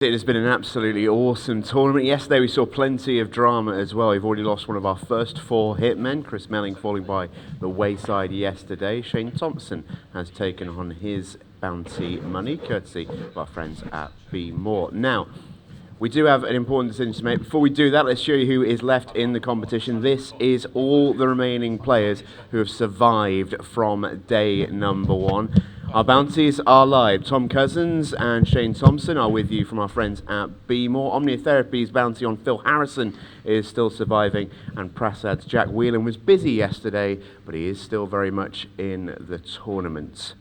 It has been an absolutely awesome tournament. Yesterday we saw plenty of drama as well. We've already lost one of our first 4 hitmen, Chris Melling falling by the wayside yesterday. Shane Thompson has taken on his bounty money, courtesy of our friends at Be More. Now, we do have an important decision to make. Before we do that, let's show you who is left in the competition. This is all the remaining players who have survived from day number 1. Our bounties are live. Tom Cousins and Shane Thompson are with you from our friends at Be More. Omniotherapy's bounty on Phil Harrison is still surviving, and Prasad's Jack Wheelen was busy yesterday, but he is still very much in the tournament.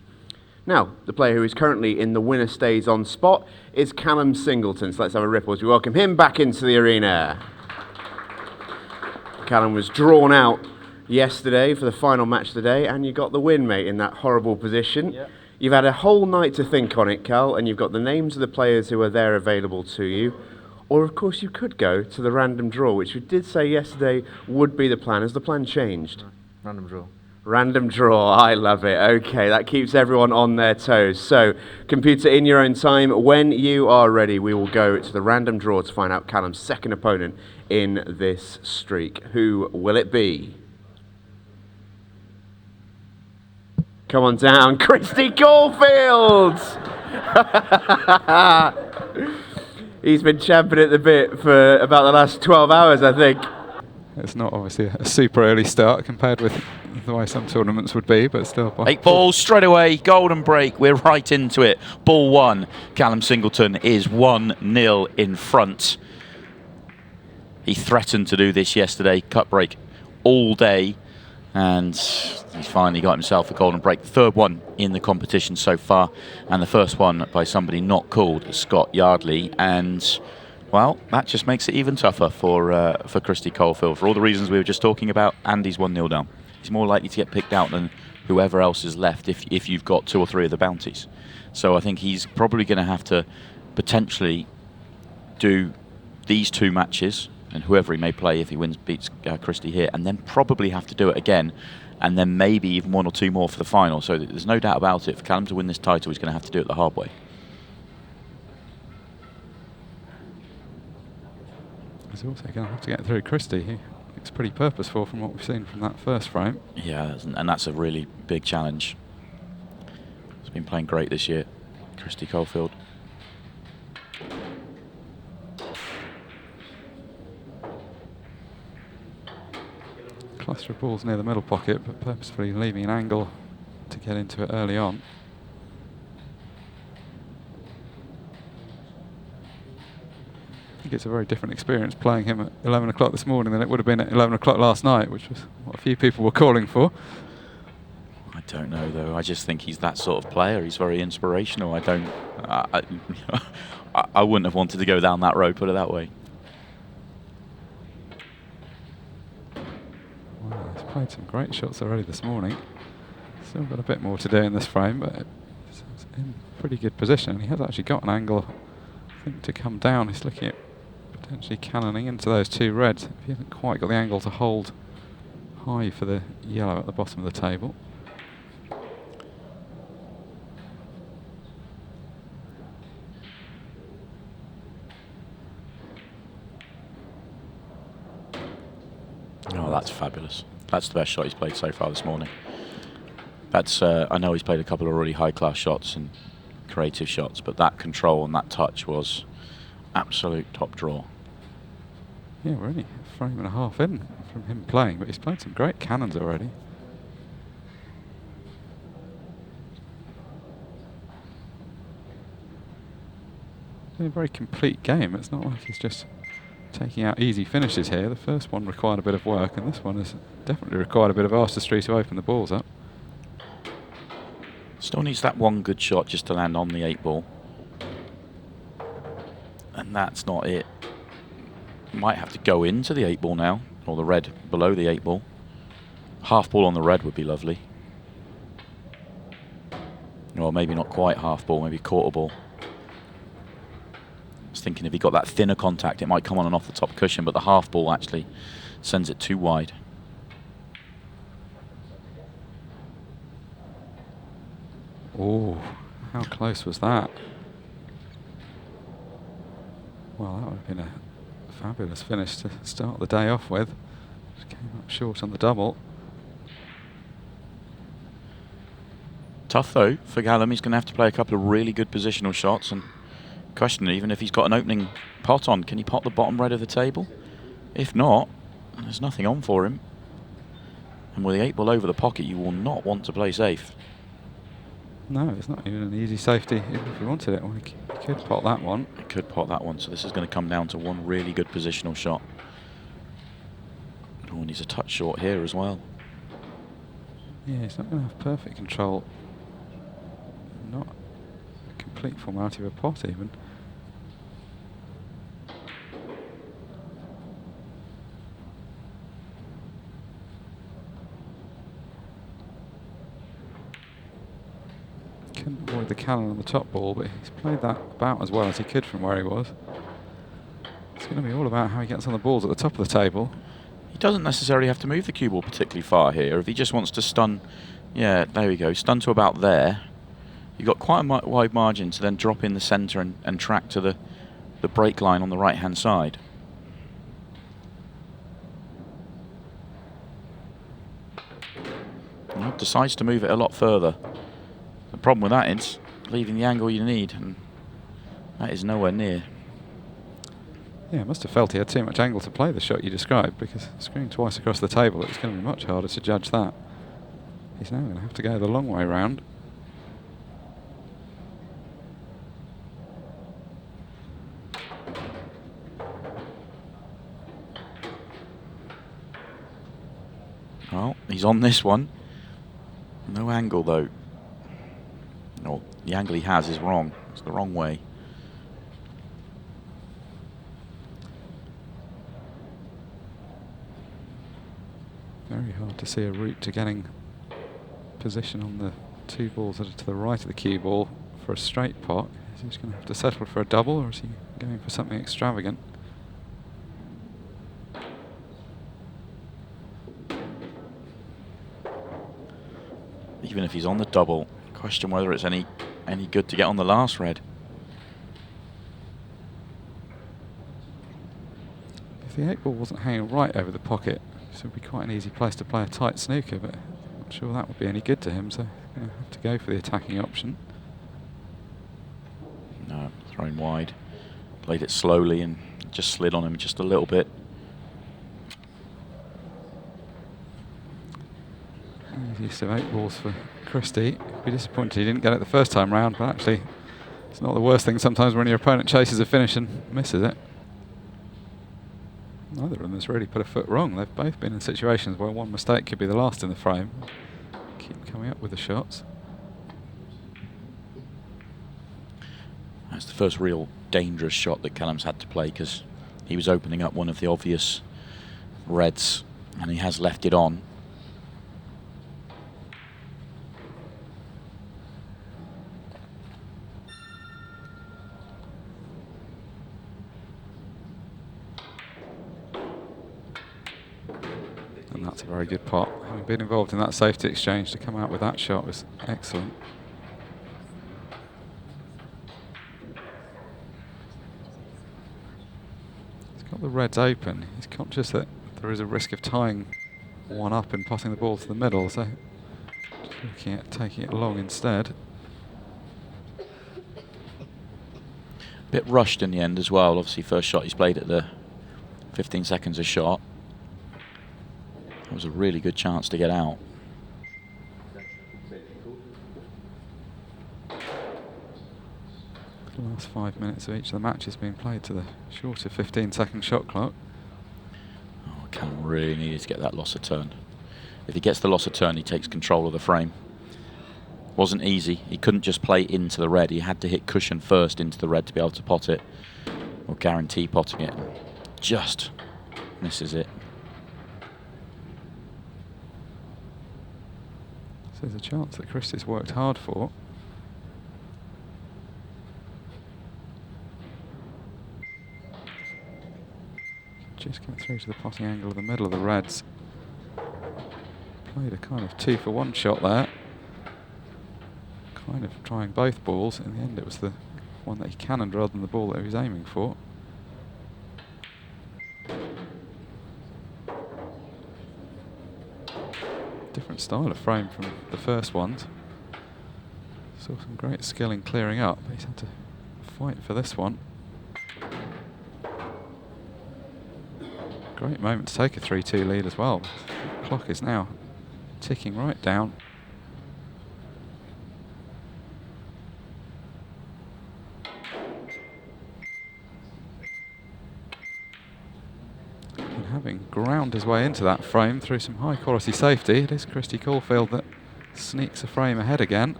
Now, the player who is currently in the winner stays on spot is Callum Singleton. So let's have a ripple as we welcome him back into the arena. Callum was drawn out yesterday for the final match of the day, and you got the win, mate, in that horrible position. Yep. You've had a whole night to think on it, Cal, and you've got the names of the players who are there available to you. Or, of course, you could go to the random draw, which we did say yesterday would be the plan. Has the plan changed? Random draw. Random draw, I love it. Okay, that keeps everyone on their toes. So, computer, in your own time, when you are ready, we will go to the random draw to find out Callum's second opponent in this streak. Who will it be? Come on down, Christy Coffield! He's been champing at the bit for about the last 12 hours, I think. It's not obviously a super early start compared with the way some tournaments would be, but still. 8 balls straight away, golden break, we're right into it. Ball 1, Callum Singleton is 1-0 in front. He threatened to do this yesterday, cut break all day, and he's finally got himself a golden break. The third one in the competition so far, and the first one by somebody not called Scott Yardley, and well, that just makes it even tougher for Christy Coffield. For all the reasons we were just talking about, Andy's 1-0 down. He's more likely to get picked out than whoever else is left if you've got 2 or 3 of the bounties. So I think he's probably going to have to potentially do these 2 matches, and whoever he may play if he beats Christy here, and then probably have to do it again, and then maybe even 1 or 2 more for the final. So there's no doubt about it. For Callum to win this title, he's going to have to do it the hard way. He's also going to have to get through Christy. He looks pretty purposeful from what we've seen from that first frame. Yeah, and that's a really big challenge. He's been playing great this year, Christy Coffield. Cluster of balls near the middle pocket, but purposefully leaving an angle to get into it early on. I think it's a very different experience playing him at 11 o'clock this morning than it would have been at 11 o'clock last night, which was what a few people were calling for. I don't know, though. I just think he's that sort of player. He's very inspirational. I wouldn't have wanted to go down that road, put it that way. Well, he's played some great shots already this morning. Still got a bit more to do in this frame, but it's in pretty good position. He has actually got an angle, I think, to come down. He's looking at potentially cannoning into those 2 reds. If he hasn't quite got the angle to hold high for the yellow at the bottom of the table. Oh, that's fabulous. That's the best shot he's played so far this morning. That's I know he's played a couple of really high-class shots and creative shots, but that control and that touch was absolute top draw. Yeah, we're only a frame and a half in from him playing, but he's played some great cannons already. It's been a very complete game. It's not like he's just taking out easy finishes here. The first one required a bit of work, and this one has definitely required a bit of artistry to open the balls up. Still needs that 1 good shot just to land on the 8 ball. And that's not it. Might have to go into the 8 ball now, or the red below the 8 ball. Half ball on the red would be lovely. Or maybe not quite half ball, maybe quarter ball. I was thinking if he got that thinner contact, it might come on and off the top cushion, but the half ball actually sends it too wide. Oh, how close was that? Well, that would have been a fabulous finish to start the day off with. Just came up short on the double. Tough though for Callum. He's going to have to play a couple of really good positional shots, and question even if he's got an opening pot on, can he pot the bottom red of the table? If not, there's nothing on for him. And with the 8 ball over the pocket, you will not want to play safe. No, it's not even an easy safety even if he wanted it. Well, he could pot that one. He could pot that one, so this is going to come down to one really good positional shot. Oh, and he's a touch short here as well. Yeah, he's not going to have perfect control. Not a complete formality of a pot even. Couldn't avoid the cannon on the top ball, but he's played that about as well as he could from where he was. It's going to be all about how he gets on the balls at the top of the table. He doesn't necessarily have to move the cue ball particularly far here. If he just wants to stun, yeah, there we go, stun to about there. You've got quite a wide margin to then drop in the centre and track to the break line on the right-hand side. And decides to move it a lot further. The problem with that is leaving the angle you need, and that is nowhere near. Yeah, must have felt he had too much angle to play the shot you described, because screwing twice across the table, it's going to be much harder to judge that. He's now going to have to go the long way round. Well, he's on this one. No angle though. No, the angle he has is wrong. It's the wrong way. Very hard to see a route to getting position on the 2 balls that are to the right of the cue ball for a straight pot. Is he just going to have to settle for a double, or is he going for something extravagant? Even if he's on the double, question whether it's any good to get on the last red. If the 8 ball wasn't hanging right over the pocket, this would be quite an easy place to play a tight snooker, but I'm not sure that would be any good to him, so he's going to have to go for the attacking option. No, thrown wide. Played it slowly and just slid on him just a little bit. Use of 8 balls for Christy. He'd be disappointed he didn't get it the first time round, but actually it's not the worst thing sometimes when your opponent chases a finish and misses it. Neither of them has really put a foot wrong. They've both been in situations where one mistake could be the last in the frame. Keep coming up with the shots. That's the first real dangerous shot that Callum's had to play, because he was opening up one of the obvious reds and he has left it on. And that's a very good pot. Having been involved in that safety exchange, to come out with that shot was excellent. He's got the reds open. He's conscious that there is a risk of tying one up and potting the ball to the middle, so just looking at taking it long instead. Bit rushed in the end as well. Obviously first shot he's played at the 15 seconds a shot. It was a really good chance to get out. The last 5 minutes of each of the matches being played to the shorter 15-second shot clock. Oh, Callum really needed to get that loss of turn. If he gets the loss of turn, he takes control of the frame. Wasn't easy. He couldn't just play into the red. He had to hit cushion first into the red to be able to pot it, or guarantee potting it. Just misses it. So there's a chance that Christy's worked hard for. Just get through to the potting angle of the middle of the reds. Played a kind of 2-for-1 shot there. Kind of trying both balls. In the end it was the one that he cannoned rather than the ball that he was aiming for. different style of frame from the first ones. Saw some great skill in clearing up, but he's had to fight for this one. Great moment to take a 3-2 lead as well. The clock is now ticking right down. And having ground his way into that frame through some high quality safety, it is Christy Coffield that sneaks a frame ahead again.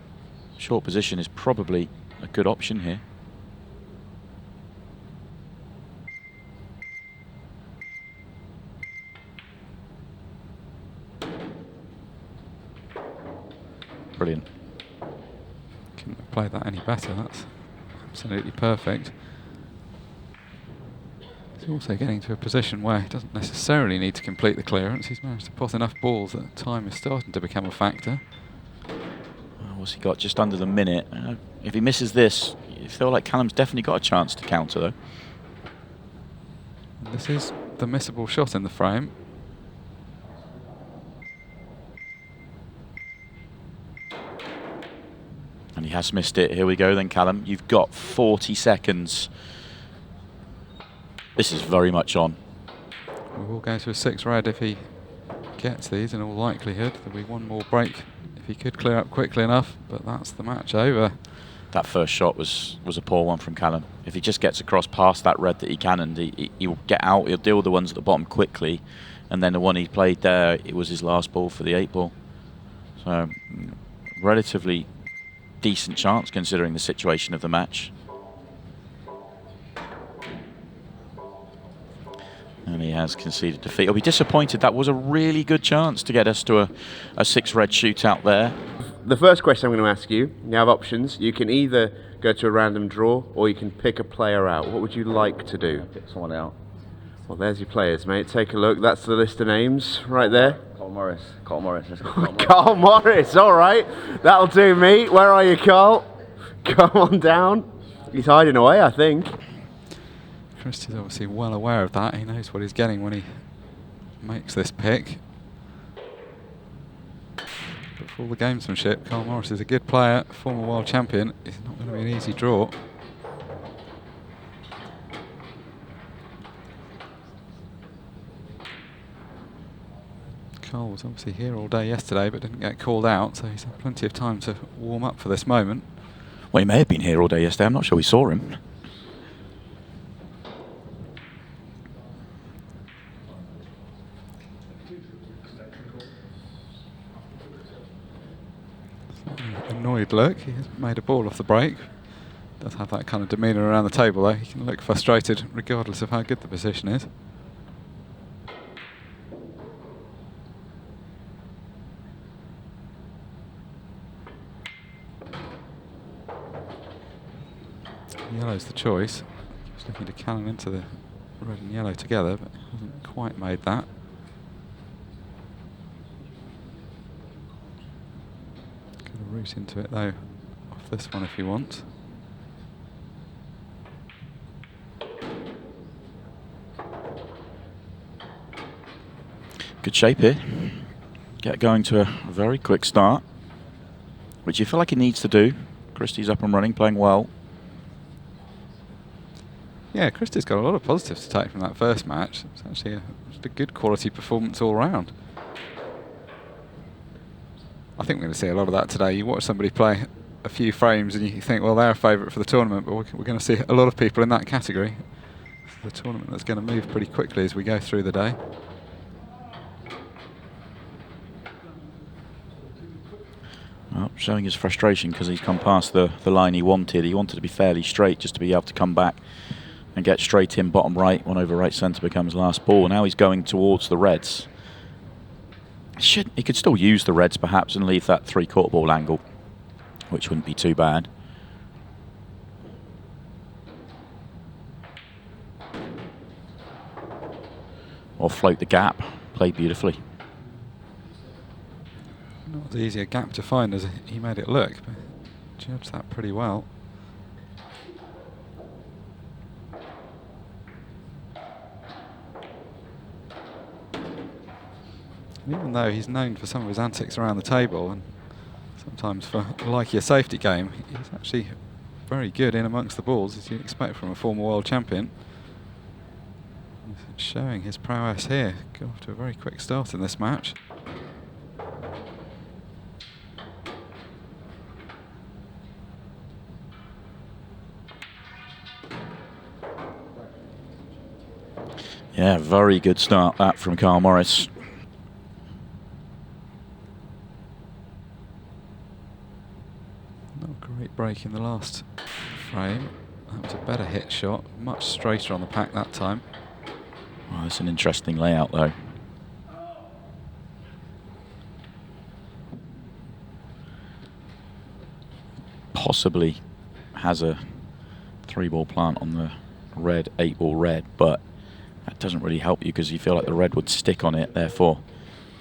Short position is probably a good option here. Brilliant. Couldn't have played that any better. That's absolutely perfect. He's also getting to a position where he doesn't necessarily need to complete the clearance. He's managed to pot enough balls that time is starting to become a factor. What's he got? Just under the minute. If he misses this, you feel like Callum's definitely got a chance to counter, though. And this is the missable shot in the frame. And he has missed it. Here we go then, Callum. You've got 40 seconds. This is very much on. We will go to a 6 red if he gets these, in all likelihood. There'll be one more break if he could clear up quickly enough, but that's the match over. That first shot was a poor one from Callum. If he just gets across past that red that he cannoned, he'll get out, he'll deal with the ones at the bottom quickly, and then the one he played there, it was his last ball for the 8 ball. So, relatively decent chance considering the situation of the match. And he has conceded defeat. He'll be disappointed. That was a really good chance to get us to a 6 red shootout there. The first question I'm going to ask you, you have options. You can either go to a random draw or you can pick a player out. What would you like to do? Pick someone out. Well, there's your players, mate. Take a look. That's the list of names right there. Carl Morris. Carl Morris. Let's go. Carl Morris. Carl Morris, all right. That'll do, mate. Where are you, Carl? Come on down. He's hiding away, I think. Christy's obviously well aware of that. He knows what he's getting when he makes this pick. But for all the gamesmanship, Carl Morris is a good player, former world champion. It's not going to be an easy draw. Carl was obviously here all day yesterday but didn't get called out, so he's had plenty of time to warm up for this moment. Well, he may have been here all day yesterday. I'm not sure we saw him. Annoyed look. He has made a ball off the break. Does have that kind of demeanour around the table though. He can look frustrated regardless of how good the position is. Yellow's the choice. Just looking to cannon into the red and yellow together, but hasn't quite made that. Could have root into it though, off this one if you want. Good shape here. Get going to a very quick start, which you feel like he needs to do. Christy's up and running, playing well. Yeah, Christy's got a lot of positives to take from that first match. It's actually just a good quality performance all round. I think we're going to see a lot of that today. You watch somebody play a few frames and you think, well, they're a favourite for the tournament, but we're going to see a lot of people in that category. It's a tournament that's going to move pretty quickly as we go through the day. Well, showing his frustration because he's come past the line he wanted. He wanted to be fairly straight just to be able to come back and get straight in bottom right. One over right centre becomes last ball. Now he's going towards the reds. He could still use the reds perhaps and leave that 3/4 ball angle, which wouldn't be too bad. Or float the gap. Played beautifully. Not as easy a gap to find as he made it look, but judged that pretty well. Even though he's known for some of his antics around the table and sometimes for like your safety game, he's actually very good in amongst the balls, as you'd expect from a former world champion. He's showing his prowess here. Got off to a very quick start in this match. Yeah, very good start that from Carl Morris. Not a great break in the last frame. That was a better hit shot, much straighter on the pack that time. Well, it's an interesting layout though. Possibly has a 3-ball plant on the red, 8-ball red, but that doesn't really help you because you feel like the red would stick on it, therefore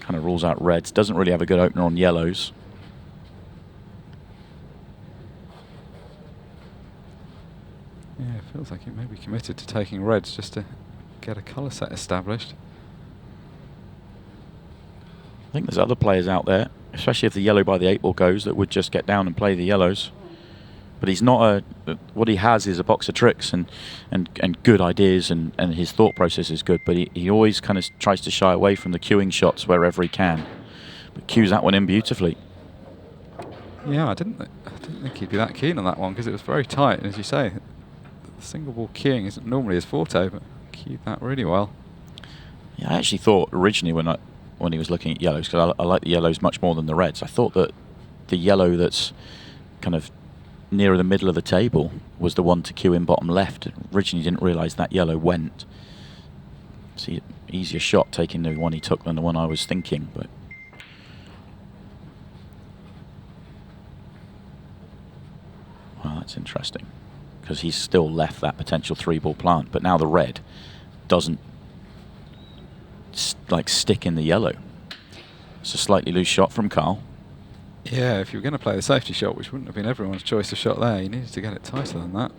kind of rules out reds. Doesn't really have a good opener on yellows. Yeah, it feels like he may be committed to taking reds just to get a colour set established. I think there's other players out there, especially if the yellow by the 8-ball goes, that would just get down and play the yellows. But he's not what he has is a box of tricks and good ideas, and his thought process is good, but he always kind of tries to shy away from the queuing shots wherever he can. But cues that one in beautifully. Yeah, I didn't think he'd be that keen on that one because it was very tight, and as you say, the single ball queuing isn't normally his forte, but cued that really well. Yeah, I actually thought originally when he was looking at yellows, because I like the yellows much more than the reds, I thought that the yellow that's kind of nearer the middle of the table was the one to cue in bottom left. Originally didn't realise that yellow went. See, easier shot taking the one he took than the one I was thinking, but well, that's interesting because he's still left that potential 3-ball plant, but now the red doesn't stick in the yellow. It's a slightly loose shot from Carl. Yeah, if you were going to play the safety shot, which wouldn't have been everyone's choice of shot there, you needed to get it tighter than that.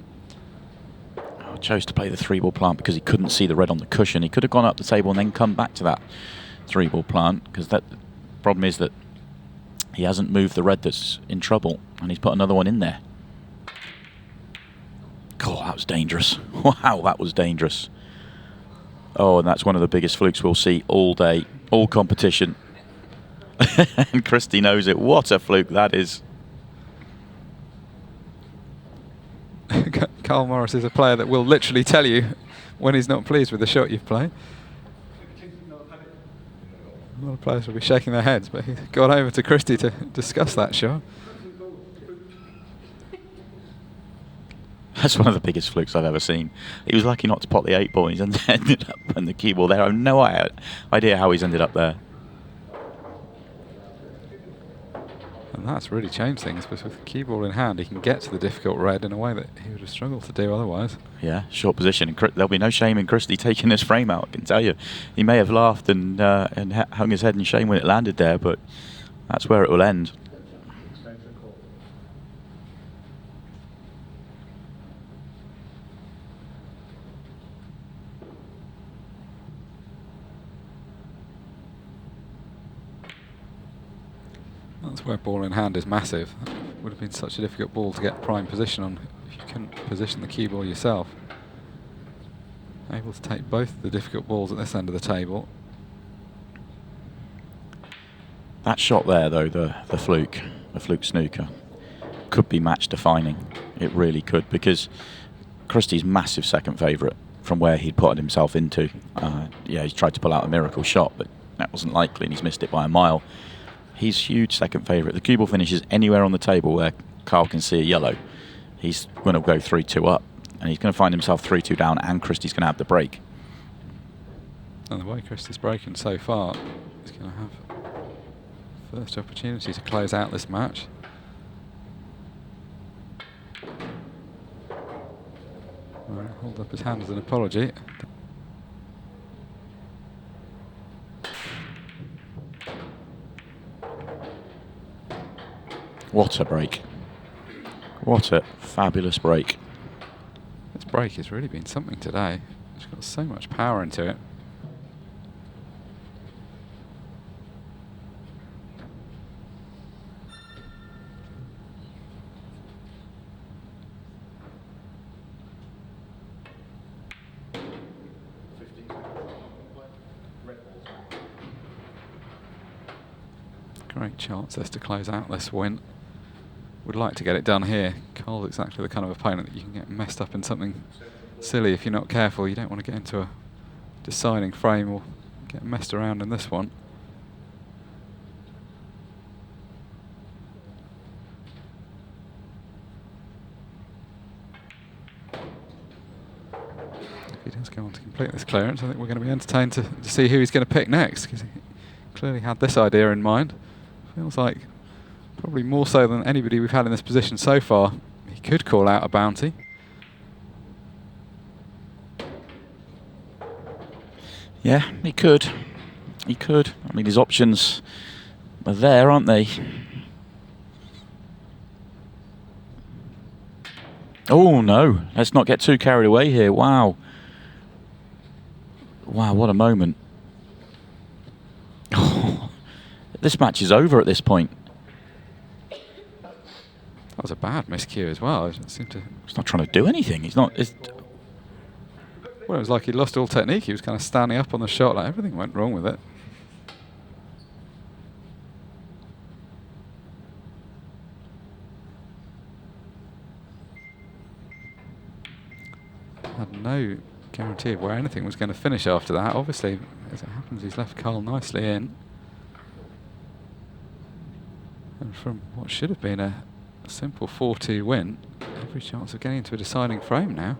I chose to play the 3-ball plant because he couldn't see the red on the cushion. He could have gone up the table and then come back to that 3-ball plant, because that problem is that he hasn't moved the red that's in trouble, and he's put another one in there. God, that was dangerous. Wow, that was dangerous. Oh, and that's one of the biggest flukes we'll see all day, all competition. And Christy knows it. What a fluke that is. Carl Morris is a player that will literally tell you when he's not pleased with the shot you've played. A lot of players will be shaking their heads, but he's gone over to Christy to discuss that shot. That's one of the biggest flukes I've ever seen. He was lucky not to pot the 8-ball, and he's ended up on the key ball there. I have no idea how he's ended up there. And that's really changed things, because with the key ball in hand, he can get to the difficult red in a way that he would have struggled to do otherwise. Yeah, short position. There'll be no shame in Christy taking this frame out, I can tell you. He may have laughed and hung his head in shame when it landed there, but that's where it will end. That's where ball in hand is massive. That would have been such a difficult ball to get prime position on if you couldn't position the cue ball yourself. Able to take both the difficult balls at this end of the table. That shot there, though, the fluke snooker, could be match defining. It really could, because Christy's massive second favourite from where he'd put himself into. Yeah, he's tried to pull out a miracle shot, but that wasn't likely, and he's missed it by a mile. He's huge second favourite. The cue ball finishes anywhere on the table where Carl can see a yellow. He's going to go 3-2 up, and he's going to find himself 3-2 down, and Christy's going to have the break. And the way Christy's broken so far, he's going to have first opportunity to close out this match. Well, hold up his hand as an apology. What a break. What a fabulous break. This break has really been something today. It's got so much power into it. great chance this to close out this win. Would like to get it done here. Cole's exactly the kind of opponent that you can get messed up in something silly if you're not careful. You don't want to get into a deciding frame or get messed around in this one. If he does go on to complete this clearance, I think we're going to be entertained to see who he's going to pick next, because he clearly had this idea in mind. Feels like probably more so than anybody we've had in this position so far, he could call out a bounty. Yeah, he could. He could. I mean, his options are there, aren't they? Oh, no. Let's not get too carried away here. Wow. Wow, what a moment. Oh, this match is over at this point. That was a bad miscue as well. It seemed to. He's not trying to do anything. He's not. Well, it was like he lost all technique. He was kind of standing up on the shot, like everything went wrong with it. Had no guarantee of where anything was going to finish after that. Obviously, as it happens, he's left Cole nicely in. And from what should have been a simple 4-2 win, every chance of getting into a deciding frame now.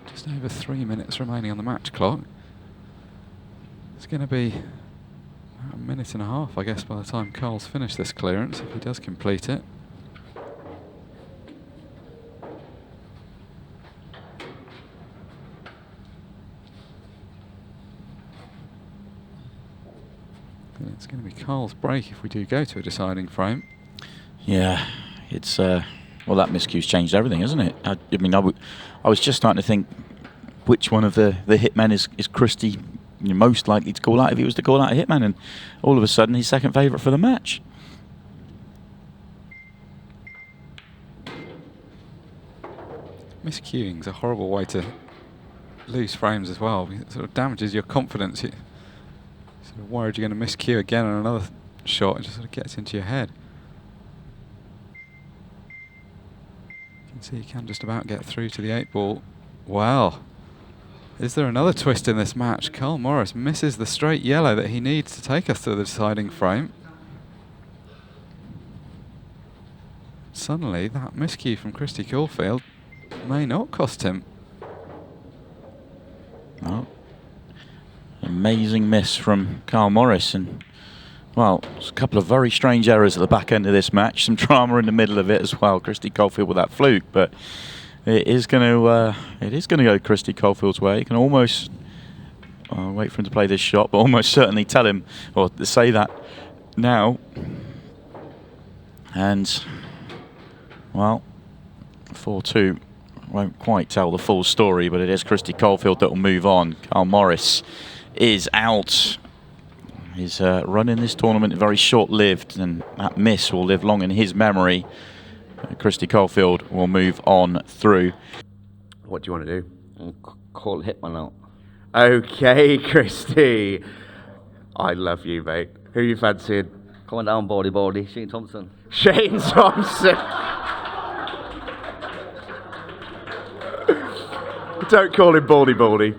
Just over 3 minutes remaining on the match clock. It's going to be about a minute and a half, I guess, by the time Cole's finished this clearance, if he does complete it. And it's going to be Cole's break if we do go to a deciding frame. Yeah, it's well, that miscue's changed everything, hasn't it? I mean, I was just starting to think which one of the hitmen is Christy most likely to call out if he was to call out a hitman, and all of a sudden he's second favourite for the match. Miscuing's a horrible way to lose frames as well. It sort of damages your confidence. You're sort of worried you're going to miscue again on another shot. It just sort of gets into your head. You can see you can just about get through to the 8-ball. Wow. Is there another twist in this match? Carl Morris misses the straight yellow that he needs to take us to the deciding frame. Suddenly, that miscue from Christy Coffield may not cost him. Oh. Amazing miss from Carl Morris, and well, it's a couple of very strange errors at the back end of this match. Some drama in the middle of it as well. Christy Coffield with that fluke, but it is going to go Christy Coffield's way. You can almost wait for him to play this shot, but almost certainly tell him or say that now. And well, 4-2 won't quite tell the full story, but it is Christy Coffield that will move on. Carl Morris is out. His run in this tournament is very short-lived, and that miss will live long in his memory. Christy Coffield will move on through. What do you want to do? Call hitman out. Okay, Christy. I love you, mate. Who are you fancying? Coming down, body, Shane Thompson. Shane Thompson. Don't call him baldy.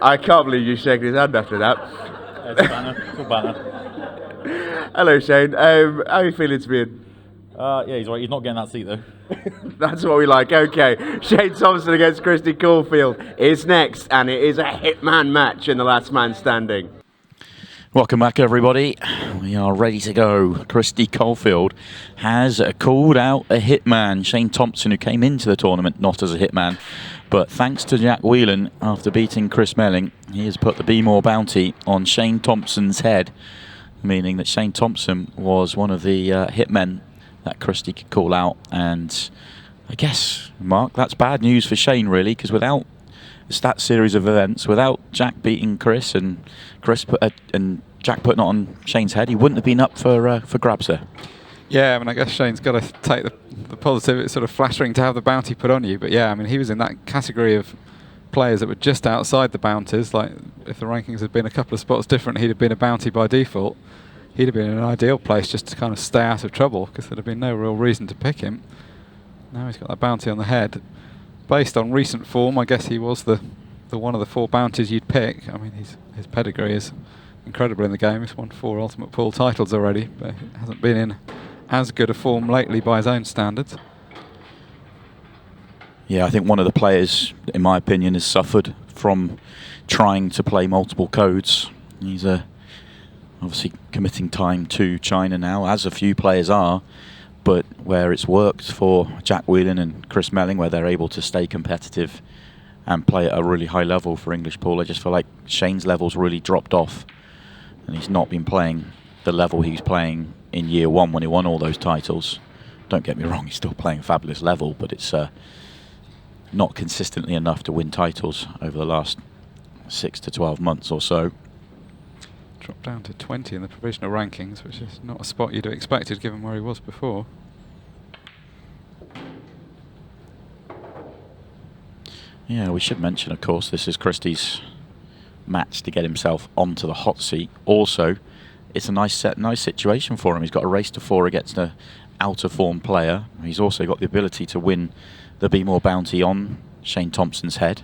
I can't believe you shaking his hand after that. It's a banner. It's a banner. Hello, Shane. How are you feeling to be in? Yeah, he's right. He's not getting that seat though. That's what we like. Okay, Shane Thompson against Christy Coffield is next, and it is a hitman match in the last man standing. Welcome back, everybody. We are ready to go. Christy Coffield has called out a hitman, Shane Thompson, who came into the tournament not as a hitman, but thanks to Jack Wheelen, after beating Chris Melling, he has put the Be More bounty on Shane Thompson's head, meaning that Shane Thompson was one of the hitmen that Christy could call out. And I guess, Mark, that's bad news for Shane, really, because without that series of events, without Jack beating Chris and Jack putting it on Shane's head, he wouldn't have been up for grabs there. Yeah, I mean, I guess Shane's got to take the positive. It's sort of flattering to have the bounty put on you. But yeah, I mean, he was in that category of players that were just outside the bounties. Like, if the rankings had been a couple of spots different, he'd have been a bounty by default. He'd have been in an ideal place just to kind of stay out of trouble, because there'd have been no real reason to pick him. Now he's got that bounty on the head. Based on recent form, I guess he was the one of the 4 bounties you'd pick. I mean, his pedigree is incredible in the game. He's won 4 Ultimate Pool titles already, but he hasn't been in as good a form lately by his own standards. Yeah, I think one of the players, in my opinion, has suffered from trying to play multiple codes. He's obviously committing time to China now, as a few players are, but where it's worked for Jack Wheelen and Chris Melling, where they're able to stay competitive and play at a really high level for English pool, I just feel like Shane's level's really dropped off, and he's not been playing the level he was playing in year 1 when he won all those titles. Don't get me wrong, he's still playing a fabulous level, but it's not consistently enough to win titles over the last 6 to 12 months or so. Dropped down to 20 in the provisional rankings, which is not a spot you'd have expected given where he was before. Yeah, we should mention, of course, this is Christy's match to get himself onto the hot seat. Also, it's a nice situation for him. He's got a race to 4 against an out-of-form player. He's also got the ability to win the Be More bounty on Shane Thompson's head,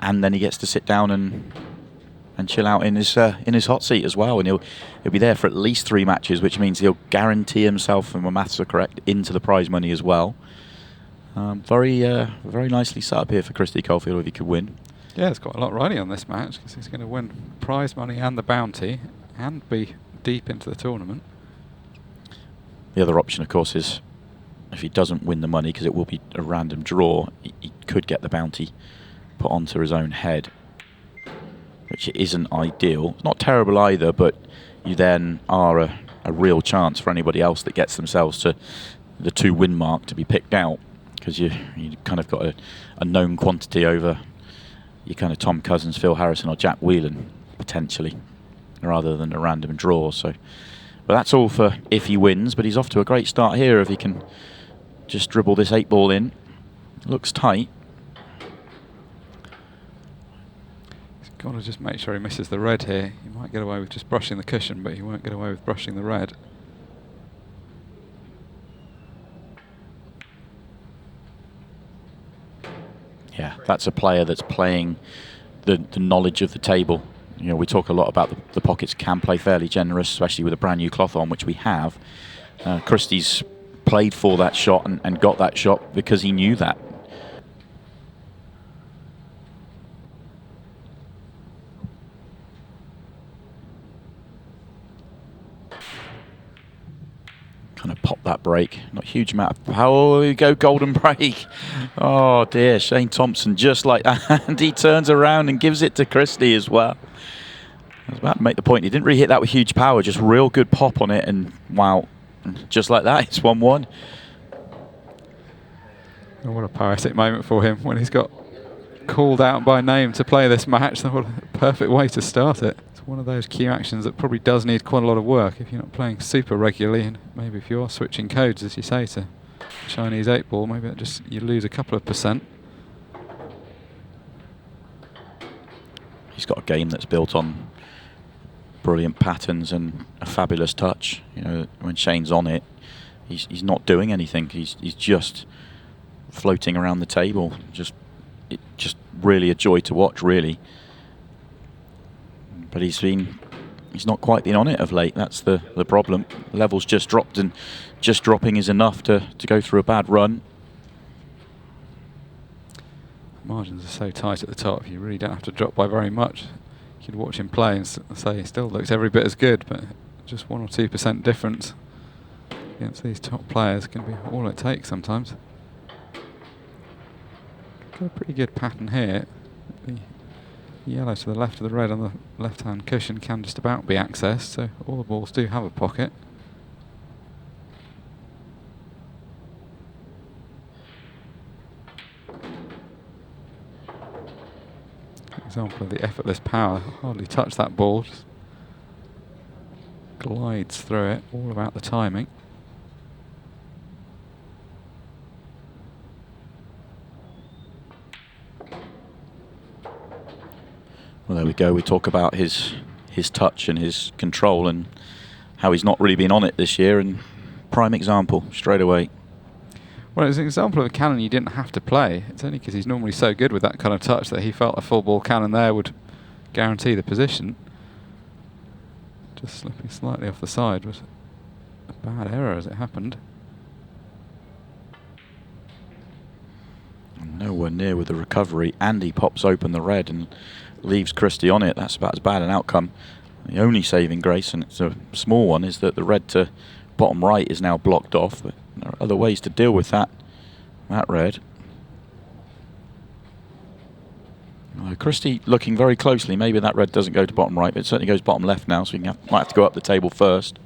and then he gets to sit down and chill out in his hot seat as well, and he'll be there for at least 3 matches, which means he'll guarantee himself, if my maths are correct, into the prize money as well. Very nicely set up here for Christy Coffield if he could win. Yeah, it's got a lot riding on this match, because he's going to win prize money and the bounty and be deep into the tournament. The other option, of course, is if he doesn't win the money, because it will be a random draw, he could get the bounty put onto his own head, which isn't ideal. It's not terrible either, but you then are a real chance for anybody else that gets themselves to the 2 win mark to be picked out, because you kind of got a known quantity over your kind of Tom Cousins, Phil Harrison or Jack Wheelen, potentially, rather than a random draw. So, but that's all for if he wins, but he's off to a great start here if he can just dribble this 8 ball in. Looks tight. Got to just make sure he misses the red here. He might get away with just brushing the cushion, but he won't get away with brushing the red. Yeah, that's a player that's playing the knowledge of the table. You know, we talk a lot about the pockets can play fairly generous, especially with a brand new cloth on, which we have. Christy's played for that shot and got that shot because he knew that. Kind of pop that break. Not a huge amount of power. Oh, we go golden break. Oh dear, Shane Thompson just like that. And he turns around and gives it to Christy as well. I was about to make the point. He didn't really hit that with huge power, just real good pop on it, and wow, just like that, it's 1-1. Oh, what a poetic moment for him when he's got called out by name to play this match. What a perfect way to start it. It's one of those cue actions that probably does need quite a lot of work if you're not playing super regularly, and maybe if you are switching codes, as you say, to Chinese 8 ball, maybe that just you lose a couple of percent. He's got a game that's built on brilliant patterns and a fabulous touch. You know, when Shane's on it, he's not doing anything. He's just floating around the table. Just really a joy to watch, really. But he's not quite been on it of late. That's the problem. Level's just dropped, and just dropping is enough to go through a bad run. Margins are so tight at the top, you really don't have to drop by very much. You could watch him play and say he still looks every bit as good, but just 1 or 2% difference against these top players can be all it takes sometimes. Got a pretty good pattern here. The yellow to the left of the red on the left-hand cushion can just about be accessed, so all the balls do have a pocket. Example of the effortless power. Hardly touch that ball, just glides through it. All about the timing. Well, there we go. We talk about his touch and his control and how he's not really been on it this year, and prime example straight away. Well, it's an example of a cannon you didn't have to play. It's only because he's normally so good with that kind of touch that he felt a full ball cannon there would guarantee the position. Just slipping slightly off the side was a bad error as it happened. Nowhere near with the recovery. Andy pops open the red and leaves Christy on it. That's about as bad an outcome. The only saving grace, and it's a small one, is that the red to bottom right is now blocked off. But there are other ways to deal with that red. Christy looking very closely. Maybe that red doesn't go to bottom right, but it certainly goes bottom left now, so we might have to go up the table first.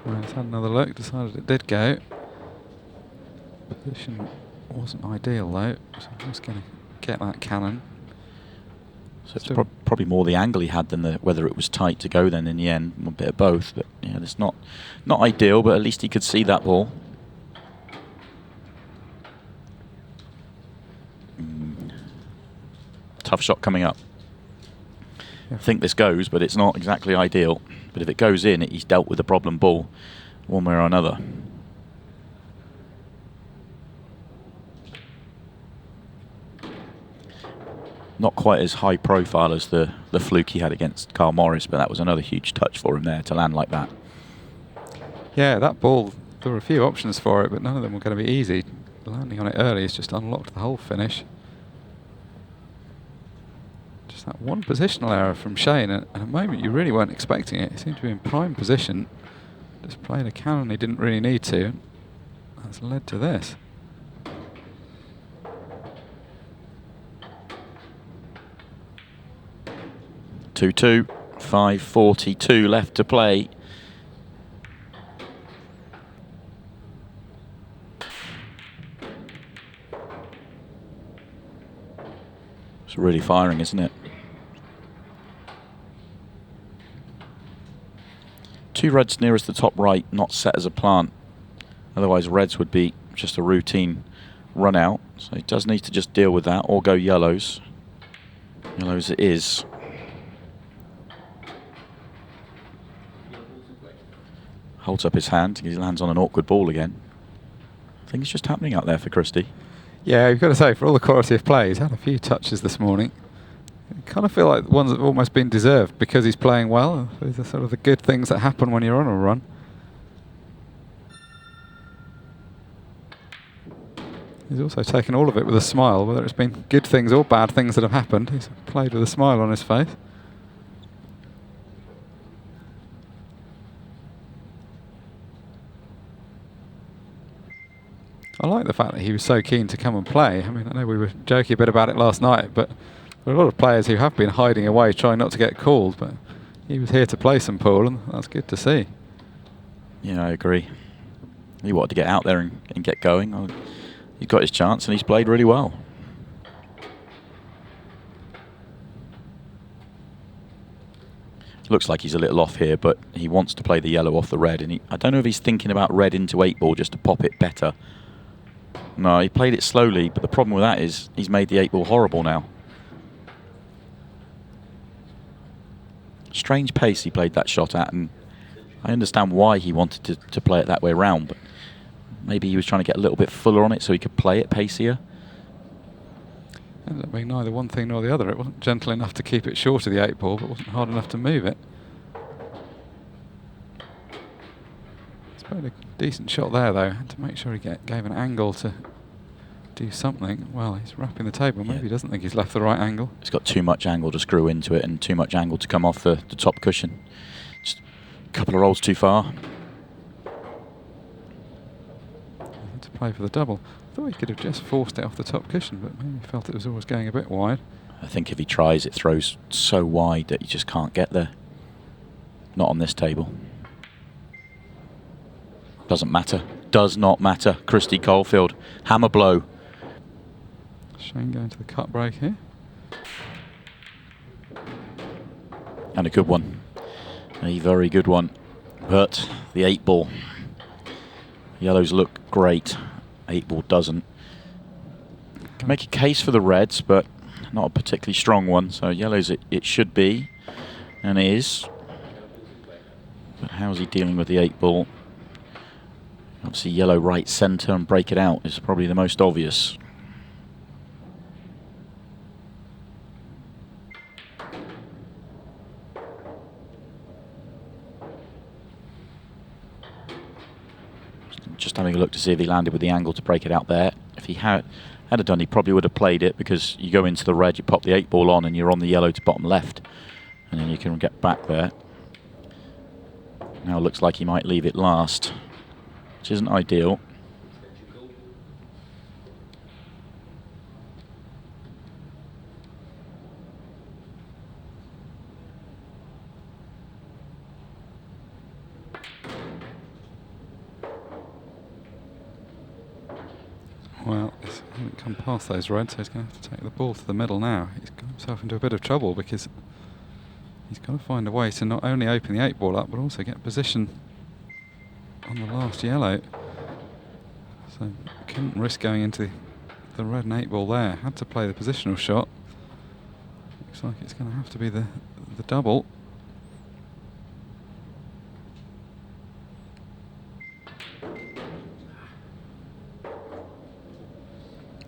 Well, he's had another look, decided it did go. Position wasn't ideal though, so I'm just going to get that cannon. So it's probably more the angle he had than whether it was tight to go then in the end. A bit of both, but yeah, it's not ideal, but at least he could see that ball. Tough shot coming up. Yeah. I think this goes, but it's not exactly ideal. But if it goes in, he's dealt with a problem ball one way or another. Not quite as high profile as the fluke he had against Carl Morris, but that was another huge touch for him there to land like that. Yeah, that ball, there were a few options for it, but none of them were going to be easy. Landing on it early has just unlocked the whole finish. Just that one positional error from Shane, and at a moment you really weren't expecting it. He seemed to be in prime position, just played a cannon he didn't really need to. That's led to this. Two, 5:42 left to play. It's really firing, isn't it? Two reds nearest the top right, not set as a plant. Otherwise reds would be just a routine run out. So he does need to just deal with that or go yellows. Yellows it is. Holds up his hand, he lands on an awkward ball again. Things just happening out there for Christy. Yeah, you've got to say, for all the quality of play, he's had a few touches this morning. I kind of feel like ones that have almost been deserved because he's playing well. These are sort of the good things that happen when you're on a run. He's also taken all of it with a smile, whether it's been good things or bad things that have happened. He's played with a smile on his face. I like the fact that he was so keen to come and play. I mean, I know we were joking a bit about it last night, but there are a lot of players who have been hiding away trying not to get called, but he was here to play some pool, and that's good to see. Yeah, I agree. He wanted to get out there and get going. He got his chance and he's played really well. Looks like he's a little off here, but he wants to play the yellow off the red, and I don't know if he's thinking about red into 8 ball just to pop it better. No, he played it slowly, but the problem with that is he's made the 8 ball horrible now. Strange pace he played that shot at, and I understand why he wanted to play it that way around, but maybe he was trying to get a little bit fuller on it so he could play it pacier. Ended up being neither one thing nor the other. It wasn't gentle enough to keep it short of the 8 ball, but wasn't hard enough to move it. He's played a decent shot there, though. Had to make sure he gave an angle to do something. Well, he's wrapping the table. Maybe he doesn't think he's left the right angle. He's got too much angle to screw into it and too much angle to come off the top cushion. Just a couple of rolls too far. Had to play for the double. I thought he could have just forced it off the top cushion, but maybe he felt it was always going a bit wide. I think if he tries, it throws so wide that you just can't get there. Not on this table. Doesn't matter. Does not matter. Christy Coffield. Hammer blow. Shane going to the cut break here. And a good one. A very good one. But the 8-ball. Yellows look great. 8-ball doesn't. Can make a case for the reds, but not a particularly strong one. So yellows it should be, and is. But how's he dealing with the 8-ball? Obviously yellow right centre and break it out is probably the most obvious. Just having a look to see if he landed with the angle to break it out there. If he had done, he probably would have played it, because you go into the red, you pop the 8-ball on, and you're on the yellow to bottom left, and then you can get back there. Now it looks like he might leave it last, which isn't ideal. Well, he hasn't come past those reds, so he's going to have to take the ball to the middle now. He's got himself into a bit of trouble, because he's got to find a way to not only open the 8-ball up, but also get position on the last yellow. So couldn't risk going into the red and 8-ball there. Had to play the positional shot. Looks like it's going to have to be the double.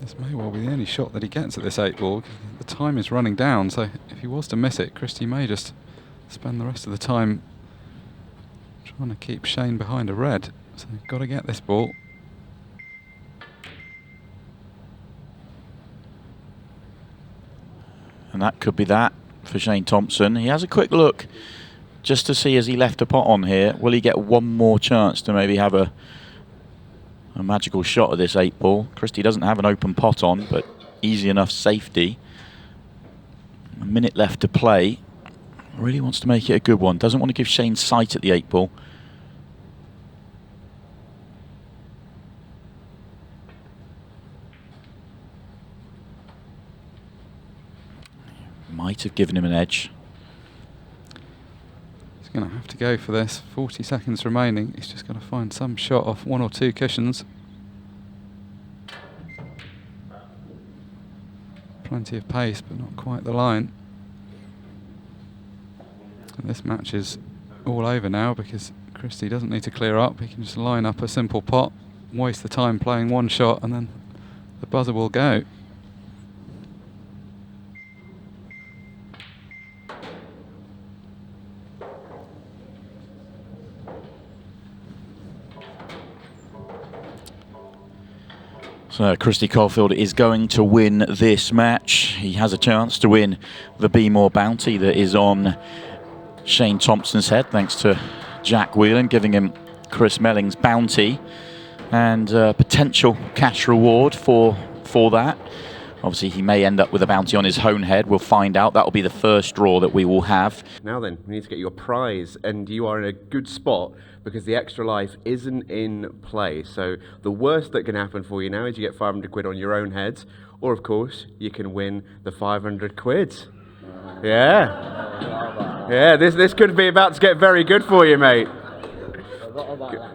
This may well be the only shot that he gets at this 8-ball. The time is running down, so if he was to miss it, Christy may just spend the rest of the time trying to keep Shane behind a red. So got to get this ball. And that could be that for Shane Thompson. He has a quick look just to see, as he left a pot on here, will he get one more chance to maybe have a magical shot at this 8-ball. Christy doesn't have an open pot on, but easy enough safety. A minute left to play. Really wants to make it a good one. Doesn't want to give Shane sight at the 8-ball. Might have given him an edge. He's going to have to go for this. 40 seconds remaining. He's just got to find some shot off 1 or 2 cushions. Plenty of pace, but not quite the line. And this match is all over now, because Christy doesn't need to clear up. He can just line up a simple pot, waste the time playing one shot, and then the buzzer will go. So Christy Coffield is going to win this match. He has a chance to win the Be More bounty that is on Shane Thompson's head, thanks to Jack Wheelen giving him Chris Melling's bounty, and potential cash reward for that. Obviously, he may end up with a bounty on his own head. We'll find out. That will be the first draw that we will have. Now then, we need to get your prize, and you are in a good spot because the extra life isn't in play. So the worst that can happen for you now is you get 500 quid on your own head, or of course, you can win the 500 quid. Yeah. Yeah, this could be about to get very good for you, mate.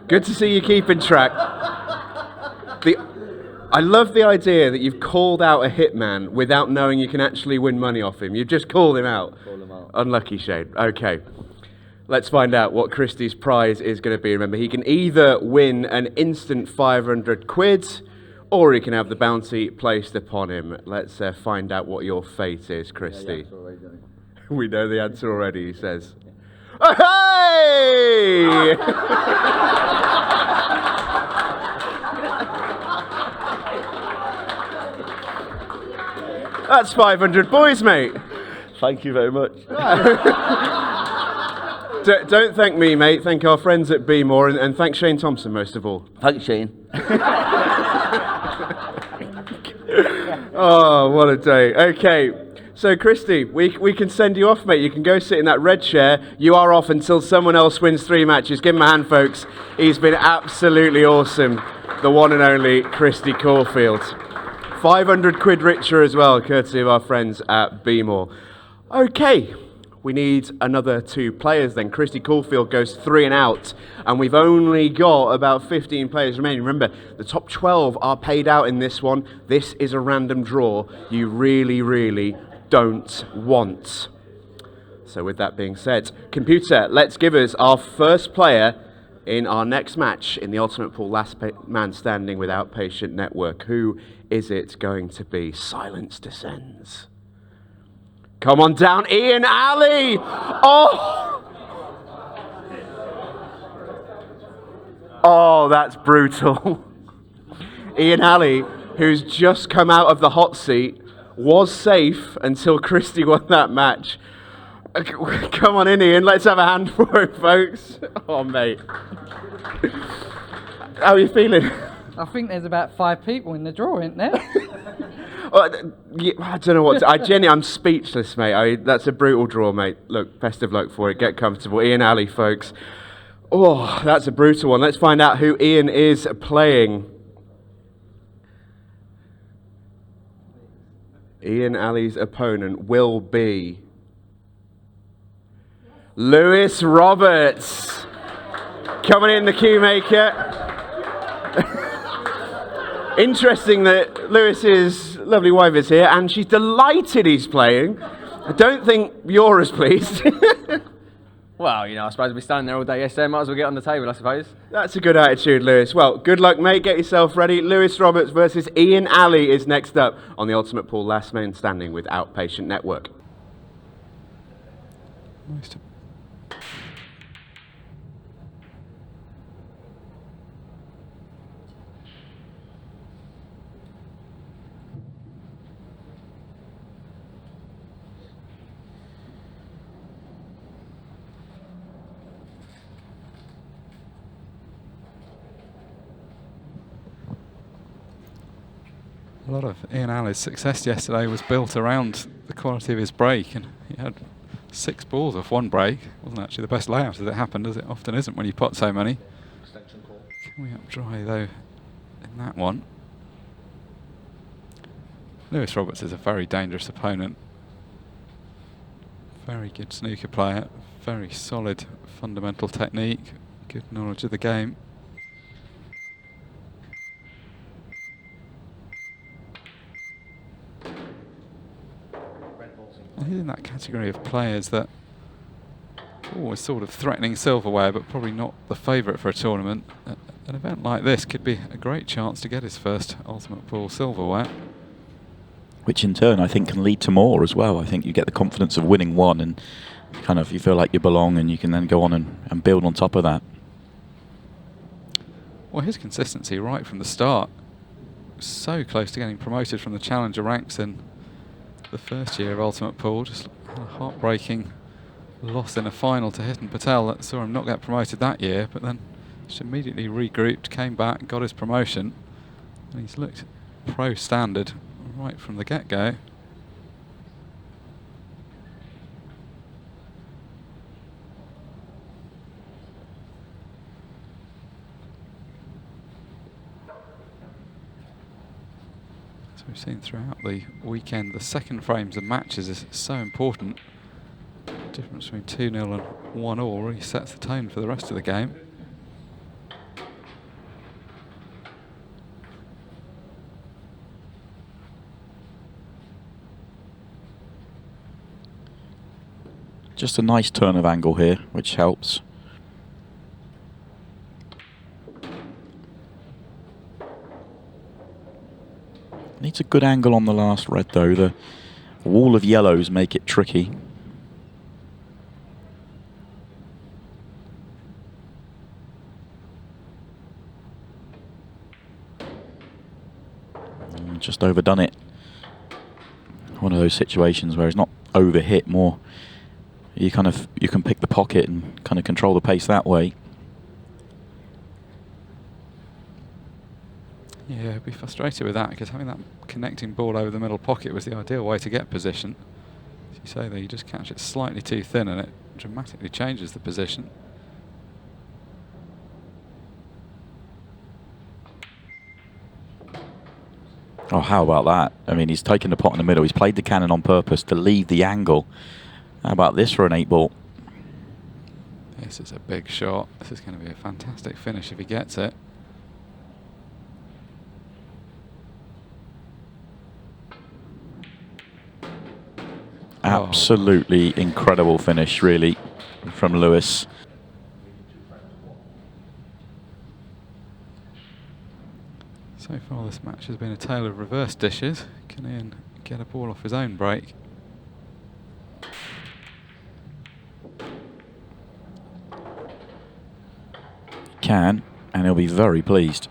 Good to see you keeping track. I love the idea that you've called out a hitman without knowing you can actually win money off him. You've just called him out. Unlucky, Shane. Okay. Let's find out what Christy's prize is going to be. Remember, he can either win an instant 500 quid, or he can have the bounty placed upon him. Let's find out what your fate is, Christy. We know the answer already, he says. Oh, hey! That's 500 boys, mate. Thank you very much. Don't thank me, mate. Thank our friends at Be More, and thank Shane Thompson most of all. Thanks, Shane. Oh, what a day. Okay, so Christy, we can send you off, mate. You can go sit in that red chair. You are off until someone else wins 3 matches. Give him a hand, folks. He's been absolutely awesome. The one and only Christy Coffield. 500 quid richer as well, courtesy of our friends at Be More. Okay, We need another 2 players then. Christy Coffield goes 3 and out, and we've only got about 15 players remaining. Remember, the top 12 are paid out in this one. This is a random draw you really, really don't want. So with that being said, computer, let's give us our first player in our next match in the Ultimate Pool Last Man Standing with Outpatient Network. Who is it going to be? Silence descends. Come on down, Ian Alley! Oh! Oh, that's brutal. Ian Alley, who's just come out of the hot seat, was safe until Christy won that match. Come on in, Ian. Let's have a hand for him, folks. Oh, mate. How are you feeling? I think there's about 5 people in the draw, isn't there? I don't know what I'm speechless, mate. That's a brutal draw, mate. Look, best of luck for it. Get comfortable. Ian Alley, folks. Oh, that's a brutal one. Let's find out who Ian is playing. Ian Alley's opponent will be Lewis Roberts. Coming in, the cue maker. Interesting that Lewis's lovely wife is here, and she's delighted he's playing. I don't think you're as pleased. Well, I suppose we'll be standing there all day yesterday, might as well get on the table, I suppose. That's a good attitude, Lewis. Well, good luck, mate. Get yourself ready. Lewis Roberts versus Ian Alley is next up on the Ultimate Pool Last Man Standing with Outpatient Network. A lot of Ian Alley's success yesterday was built around the quality of his break, and he had 6 balls off 1 break. Wasn't actually the best layout as it happened, as it often isn't when you pot so many. Can we up dry though in that one? Lewis Roberts is a very dangerous opponent. Very good snooker player, very solid fundamental technique, good knowledge of the game. He's in that category of players that always sort of threatening silverware, but probably not the favourite for a tournament. An event like this could be a great chance to get his first Ultimate Pool silverware. Which in turn I think can lead to more as well. I think you get the confidence of winning one and kind of you feel like you belong, and you can then go on and build on top of that. Well, his consistency right from the start, so close to getting promoted from the challenger ranks in the first year of Ultimate Pool. Just had a heartbreaking loss in a final to Hitan Patel that saw him not get promoted that year, but then just immediately regrouped, came back, got his promotion, and he's looked pro standard right from the get-go. As we've seen throughout the weekend, the second frames of matches is so important. The difference between 2-0 and 1-all really sets the tone for the rest of the game. Just a nice turn of angle here, which helps. Needs a good angle on the last red though. The wall of yellows make it tricky. Just overdone it. One of those situations where it's not overhit, more you can pick the pocket and kind of control the pace that way. Yeah, I'd be frustrated with that, because having that connecting ball over the middle pocket was the ideal way to get position. As you say there, you just catch it slightly too thin and it dramatically changes the position. Oh, how about that? I mean, he's taken the pot in the middle. He's played the cannon on purpose to leave the angle. How about this for an 8-ball? This is a big shot. This is going to be a fantastic finish if he gets it. Absolutely incredible finish, really, from Lewis. So far this match has been a tale of reverse dishes. Can Ian get a ball off his own break? Can, and he'll be very pleased.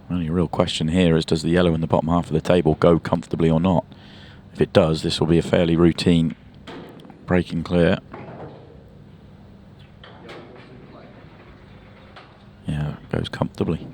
Only real question here is, does the yellow in the bottom half of the table go comfortably or not? If it does, this will be a fairly routine break and clear. Yeah, it goes comfortably.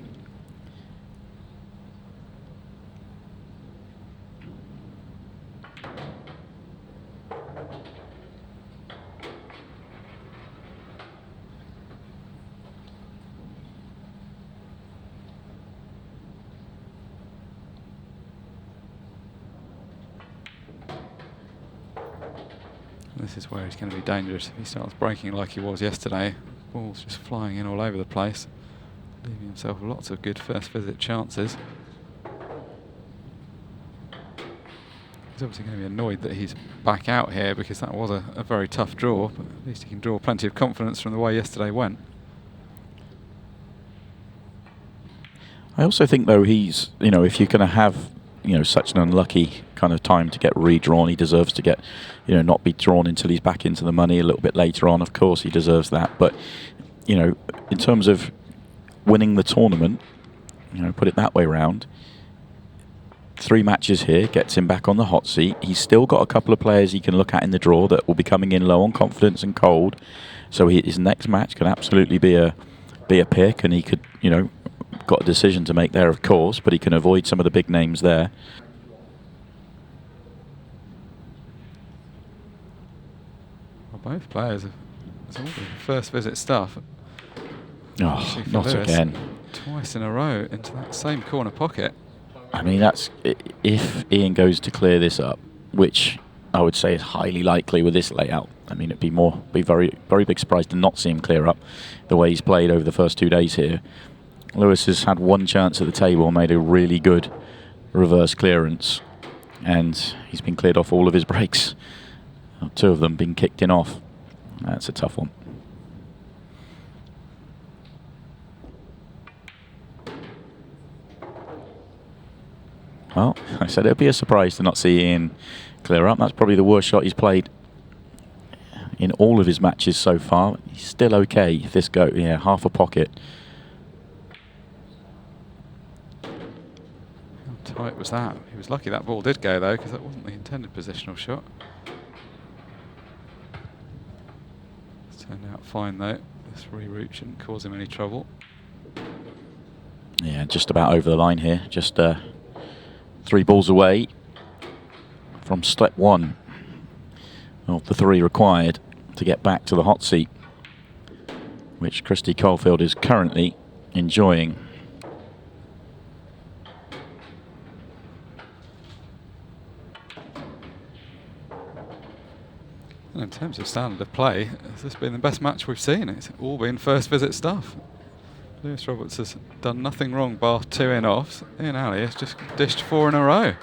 This is where he's going to be dangerous if he starts breaking like he was yesterday. Ball's just flying in all over the place, leaving himself lots of good first visit chances. He's obviously going to be annoyed that he's back out here because that was a very tough draw, but at least he can draw plenty of confidence from the way yesterday went. I also think, though, he's, if you're going to have, such an unlucky kind of time to get redrawn, he deserves to get, not be drawn until he's back into the money a little bit later on. Of course, he deserves that. But, in terms of winning the tournament, put it that way round, 3 matches here gets him back on the hot seat. He's still got a couple of players he can look at in the draw that will be coming in low on confidence and cold. So his next match can absolutely be a pick, and he could, got a decision to make there, of course, but he can avoid some of the big names there. Well, both players have, it's all been first visit stuff. Oh, not Lewis, again. Twice in a row into that same corner pocket. I mean, that's if Ian goes to clear this up, which I would say is highly likely with this layout. I mean, it'd be very, very big surprise to not see him clear up the way he's played over the first 2 days here. Lewis has had one chance at the table, made a really good reverse clearance, and he's been cleared off all of his breaks. 2 of them being kicked in off. That's a tough one. Well, I said it'd be a surprise to not see Ian clear up. That's probably the worst shot he's played in all of his matches so far. He's still okay if this go, half a pocket. How tight was that? He was lucky that ball did go though, because that wasn't the intended positional shot. It's turned out fine though. This reroute shouldn't cause him any trouble. Yeah, just about over the line here. Just 3 balls away from step 1 of the 3 required to get back to the hot seat, which Christy Coffield is currently enjoying. And in terms of standard of play, this has been the best match we've seen. It's all been first visit stuff. Lewis Roberts has done nothing wrong bar 2 in-offs. Ian Alley has just dished 4 in a row.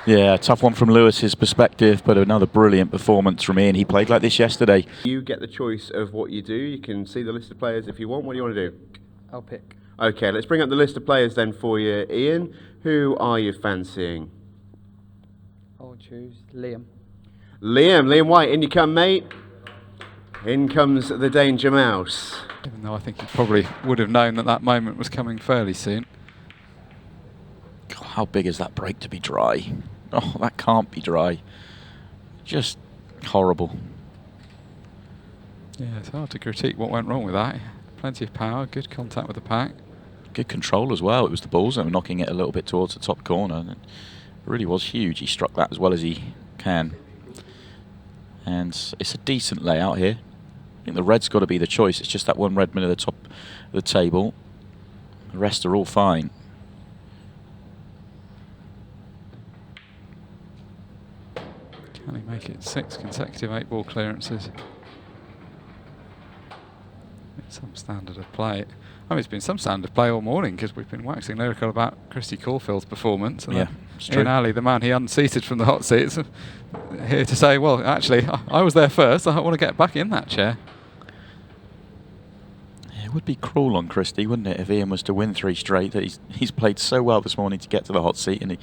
Yeah, tough one from Lewis's perspective, but another brilliant performance from Ian. He played like this yesterday. You get the choice of what you do. You can see the list of players if you want. What do you want to do? I'll pick. Okay, let's bring up the list of players then for you, Ian. Who are you fancying? I'll choose Liam. Liam White, in you come, mate. In comes the Danger Mouse. Even though I think he probably would have known that that moment was coming fairly soon. God, how big is that break to be dry? Oh, that can't be dry. Just horrible. Yeah, it's hard to critique what went wrong with that. Plenty of power, good contact with the pack. Good control as well. It was the balls that were knocking it a little bit towards the top corner. It really was huge. He struck that as well as he can. And it's a decent layout here. I think the red's got to be the choice. It's just that one red man at the top of the table. The rest are all fine. Can he make make it 6 consecutive 8-ball clearances. It's some standard of play. I mean, it's been some standard of play all morning because we've been waxing lyrical about Christy Caufield's performance. And Yeah, it's true. Ian Alley, the man he unseated from the hot seats, here to say, well, actually, I was there first. I want to get back in that chair. Yeah, it would be cruel on Christy, wouldn't it, if Ian was to win 3 straight? That he's played so well this morning to get to the hot seat, and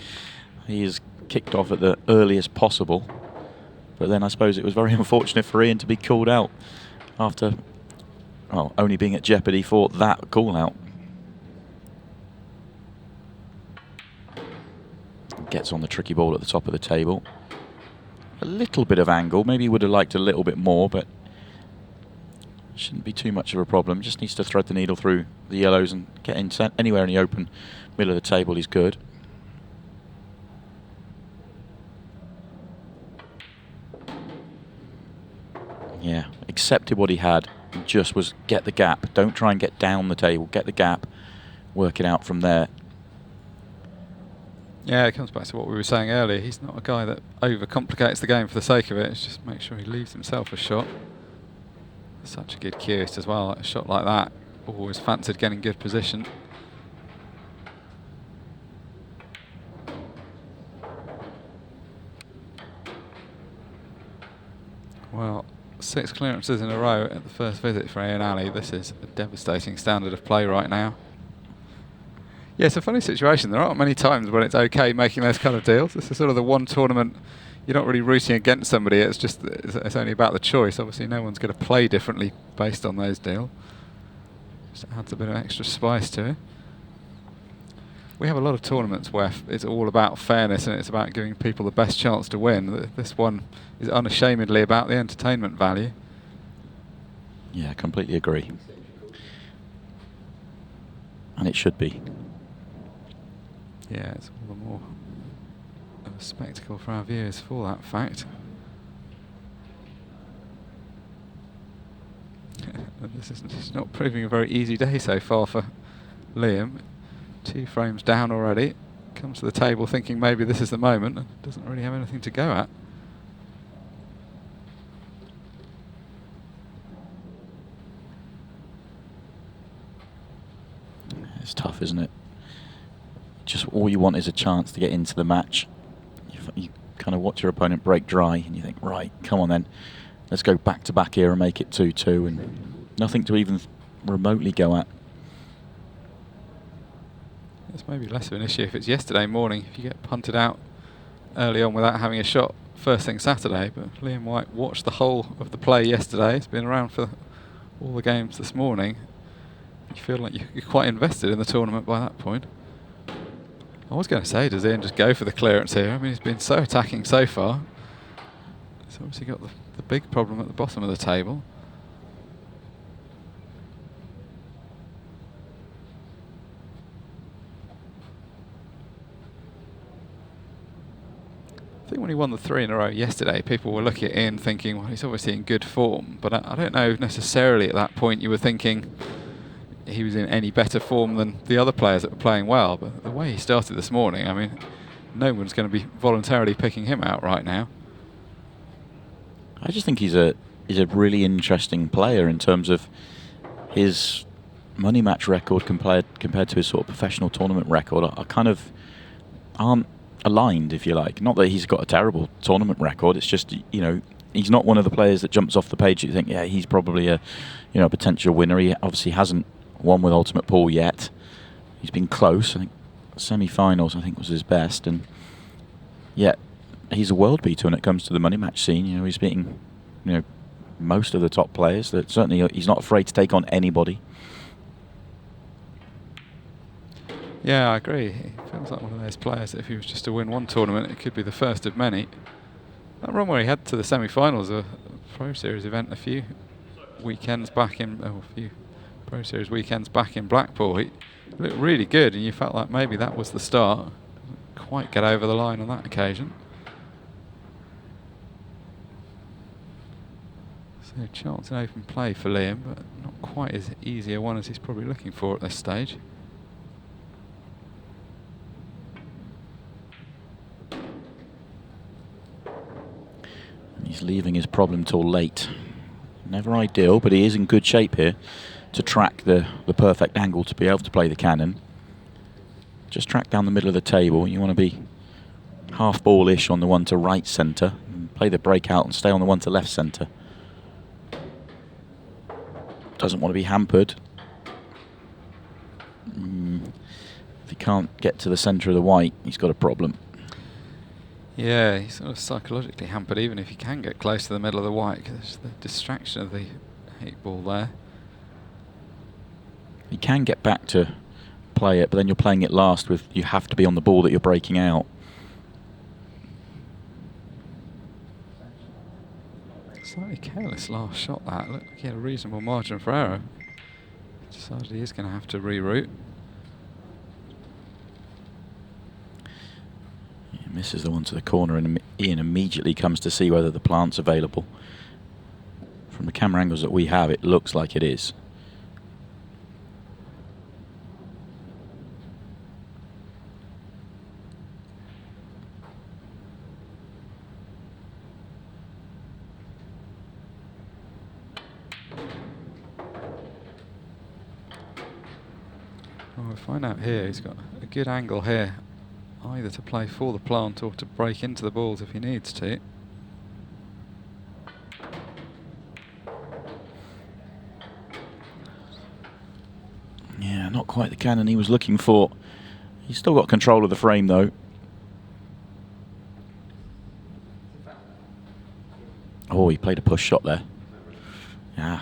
he is kicked off at the earliest possible. But then I suppose it was very unfortunate for Ian to be called out after, well, only being at jeopardy for that call out. Gets on the tricky ball at the top of the table. A little bit of angle. Maybe he would have liked a little bit more, but shouldn't be too much of a problem. Just needs to thread the needle through the yellows and get into anywhere in the open middle of the table. He's good. Yeah, accepted what he had. Just was get the gap. Don't try and get down the table. Get the gap. Work it out from there. Yeah, it comes back to what we were saying earlier. He's not a guy that overcomplicates the game for the sake of it. It's just make sure he leaves himself a shot. Such a good cueist as well. A shot like that, always fancied getting good position. Well, 6 clearances in a row at the first visit for Ian Alley. This is a devastating standard of play right now. Yeah, it's a funny situation. There aren't many times when it's okay making those kind of deals. This is sort of the one tournament you're not really rooting against somebody. It's just it's only about the choice. Obviously, no one's going to play differently based on those deals. Just adds a bit of extra spice to it. We have a lot of tournaments where it's all about fairness and it's about giving people the best chance to win. This one is unashamedly about the entertainment value. Yeah, completely agree. And it should be. Yeah, it's all the more of a spectacle for our viewers for that fact. It's not proving a very easy day so far for Liam. 2 frames down already. Comes to the table thinking maybe this is the moment and doesn't really have anything to go at. It's tough, isn't it? Just all you want is a chance to get into the match. You kind of watch your opponent break dry and you think, right, come on then. Let's go back to back here and make it 2-2 and nothing to even remotely go at. It's maybe less of an issue if it's yesterday morning, if you get punted out early on without having a shot first thing Saturday. But Liam White watched the whole of the play yesterday. He's been around for all the games this morning. You feel like you're quite invested in the tournament by that point. I was going to say, does Ian just go for the clearance here? I mean, he's been so attacking so far. He's obviously got the big problem at the bottom of the table. I think when he won the 3 in a row yesterday, people were looking at Ian thinking, well, he's obviously in good form. But I don't know necessarily at that point you were thinking he was in any better form than the other players that were playing well. But the way he started this morning, I mean, no one's going to be voluntarily picking him out right now. I just think he's a really interesting player in terms of his money match record compared to his sort of professional tournament record. I kind of aren't aligned, if you like. Not that he's got a terrible tournament record. It's just, you know, he's not one of the players that jumps off the page that you think, yeah, he's probably a potential winner. He obviously hasn't won with Ultimate Pool yet. He's been close. I think semi-finals I think was his best, and yet he's a world beater when it comes to the money match scene. You know, he's beating most of the top players. That certainly he's not afraid to take on anybody. Yeah, I agree. He feels like one of those players that if he was just to win one tournament, it could be the first of many. That run where he had to the semi-finals of a Pro Series event a few weekends back in, a few Pro Series weekends back in Blackpool, he looked really good, and you felt like maybe that was the start. Didn't quite get over the line on that occasion. So chance in open play for Liam, but not quite as easy a one as he's probably looking for at this stage. He's leaving his problem till late. Never ideal, but he is in good shape here to track the perfect angle to be able to play the cannon. Just track down the middle of the table. You want to be half ball-ish on the one to right centre. And play the breakout and stay on the one to left centre. Doesn't want to be hampered. If he can't get to the centre of the white, he's got a problem. Yeah, he's sort of psychologically hampered even if he can get close to the middle of the white, because there's the distraction of the 8-ball there. You can get back to play it, but then you're playing it last with, you have to be on the ball that you're breaking out. Slightly careless last shot that. Looked like he had a reasonable margin for error. Decided he is going to have to reroute. He misses the one to the corner, and Ian immediately comes to see whether the plant's available. From the camera angles that we have, it looks like it is. Well, we'll find out here. He's got a good angle here, either to play for the plant or to break into the balls if he needs to. Yeah, not quite the cannon he was looking for. He's still got control of the frame though. Oh, he played a push shot there. Yeah,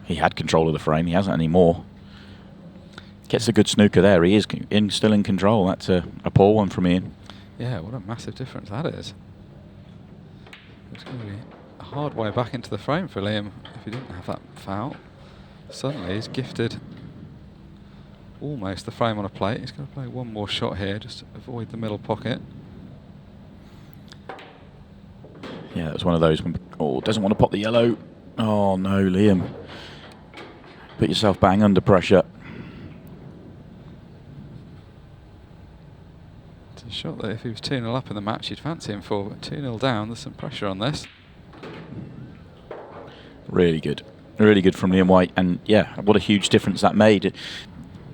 he had control of the frame. He hasn't anymore. Gets a good snooker there. He is still in control. That's a poor one from Ian. Yeah, what a massive difference that is. It's going to be a hard way back into the frame for Liam if he didn't have that foul. Suddenly he's gifted almost the frame on a plate. He's got to play one more shot here just to avoid the middle pocket. Yeah, that was one of those when, oh, doesn't want to pop the yellow. Oh no, Liam. Put yourself bang under pressure. It's a shot that if he was 2-0 up in the match you'd fancy him for, but 2-0 down, there's some pressure on this. Really good. Really good from Liam White, and yeah, what a huge difference that made.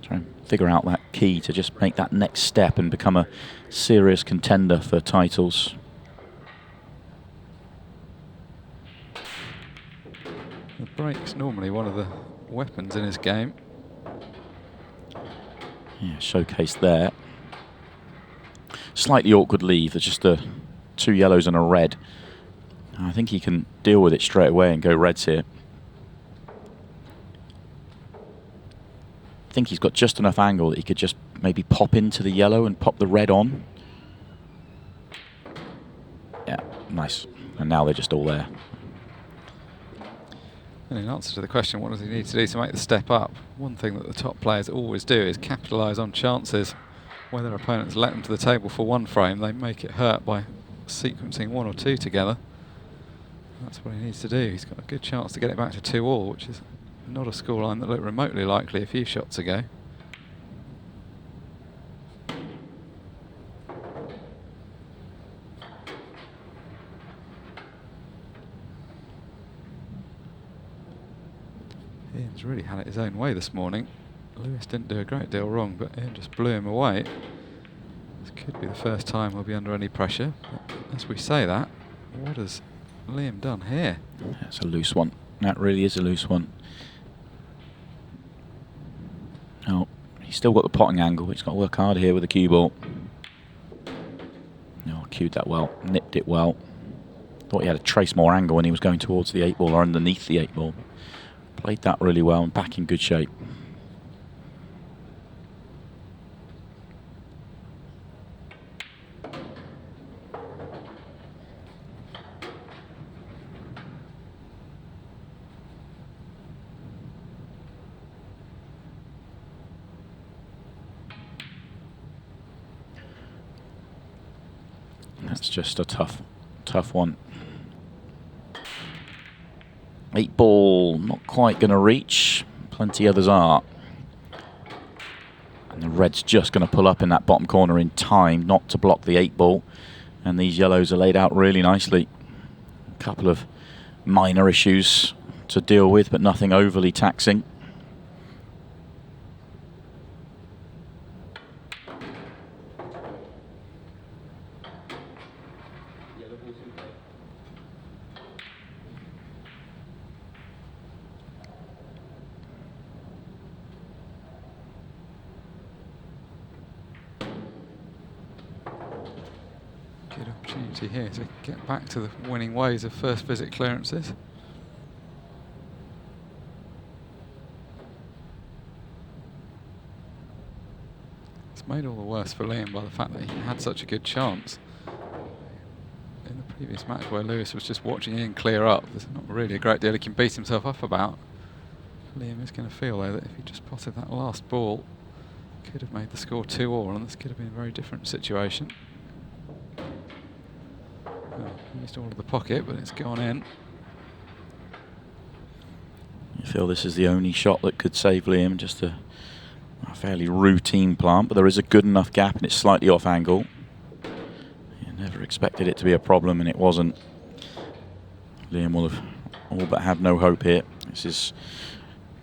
Try and figure out that key to just make that next step and become a serious contender for titles. The break's normally one of the weapons in his game. Yeah, showcased there. Slightly awkward leave. There's just 2 yellows and a red. I think he can deal with it straight away and go reds here. I think he's got just enough angle that he could just maybe pop into the yellow and pop the red on. Yeah, nice. And now they're just all there. And in answer to the question, what does he need to do to make the step up? One thing that the top players always do is capitalise on chances. When their opponents let them to the table for one frame, they make it hurt by sequencing 1 or 2 together. That's what he needs to do. He's got a good chance to get it back to 2-all, which is not a scoreline that looked remotely likely a few shots ago. Ian's really had it his own way this morning. Lewis didn't do a great deal wrong, but Ian just blew him away. This could be the first time he'll be under any pressure. But as we say that, what has Liam done here? That's a loose one. That really is a loose one. Oh, he's still got the potting angle. He's got to work hard here with the cue ball. No, cued that well, nipped it well. Thought he had to trace more angle when he was going towards the 8-ball or underneath the 8-ball. Played that really well and back in good shape. That's just a tough one. 8-ball, not quite going to reach. Plenty others are. And the red's just going to pull up in that bottom corner in time not to block the 8-ball. And these yellows are laid out really nicely. couple of minor issues to deal with, but nothing overly taxing. Good opportunity here to get back to the winning ways of first visit clearances. It's made all the worse for Liam by the fact that he had such a good chance. In the previous match where Lewis was just watching Ian clear up, there's not really a great deal he can beat himself up about. Liam is going to feel though that if he just potted that last ball, could have made the score 2-all, and this could have been a very different situation. Well, used all of the pocket, but it's gone in. You feel this is the only shot that could save Liam, just a fairly routine plant, but there is a good enough gap and it's slightly off angle. You never expected it to be a problem, and it wasn't. Liam will have all but have no hope here. This is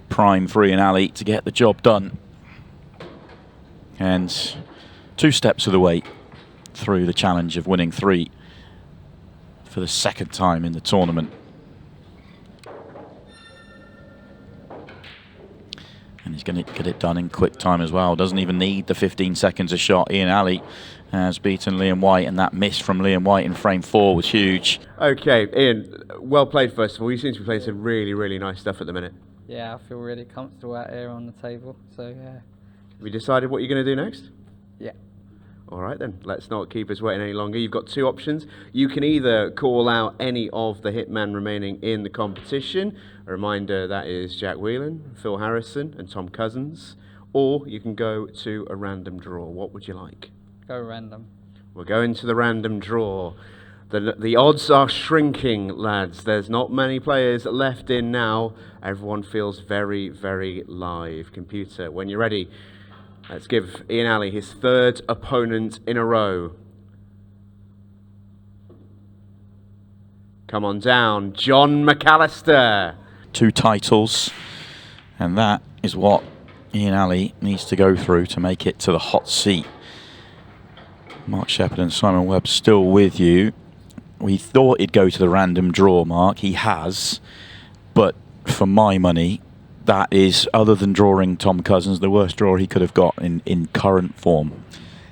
prime for Ian Alley to get the job done. And 2 steps of the way through the challenge of winning 3 for the second time in the tournament. And he's going to get it done in quick time as well. Doesn't even need the 15 seconds a shot. Ian Alley has beaten Liam White, and that miss from Liam White in frame 4 was huge. Okay, Ian, well played first of all. You seem to be playing some really, really nice stuff at the minute. Yeah, I feel really comfortable out here on the table. So yeah. Have you decided what you're going to do next? Yeah. All right then, let's not keep us waiting any longer. You've got 2 options. You can either call out any of the hitmen remaining in the competition. A reminder, that is Jack Wheelen, Phil Harrison and Tom Cousins. Or you can go to a random draw. What would you like? Go random. We're going to the random draw. The odds are shrinking, lads. There's not many players left in now. Everyone feels very, very live. Computer, when you're ready, let's give Ian Alley his 3rd opponent in a row. Come on down, John McAllister. 2 titles, and that is what Ian Alley needs to go through to make it to the hot seat. Mark Shepherd and Simon Webb still with you. We thought he'd go to the random draw, Mark. He has, but for my money, that is, other than drawing Tom Cousins, the worst draw he could have got in current form.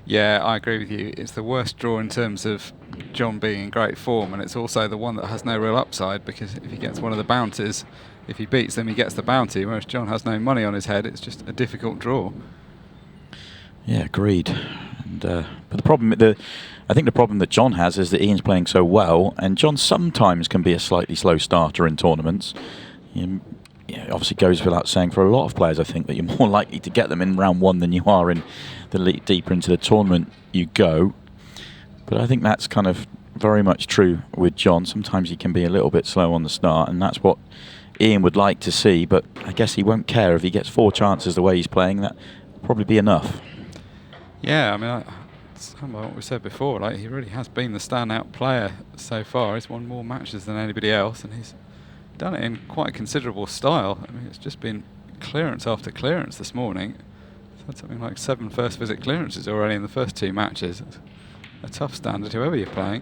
Yeah, I agree with you. It's the worst draw in terms of John being in great form, and it's also the one that has no real upside, because if he gets one of the bounties, if he beats them, he gets the bounty, whereas John has no money on his head. It's just a difficult draw. Yeah, agreed. And, but the problem, I think the problem that John has is that Ian's playing so well, and John sometimes can be a slightly slow starter in tournaments. It obviously goes without saying for a lot of players, I think, that you're more likely to get them in round 1 than you are in the deeper into the tournament you go. But I think that's kind of very much true with John. Sometimes he can be a little bit slow on the start, and that's what Ian would like to see, but I guess he won't care if he gets 4 chances the way he's playing. That will probably be enough. Yeah, I mean, some of what we said before, like, he really has been the standout player so far. He's won more matches than anybody else, and he's done it in quite a considerable style. I mean, it's just been clearance after clearance this morning. He's had something like 7 first visit clearances already in the first 2 matches. It's a tough standard, whoever you're playing.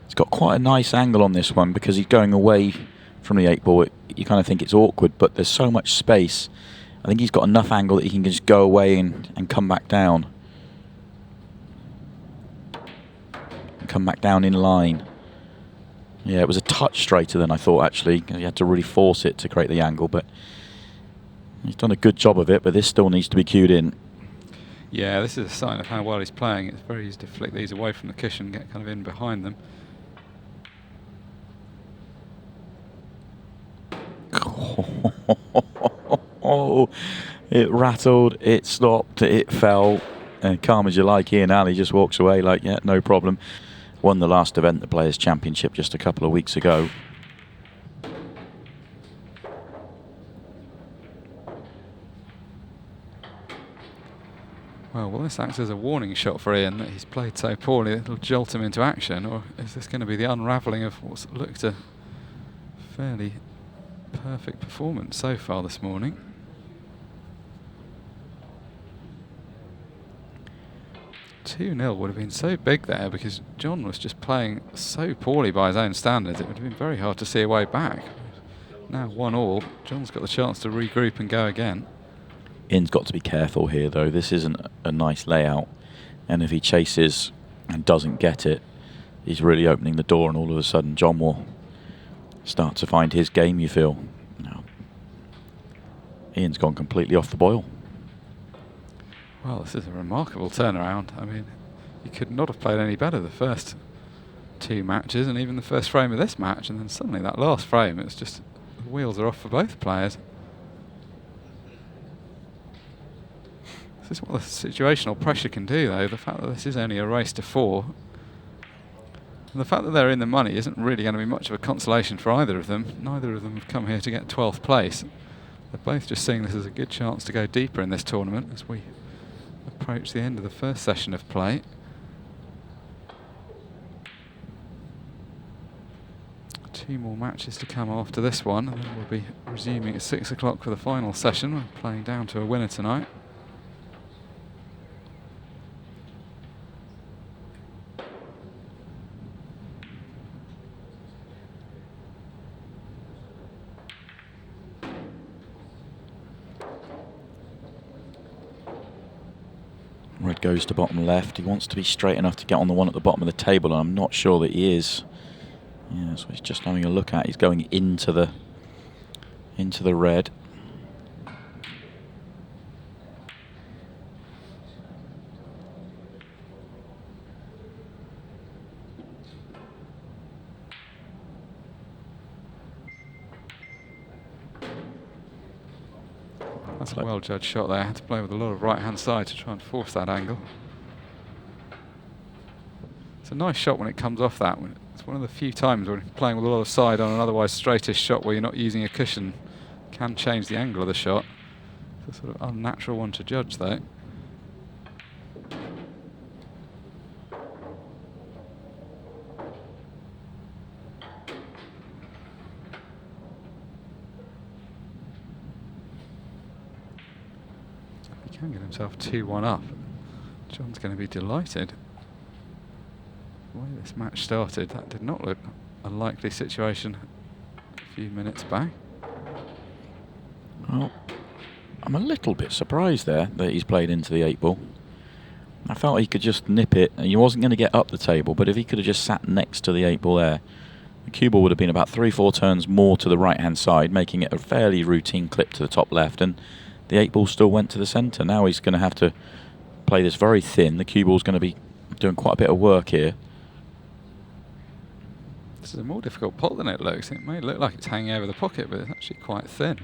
He's got quite a nice angle on this one because he's going away from the 8 ball. You kind of think it's awkward, but there's so much space. I think he's got enough angle that he can just go away and come back down. And come back down in line. Yeah, it was a touch straighter than I thought, actually. He had to really force it to create the angle, but he's done a good job of it, but this still needs to be cued in. Yeah, this is a sign of how well he's playing. It's very easy to flick these away from the cushion, get kind of in behind them. Oh, it rattled, it stopped, it fell, and calm as you like, Ian Alley just walks away like, yeah, no problem. Won the last event, the Players' Championship, just a couple of weeks ago. Well, will this act as a warning shot for Ian that he's played so poorly that it'll jolt him into action, or is this going to be the unravelling of what's looked a fairly perfect performance so far this morning? (2-0) would have been so big there because John was just playing so poorly by his own standards. It would have been very hard to see a way back. Now 1-1, John's got the chance to regroup and go again. Ian's got to be careful here, though. This isn't a nice layout, and if he chases and doesn't get it, he's really opening the door, and all of a sudden John will start to find his game, you feel. No. Ian's gone completely off the boil. Well, this is a remarkable turnaround. I mean, he could not have played any better the first 2 matches, and even the first frame of this match, and then suddenly that last frame, it's just, the wheels are off for both players. This is what the situational pressure can do, though. The fact that this is only a race to 4, and the fact that they're in the money isn't really going to be much of a consolation for either of them. Neither of them have come here to get 12th place. They're both just seeing this as a good chance to go deeper in this tournament as we approach the end of the first session of play. Two more matches to come after this one, and then we'll be resuming at 6 o'clock for the final session. We're playing down to a winner tonight. Red goes to bottom left. He wants to be straight enough to get on the one at the bottom of the table, and I'm not sure that he is. Yeah, so he's just having a look at. He's going into the red. That's a well-judged shot there. Had to play with a lot of right-hand side to try and force that angle. It's a nice shot when it comes off that. It's one of the few times when playing with a lot of side on an otherwise straightish shot where you're not using a cushion can change the angle of the shot. It's a sort of unnatural one to judge, though. He can get himself 2-1 up. John's going to be delighted. The way this match started, that did not look a likely situation a few minutes back. Well, I'm a little bit surprised there that he's played into the 8-ball. I felt he could just nip it, and he wasn't going to get up the table, but if he could have just sat next to the 8-ball there, the cue ball would have been about 3-4 turns more to the right-hand side, making it a fairly routine clip to the top left, and the 8-ball still went to the centre. Now he's going to have to play this very thin. The cue ball's going to be doing quite a bit of work here. This is a more difficult pot than it looks. It may look like it's hanging over the pocket, but it's actually quite thin.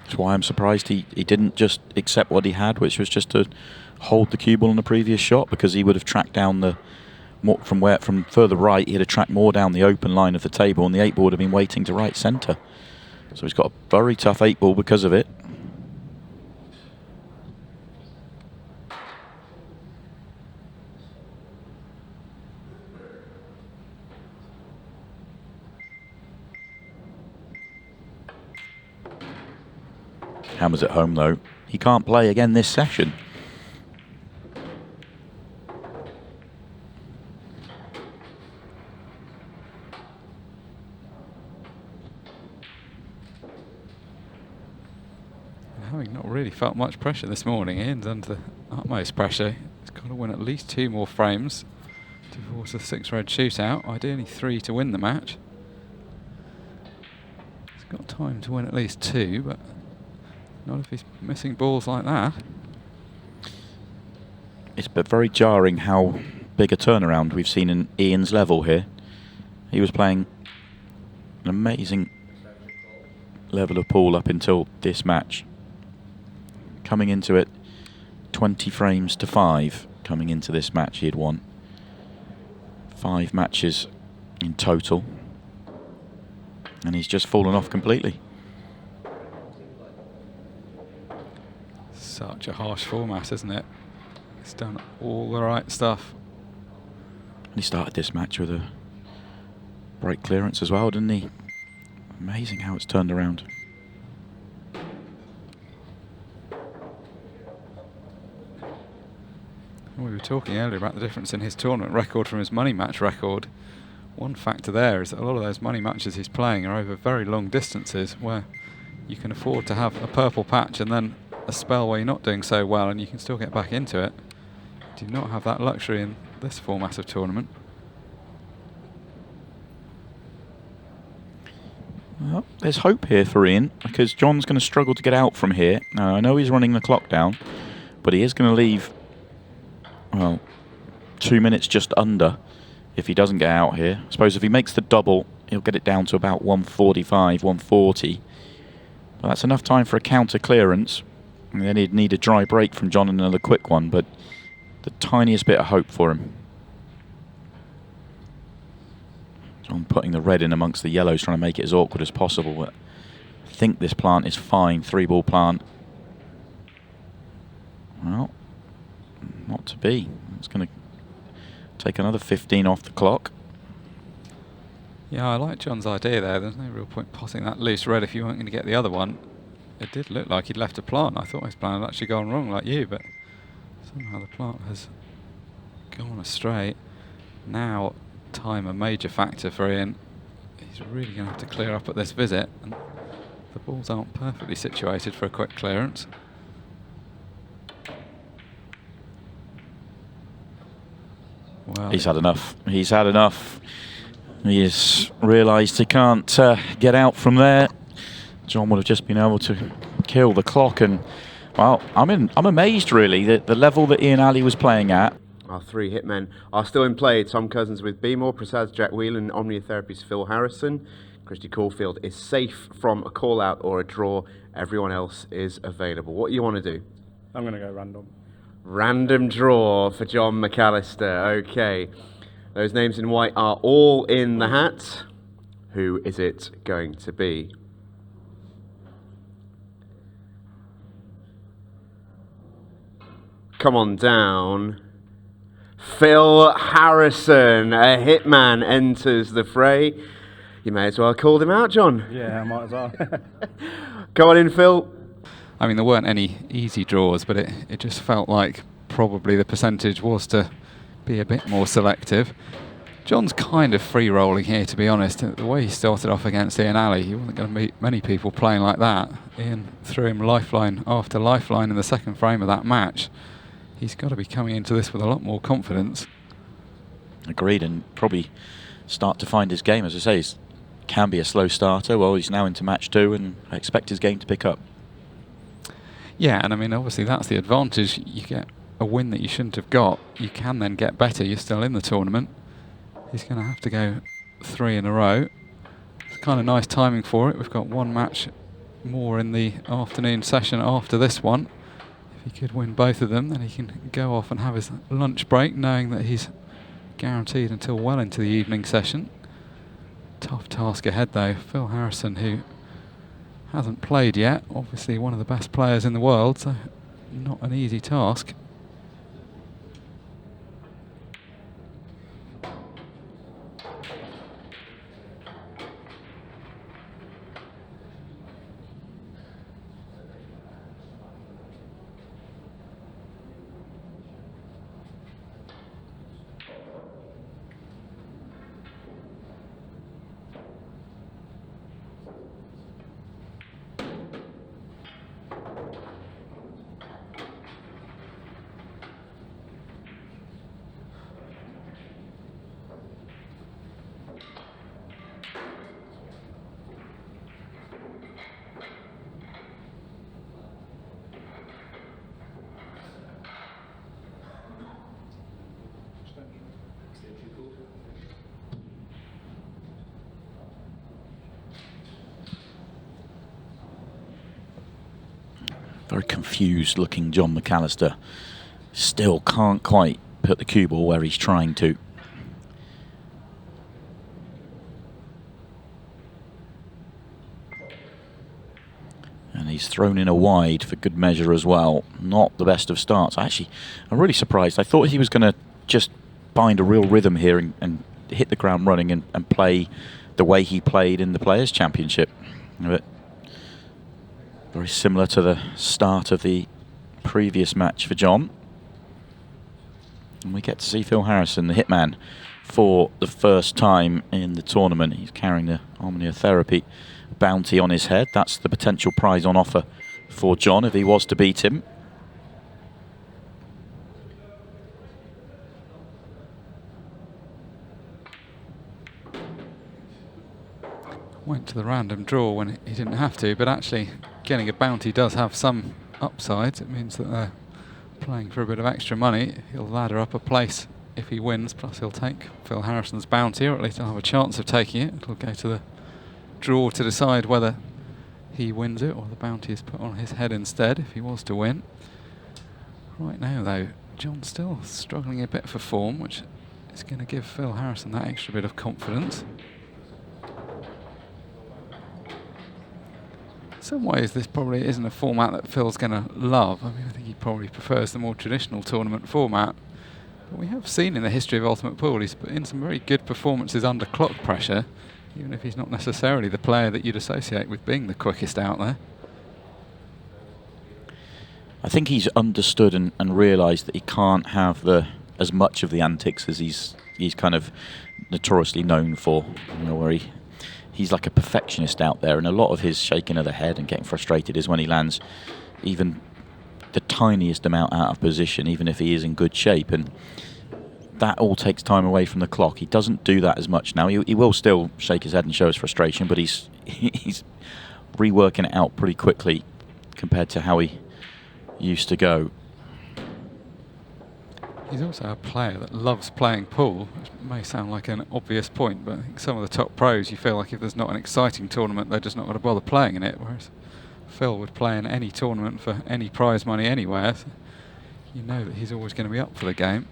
That's why I'm surprised he didn't just accept what he had, which was just to hold the cue ball on the previous shot, because he would have tracked down the more from further right. He'd have tracked more down the open line of the table, and the 8-ball would have been waiting to right centre. So he's got a very tough 8-ball because of it. Hammers at home, though. He can't play again this session. Having not really felt much pressure this morning, Ian's under the utmost pressure. He's got to win at least 2 more frames to force a 6-red shootout, ideally 3 to win the match. He's got time to win at least 2, but not if he's missing balls like that. It's very jarring how big a turnaround we've seen in Ian's level here. He was playing an amazing level of pool up until this match. Coming into it 20 frames to 5. Coming into this match he had won 5 matches in total, and he's just fallen off completely. such a harsh format, isn't it? He's done all the right stuff. He started this match with a break clearance as well, didn't he? Amazing how it's turned around. We were talking earlier about the difference in his tournament record from his money match record. One factor there is that a lot of those money matches he's playing are over very long distances, where you can afford to have a purple patch and then a spell where you're not doing so well and you can still get back into it. Do not have that luxury in this format of tournament. Well, there's hope here for Ian, because John's going to struggle to get out from here. Now, I know he's running the clock down, but he is going to leave, well, 2 minutes just under if he doesn't get out here. I suppose if he makes the double, he'll get it down to about 145, 140. But that's enough time for a counter clearance. And then he'd need a dry break from John and another quick one, but the tiniest bit of hope for him. John putting the red in amongst the yellows, trying to make it as awkward as possible. But I think this plant is fine, 3-ball plant. Well, not to be. It's going to take another 15 off the clock. Yeah, I like John's idea there. There's no real point potting that loose red if you weren't going to get the other one. It did look like he'd left a plant. I thought his plan had actually gone wrong like you, but somehow the plant has gone astray. Now, time a major factor for Ian. He's really going to have to clear up at this visit, and the balls aren't perfectly situated for a quick clearance. Well, He's had enough. He's had enough. He has realised he can't get out from there. John would have just been able to kill the clock, and well, I'm amazed really that the level that Ian Alley was playing at. Our 3 hitmen are still in play. Tom Cousins with Beemore, Prasad's Jack Wheelen, Omniotherapy's Phil Harrison. Christy Coffield is safe from a call-out or a draw. Everyone else is available. What do you want to do? I'm going to go random. Random draw for John McAllister. Okay. Those names in white are all in the hat. Who is it going to be? Come on down. Phil Harrison, a hitman, enters the fray. You may as well have called him out, John. Yeah, I might as well. Come on in, Phil. I mean, there weren't any easy draws, but it just felt like probably the percentage was to be a bit more selective. John's kind of free-rolling here, to be honest. The way he started off against Ian Alley, he wasn't going to meet many people playing like that. Ian threw him lifeline after lifeline in the second frame of that match. He's got to be coming into this with a lot more confidence. Agreed, and probably start to find his game. As I say, he can be a slow starter. Well, he's now into match 2, and I expect his game to pick up. Yeah, and I mean, obviously that's the advantage. You get a win that you shouldn't have got. You can then get better. You're still in the tournament. He's going to have to go 3 in a row. It's kind of nice timing for it. We've got one match more in the afternoon session after this one. If he could win both of them, then he can go off and have his lunch break, knowing that he's guaranteed until well into the evening session. Tough task ahead though. Phil Harrison, who hasn't played yet, obviously one of the best players in the world, so not an easy task. Very confused looking John McAllister. Still can't quite put the cue ball where he's trying to. And And he's thrown in a wide for good measure as well. Not the best of starts. I'm really surprised. I thought he was going to just find a real rhythm here and hit the ground running and play the way he played in the Players' Championship. But very similar to the start of the previous match for John. And we get to see Phil Harrison, the hitman, for the first time in the tournament. He's carrying the Omniotherapy bounty on his head. That's the potential prize on offer for John if he was to beat him. Went to the random draw when he didn't have to, but actually getting a bounty does have some upsides. It means that they're playing for a bit of extra money. He'll ladder up a place if he wins, plus he'll take Phil Harrison's bounty, or at least he'll have a chance of taking it. It'll go to the draw to decide whether he wins it or the bounty is put on his head instead if he was to win. Right now though, John's still struggling a bit for form, which is going to give Phil Harrison that extra bit of confidence. In some ways this probably isn't a format that Phil's going to love. I mean, I think he probably prefers the more traditional tournament format. But we have seen in the history of Ultimate Pool he's put in some very good performances under clock pressure, even if he's not necessarily the player that you'd associate with being the quickest out there. I think he's understood and realised that he can't have as much of the antics as he's kind of notoriously known for. You know, where he's like a perfectionist out there, and a lot of his shaking of the head and getting frustrated is when he lands even the tiniest amount out of position, even if he is in good shape, and that all takes time away from the clock. He doesn't do that as much now. He will still shake his head and show his frustration, but he's reworking it out pretty quickly compared to how he used to go. He's also a player that loves playing pool, which may sound like an obvious point, but I think some of the top pros, you feel like if there's not an exciting tournament, they're just not going to bother playing in it, whereas Phil would play in any tournament for any prize money anywhere. So you know that he's always going to be up for the game.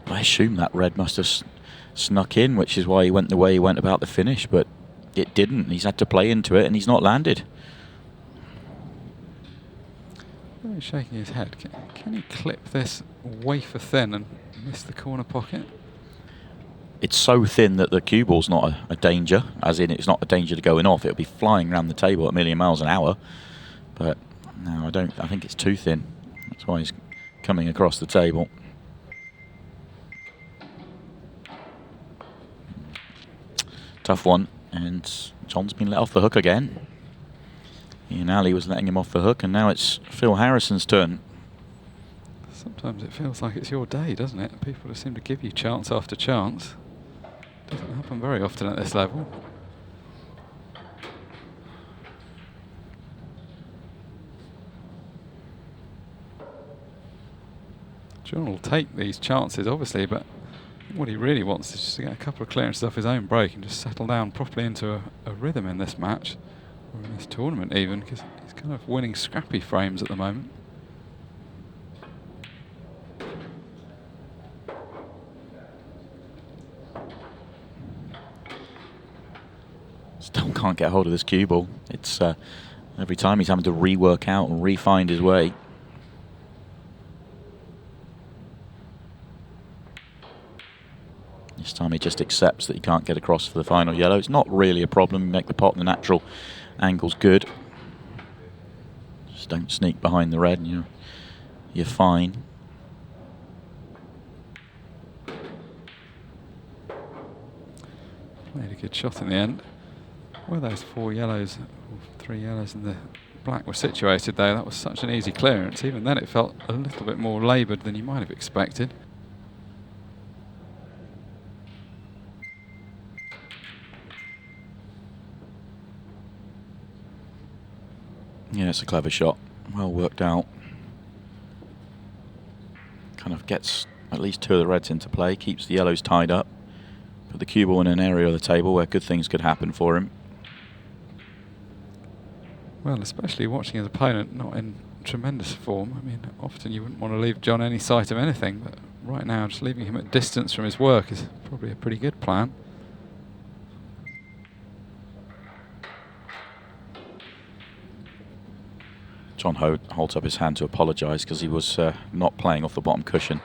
I assume that red must have snuck in, which is why he went the way he went about the finish, but it didn't. He's had to play into it and he's not landed. He's shaking his head. Can he clip this wafer thin and miss the corner pocket? It's so thin that the cue ball's not a danger, as in it's not a danger to going off. It'll be flying around the table at a million miles an hour. But no, I think it's too thin. That's why he's coming across the table. Tough one, and John's been let off the hook again. Ian Ali was letting him off the hook, and now it's Phil Harrison's turn. Sometimes it feels like it's your day, doesn't it? People just seem to give you chance after chance. Doesn't happen very often at this level. John will take these chances, obviously, but what he really wants is just to get a couple of clearances off his own break and just settle down properly into a rhythm in this match, or in this tournament even, because he's kind of winning scrappy frames at the moment. Still can't get hold of this cue ball. It's every time he's having to rework out and re-find his way. This time he just accepts that he can't get across for the final yellow. It's not really a problem. You make the pot and the natural angle's good. Just don't sneak behind the red and you're fine. Made a good shot in the end. Where those 4 yellows, or 3 yellows and the black were situated though, that was such an easy clearance. Even then it felt a little bit more laboured than you might have expected. Yeah, it's a clever shot. Well worked out. Kind of gets at least 2 of the reds into play, keeps the yellows tied up. Put the cue ball in an area of the table where good things could happen for him. Well, especially watching his opponent not in tremendous form. I mean, often you wouldn't want to leave John any sight of anything, but right now just leaving him at distance from his work is probably a pretty good plan. John holds up his hand to apologise because he was not playing off the bottom cushion.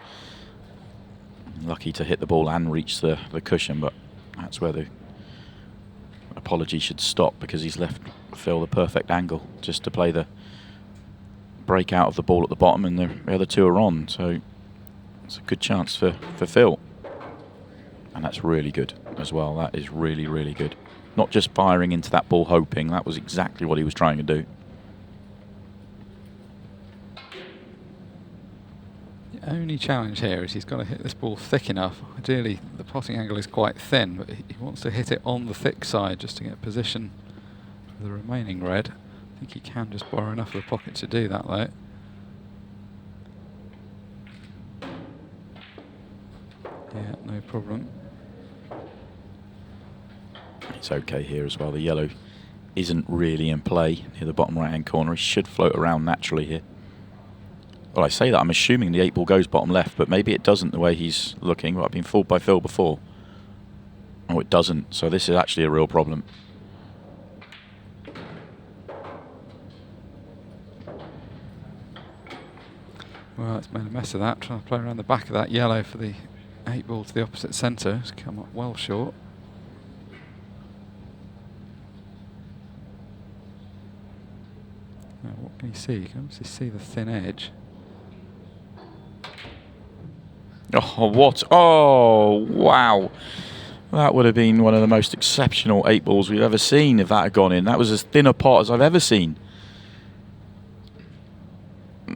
Lucky to hit the ball and reach the cushion, but that's where the apology should stop, because he's left Phil the perfect angle just to play the break out of the ball at the bottom, and the other two are on, so it's a good chance for Phil. And that's really good as well. That is really, really good. Not just firing into that ball hoping, that was exactly what he was trying to do. The only challenge here is he's got to hit this ball thick enough. Ideally, the potting angle is quite thin, but he wants to hit it on the thick side just to get position for the remaining red. I think he can just borrow enough of the pocket to do that, though. Yeah, no problem. It's okay here as well. The yellow isn't really in play near the bottom right hand corner. He should float around naturally here. Well, I say that, I'm assuming the 8 ball goes bottom left, but maybe it doesn't the way he's looking. Well, I've been fooled by Phil before. Oh, it doesn't. So this is actually a real problem. Well, it's made a mess of that, trying to play around the back of that yellow for the 8 ball to the opposite centre. It's come up well short. Now, what can you see? You can obviously see the thin edge. Oh, what? Oh, wow. That would have been one of the most exceptional 8 balls we've ever seen if that had gone in. That was as thin a pot as I've ever seen.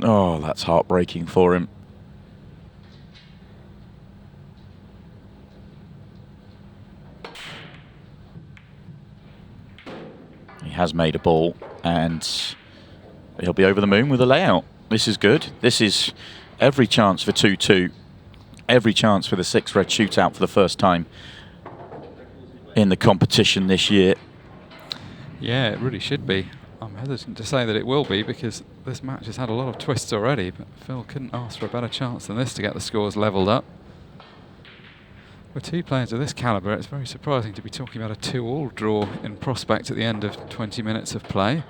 Oh, that's heartbreaking for him. He has made a ball, and he'll be over the moon with a layout. This is good. This is every chance for 2-2. Every chance for the 6 red shootout for the first time in the competition this year. Yeah, it really should be. I'm hesitant to say that it will be, because this match has had a lot of twists already, but Phil couldn't ask for a better chance than this to get the scores levelled up. With 2 players of this calibre, it's very surprising to be talking about a 2-all draw in prospect at the end of 20 minutes of play,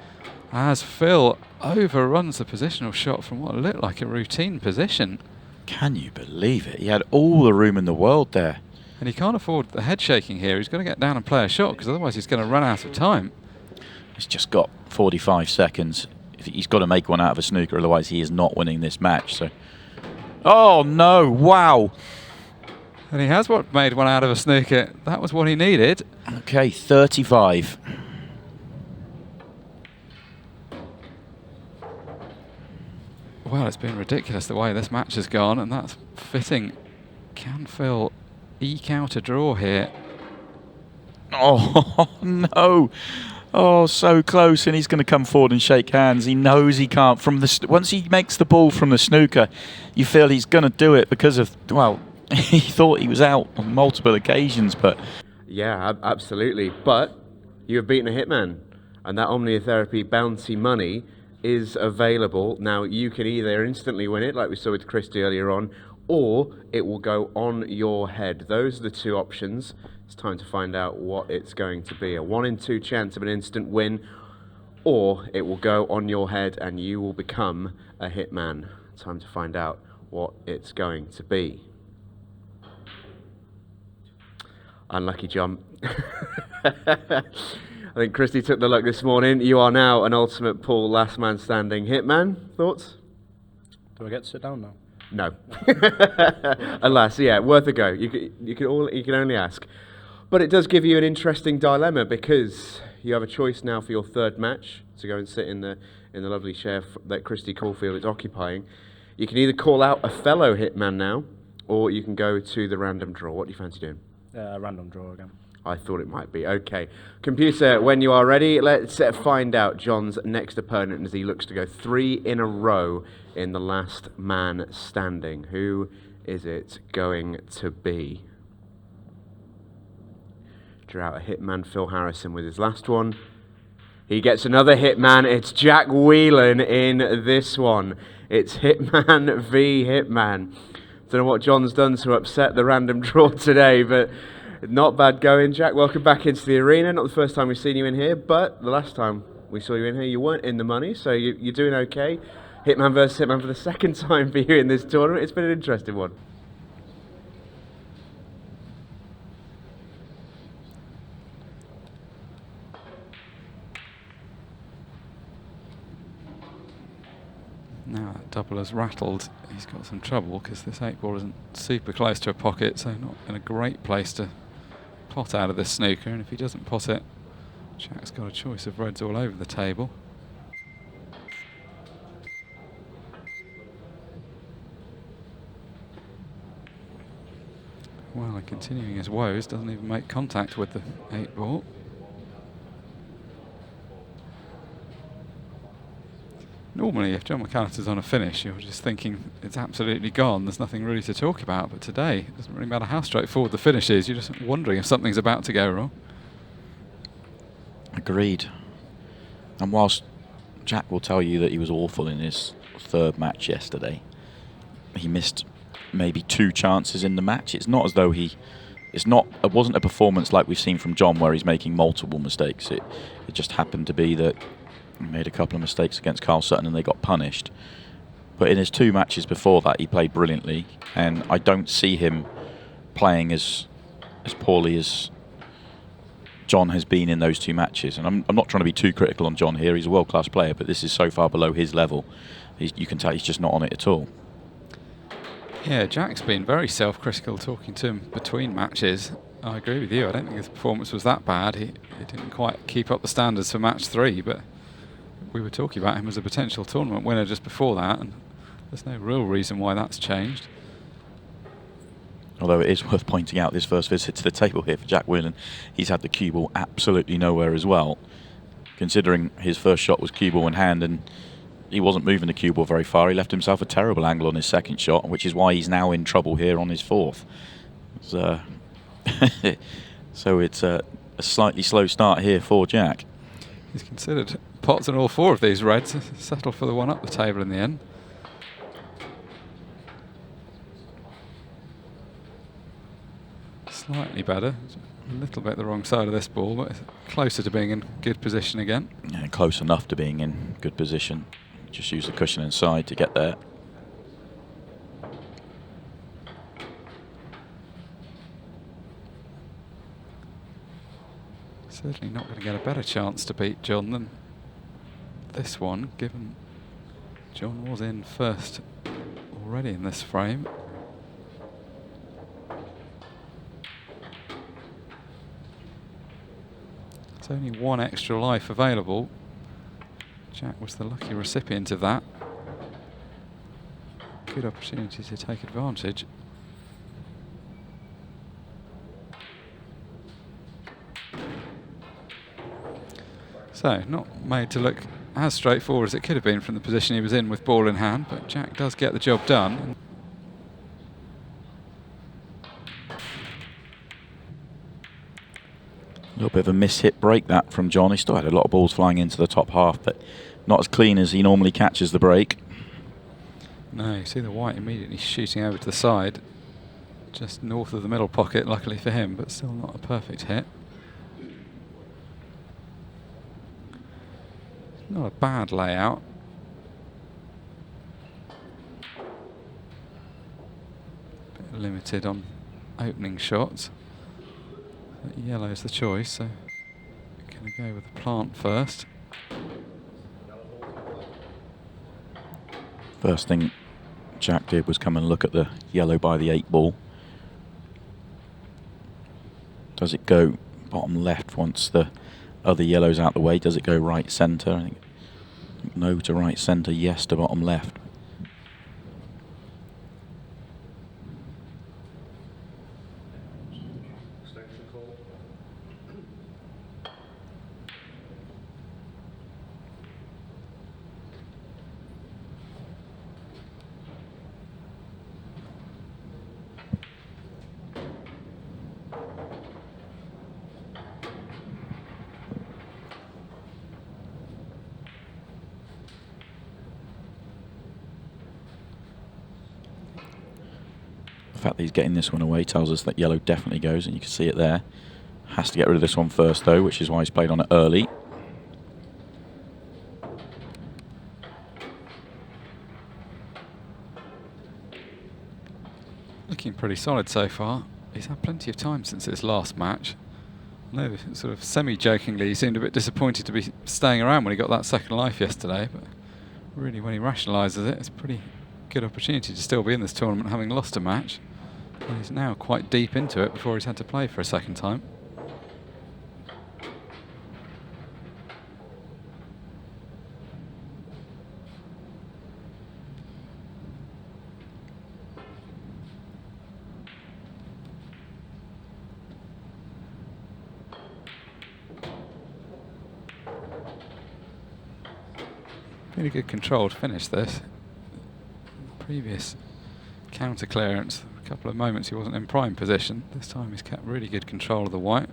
as Phil overruns the positional shot from what looked like a routine position. Can you believe it? He had all the room in the world there. And he can't afford the head shaking here. He's got to get down and play a shot, because otherwise he's going to run out of time. He's just got 45 seconds. He's got to make one out of a snooker, otherwise he is not winning this match. So, oh no, wow. And he has made one out of a snooker. That was what he needed. Okay, 35. Well, it's been ridiculous the way this match has gone, and that's fitting. Can Phil eke out a draw here? Oh, no. Oh, so close, and he's going to come forward and shake hands. He knows he can't. Once he makes the ball from the snooker, you feel he's going to do it because of, well, he thought he was out on multiple occasions, but... Yeah, absolutely. But you have beaten a hitman, and that Omniotherapy bounty money is available. Now, you can either instantly win it, like we saw with Christy earlier on, or it will go on your head. Those are the 2 options. It's time to find out what it's going to be. A 1 in 2 chance of an instant win, or it will go on your head and you will become a hitman. Time to find out what it's going to be. Unlucky jump. I think Christy took the luck this morning. You are now an ultimate pool last man standing hitman. Thoughts? Do I get to sit down now? No. Alas, yeah, worth a go. You can only ask. But it does give you an interesting dilemma, because you have a choice now for your 3rd match to go and sit in the lovely chair that Christy Coffield is occupying. You can either call out a fellow hitman now, or you can go to the random draw. What do you fancy doing? Random draw again. I thought it might be. Okay. Computer, when you are ready, let's find out John's next opponent as he looks to go 3 in a row in the last man standing. Who is it going to be? Drew out a hitman, Phil Harrison, with his last one. He gets another Hitman. It's Jack Wheelen in this one. It's Hitman v Hitman. Don't know what John's done to upset the random draw today, but not bad going. Jack, welcome back into the arena. Not the first time we've seen you in here, but the last time we saw you in here, you weren't in the money, so you're doing okay. Hitman versus Hitman for the second time for you in this tournament. It's been an interesting one. Now that double has rattled. He's got some trouble because this 8-ball isn't super close to a pocket, so not in a great place to pot out of this snooker. And if he doesn't pot it, Jack's got a choice of reds all over the table. Well, and continuing his woes, doesn't even make contact with the 8-ball. Normally, if John McAllister's on a finish, you're just thinking it's absolutely gone, there's nothing really to talk about. But today, it doesn't really matter how straightforward the finish is, you're just wondering if something's about to go wrong. Agreed. And whilst Jack will tell you that he was awful in his third match yesterday, he missed maybe 2 chances in the match. It's not as though it wasn't a performance like we've seen from John where he's making multiple mistakes. It just happened to be that he made a couple of mistakes against Carl Sutton and they got punished. But in his 2 matches before that, he played brilliantly, and I don't see him playing as poorly as John has been in those 2 matches. And I'm not trying to be too critical on John here. He's a world-class player, but this is so far below his level. You can tell he's just not on it at all. Yeah, Jack's been very self-critical talking to him between matches. I agree with you. I don't think his performance was that bad. He didn't quite keep up the standards for match 3, but we were talking about him as a potential tournament winner just before that, and there's no real reason why that's changed. Although it is worth pointing out this first visit to the table here for Jack Wheelen, he's had the cue ball absolutely nowhere as well, considering his first shot was cue ball in hand and he wasn't moving the cue ball very far. He left himself a terrible angle on his second shot, which is why he's now in trouble here on his 4th. So it's a slightly slow start here for Jack. He's considered pots on all 4 of these reds, settled for the one up the table in the end. Slightly better, a little bit the wrong side of this ball, but it's closer to being in good position again. Yeah, close enough to being in good position. Just use the cushion inside to get there. Certainly not going to get a better chance to beat John than this one, given John was in first already in this frame. There's only 1 extra life available. Jack was the lucky recipient of that. Good opportunity to take advantage. So, not made to look as straightforward as it could have been from the position he was in with ball in hand, but Jack does get the job done. A little bit of a miss-hit break that from John. He still had a lot of balls flying into the top half, but not as clean as he normally catches the break. No, you see the white immediately shooting over to the side, just north of the middle pocket, luckily for him, but still not a perfect hit. Not a bad layout. Bit limited on opening shots. But yellow's the choice, so going to go with the plant first. First thing Jack did was come and look at the yellow by the 8-ball. Does it go bottom left once the other yellow's out the way? Does it go right centre? I think no to right centre, yes to bottom left. fact that he's getting this one away tells us that yellow definitely goes, and you can see it there. Has to get rid of this one first, though, which is why he's played on it early. Looking pretty solid so far. He's had plenty of time since his last match. I know, sort of semi-jokingly, he seemed a bit disappointed to be staying around when he got that second life yesterday, but really when he rationalises it, it's a pretty good opportunity to still be in this tournament having lost a match. And he's now quite deep into it before he's had to play for a second time. Really good control to finish this. Previous counter clearance, a couple of moments he wasn't in prime position. This time he's kept really good control of the white.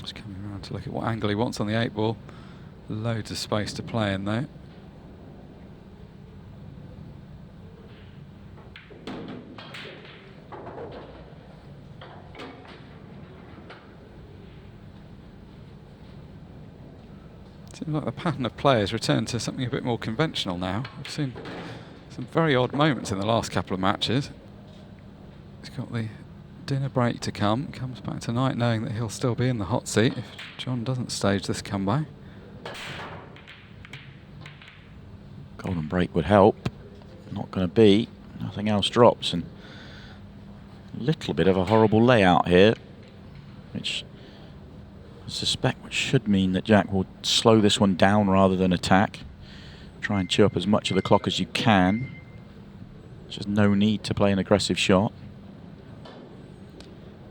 Just coming around to look at what angle he wants on the 8 ball. Loads of space to play in though. Seems like the pattern of play has returned to something a bit more conventional now. We've seen some very odd moments in the last couple of matches. He's got the dinner break to come. Comes back tonight knowing that he'll still be in the hot seat if John doesn't stage this comeback. Golden break would help. Not going to be. Nothing else drops. And a little bit of a horrible layout here, which I suspect should mean that Jack will slow this one down rather than attack. Try and chew up as much of the clock as you can. There's just no need to play an aggressive shot.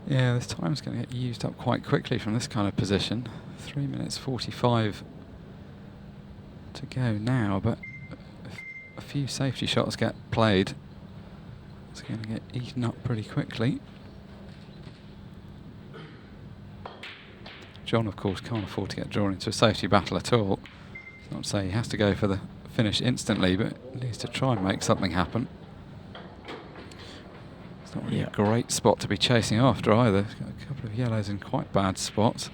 Yeah, this time's going to get used up quite quickly from this kind of position. 3 minutes 45 to go now, but if a few safety shots get played, it's going to get eaten up pretty quickly. John, of course, can't afford to get drawn into a safety battle at all. It's not to say he has to go for the finish instantly, but needs to try and make something happen. It's not really a great spot to be chasing after either. He's got a couple of yellows in quite bad spots.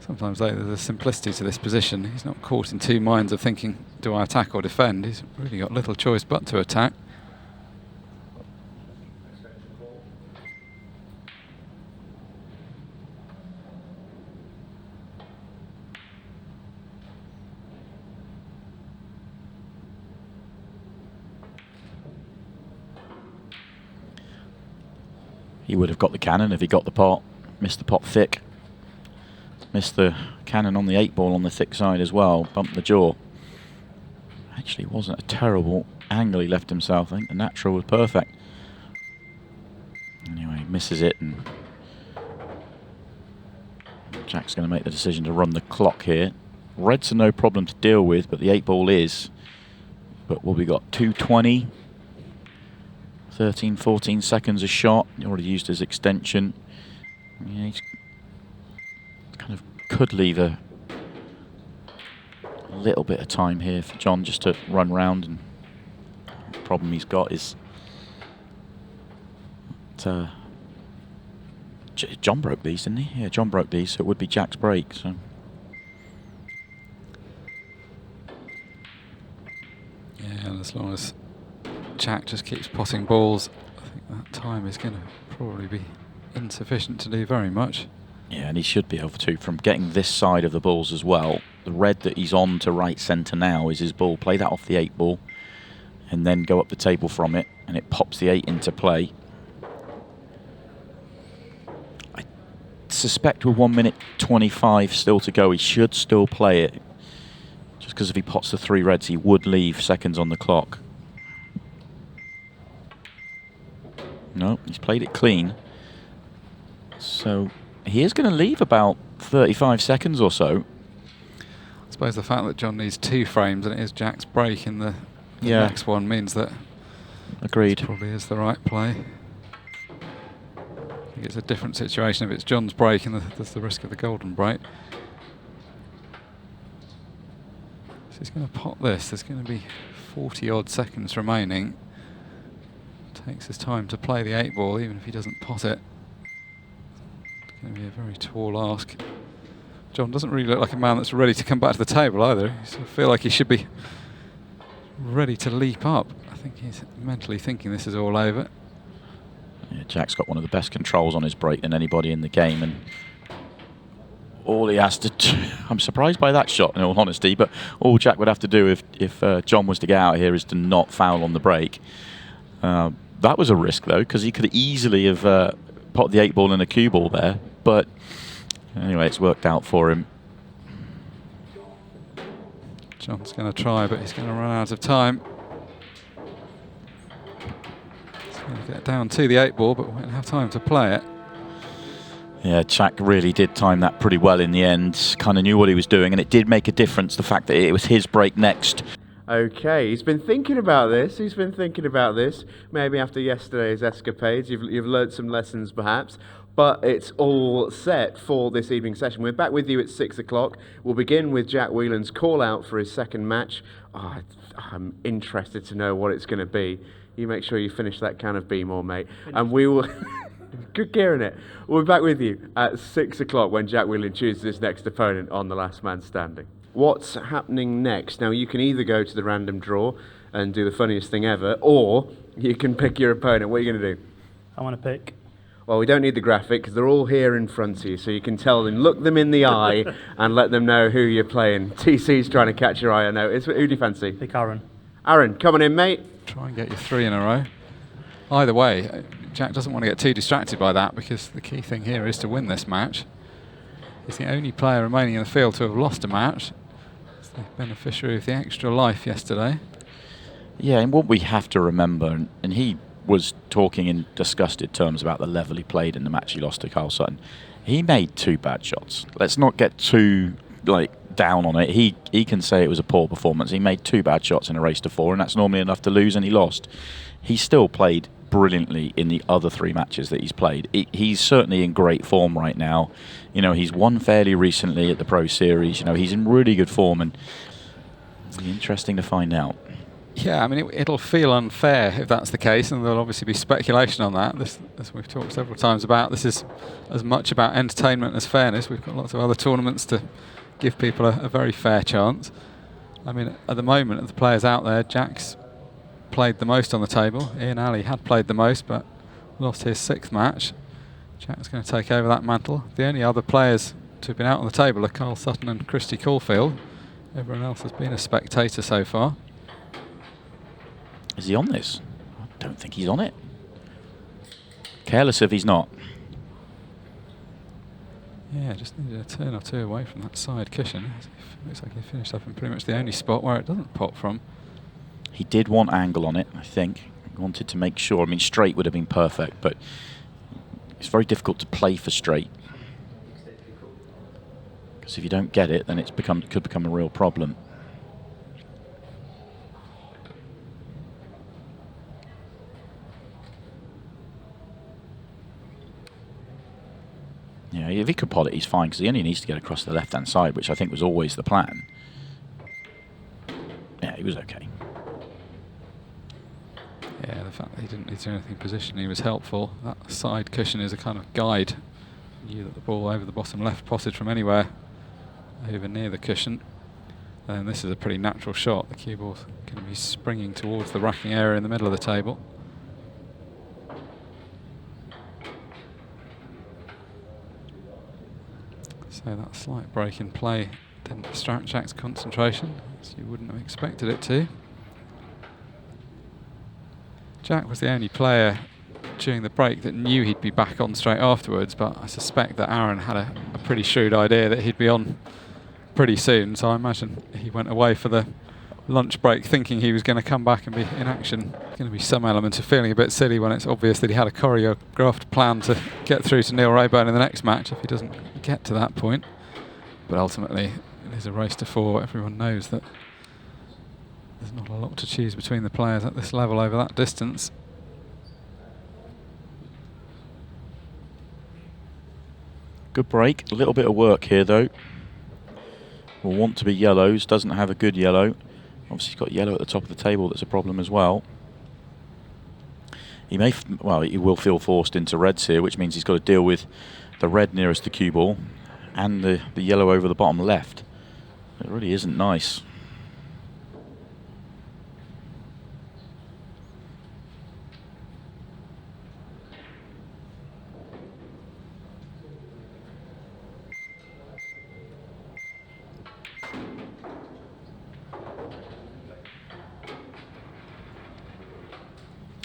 Sometimes though, there's a simplicity to this position. He's not caught in two minds of thinking, do I attack or defend? He's really got little choice but to attack. He would have got the cannon if he got the pot. Missed the pot thick. Missed the cannon on the 8 ball on the thick side as well. Bumped the jaw. Actually, it wasn't a terrible angle he left himself. I think the natural was perfect. Anyway, he misses it, and Jack's going to make the decision to run the clock here. Reds are no problem to deal with, but the 8 ball is. But what we got? 2:20. 13, 14 seconds a shot. He already used his extension. Yeah, he's kind of could leave a little bit of time here for John just to run round. And the problem he's got is that, John broke these, didn't he? Yeah, John broke these, so it would be Jack's break. So. Yeah, and as long as Jack just keeps potting balls, I think that time is going to probably be insufficient to do very much. Yeah, and he should be able to, from getting this side of the balls as well. The red that he's on to right centre now is his ball. Play that off the 8 ball and then go up the table from it, and it pops the 8 into play. I suspect with 1 minute 25 still to go, he should still play it. Just because if he pots the 3 reds, he would leave seconds on the clock. No, he's played it clean. So he is going to leave about 35 seconds or so. I suppose the fact that John needs 2 frames and it is Jack's break in the next one means that agreed. This probably is the right play. I think it's a different situation if it's John's break and there's the risk of the golden break. he's going to pot this. There's going to be 40 odd seconds remaining. Takes his time to play the 8-ball, even if he doesn't pot it. It's going to be a very tall ask. John doesn't really look like a man that's ready to come back to the table either. He sort of feel like he should be ready to leap up. I think he's mentally thinking this is all over. Yeah, Jack's got one of the best controls on his break than anybody in the game, and all he has to do, I'm surprised by that shot in all honesty, but all Jack would have to do if John was to get out here is to not foul on the break. That was a risk though, because he could easily have popped the 8-ball and a cue ball there, but anyway, it's worked out for him. John's going to try, but he's going to run out of time. He's going to get down to the 8-ball, but won't have time to play it. Yeah, Jack really did time that pretty well in the end. Kind of knew what he was doing, and it did make a difference, the fact that it was his break next. Okay, he's been thinking about this. He's been thinking about this. Maybe after yesterday's escapades, you've learned some lessons perhaps. But it's all set for this evening session. We're back with you at 6 o'clock. We'll begin with Jack Wheelen's call out for his second match. Oh, I'm interested to know what it's going to be. You make sure you finish that can of Beemore, mate. And we will... Good gear in it. We'll be back with you at 6 o'clock when Jack Wheelen chooses his next opponent on the last man standing. What's happening next? Now, you can either go to the random draw and do the funniest thing ever, or you can pick your opponent. What are you going to do? I want to pick. Well, we don't need the graphic because they're all here in front of you, so you can tell them, look them in the eye and let them know who you're playing. TC's trying to catch your eye, I know. Who do you fancy? Pick Aaron. Aaron, come on in, mate. Try and get you 3 in a row. Either way, Jack doesn't want to get too distracted by that, because the key thing here is to win this match. He's the only player remaining in the field to have lost a match. He's the beneficiary of the extra life yesterday. Yeah, and what we have to remember, and he was talking in disgusted terms about the level he played in the match he lost to Carl Sutton. He made 2 bad shots. Let's not get too down on it. He can say it was a poor performance. He made 2 bad shots in a race to 4, and that's normally enough to lose, and he lost. He still played brilliantly in the other 3 matches that he's played. He's certainly in great form right now. You know, he's won fairly recently at the Pro Series. You know, he's in really good form, and it'll be interesting to find out. Yeah, I mean, it'll feel unfair if that's the case, and there'll obviously be speculation on that. This, as we've talked several times about, this is as much about entertainment as fairness. We've got lots of other tournaments to give people a very fair chance. I mean, at the moment, of the players out there, Jack's played the most on the table. Ian Alley had played the most, but lost his 6th match. Jack's going to take over that mantle. The only other players to have been out on the table are Carl Sutton and Christy Coffield. Everyone else has been a spectator so far. Is he on this? I don't think he's on it. Careless if he's not. Yeah, just needed a turn or 2 away from that side cushion. Looks like he finished up in pretty much the only spot where it doesn't pop from. He did want angle on it, I think. He wanted to make sure. I mean, straight would have been perfect, but it's very difficult to play for straight. Because if you don't get it, then it could become a real problem. Yeah, if he could pot it, he's fine, because he only needs to get across the left-hand side, which I think was always the plan. Yeah, he was okay. Yeah, the fact that he didn't need to do anything positionally was helpful. That side cushion is a kind of guide. You knew that the ball over the bottom left potted from anywhere over near the cushion. And this is a pretty natural shot. The cue ball's going to be springing towards the racking area in the middle of the table. So that slight break in play didn't distract Jack's concentration, as you wouldn't have expected it to. Jack was the only player during the break that knew he'd be back on straight afterwards, but I suspect that Aaron had a pretty shrewd idea that he'd be on pretty soon, so I imagine he went away for the lunch break thinking he was going to come back and be in action. There's going to be some element of feeling a bit silly when it's obvious that he had a choreographed plan to get through to Neil Raybone in the next match if he doesn't get to that point. But ultimately, it is a race to 4. Everyone knows that there's not a lot to choose between the players at this level over that distance. Good break. A little bit of work here, though. will want to be yellows. Doesn't have a good yellow. Obviously, he's got yellow at the top of the table. That's a problem as well. He may, well, he will feel forced into reds here, which means he's got to deal with the red nearest the cue ball and the yellow over the bottom left. It really isn't nice.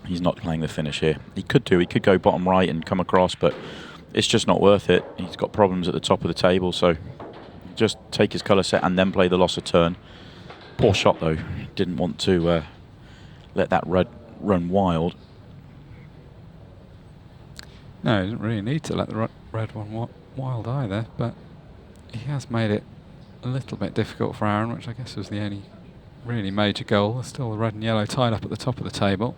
He's not playing the finish here. He could do. He could go bottom right and come across, but it's just not worth it. He's got problems at the top of the table, so just take his colour set and then play the loss of turn. Poor shot, though. Didn't want to let that red run wild. No, he didn't really need to let the red one wild either, but he has made it a little bit difficult for Aaron, which I guess was the only really major goal. There's still the red and yellow tied up at the top of the table.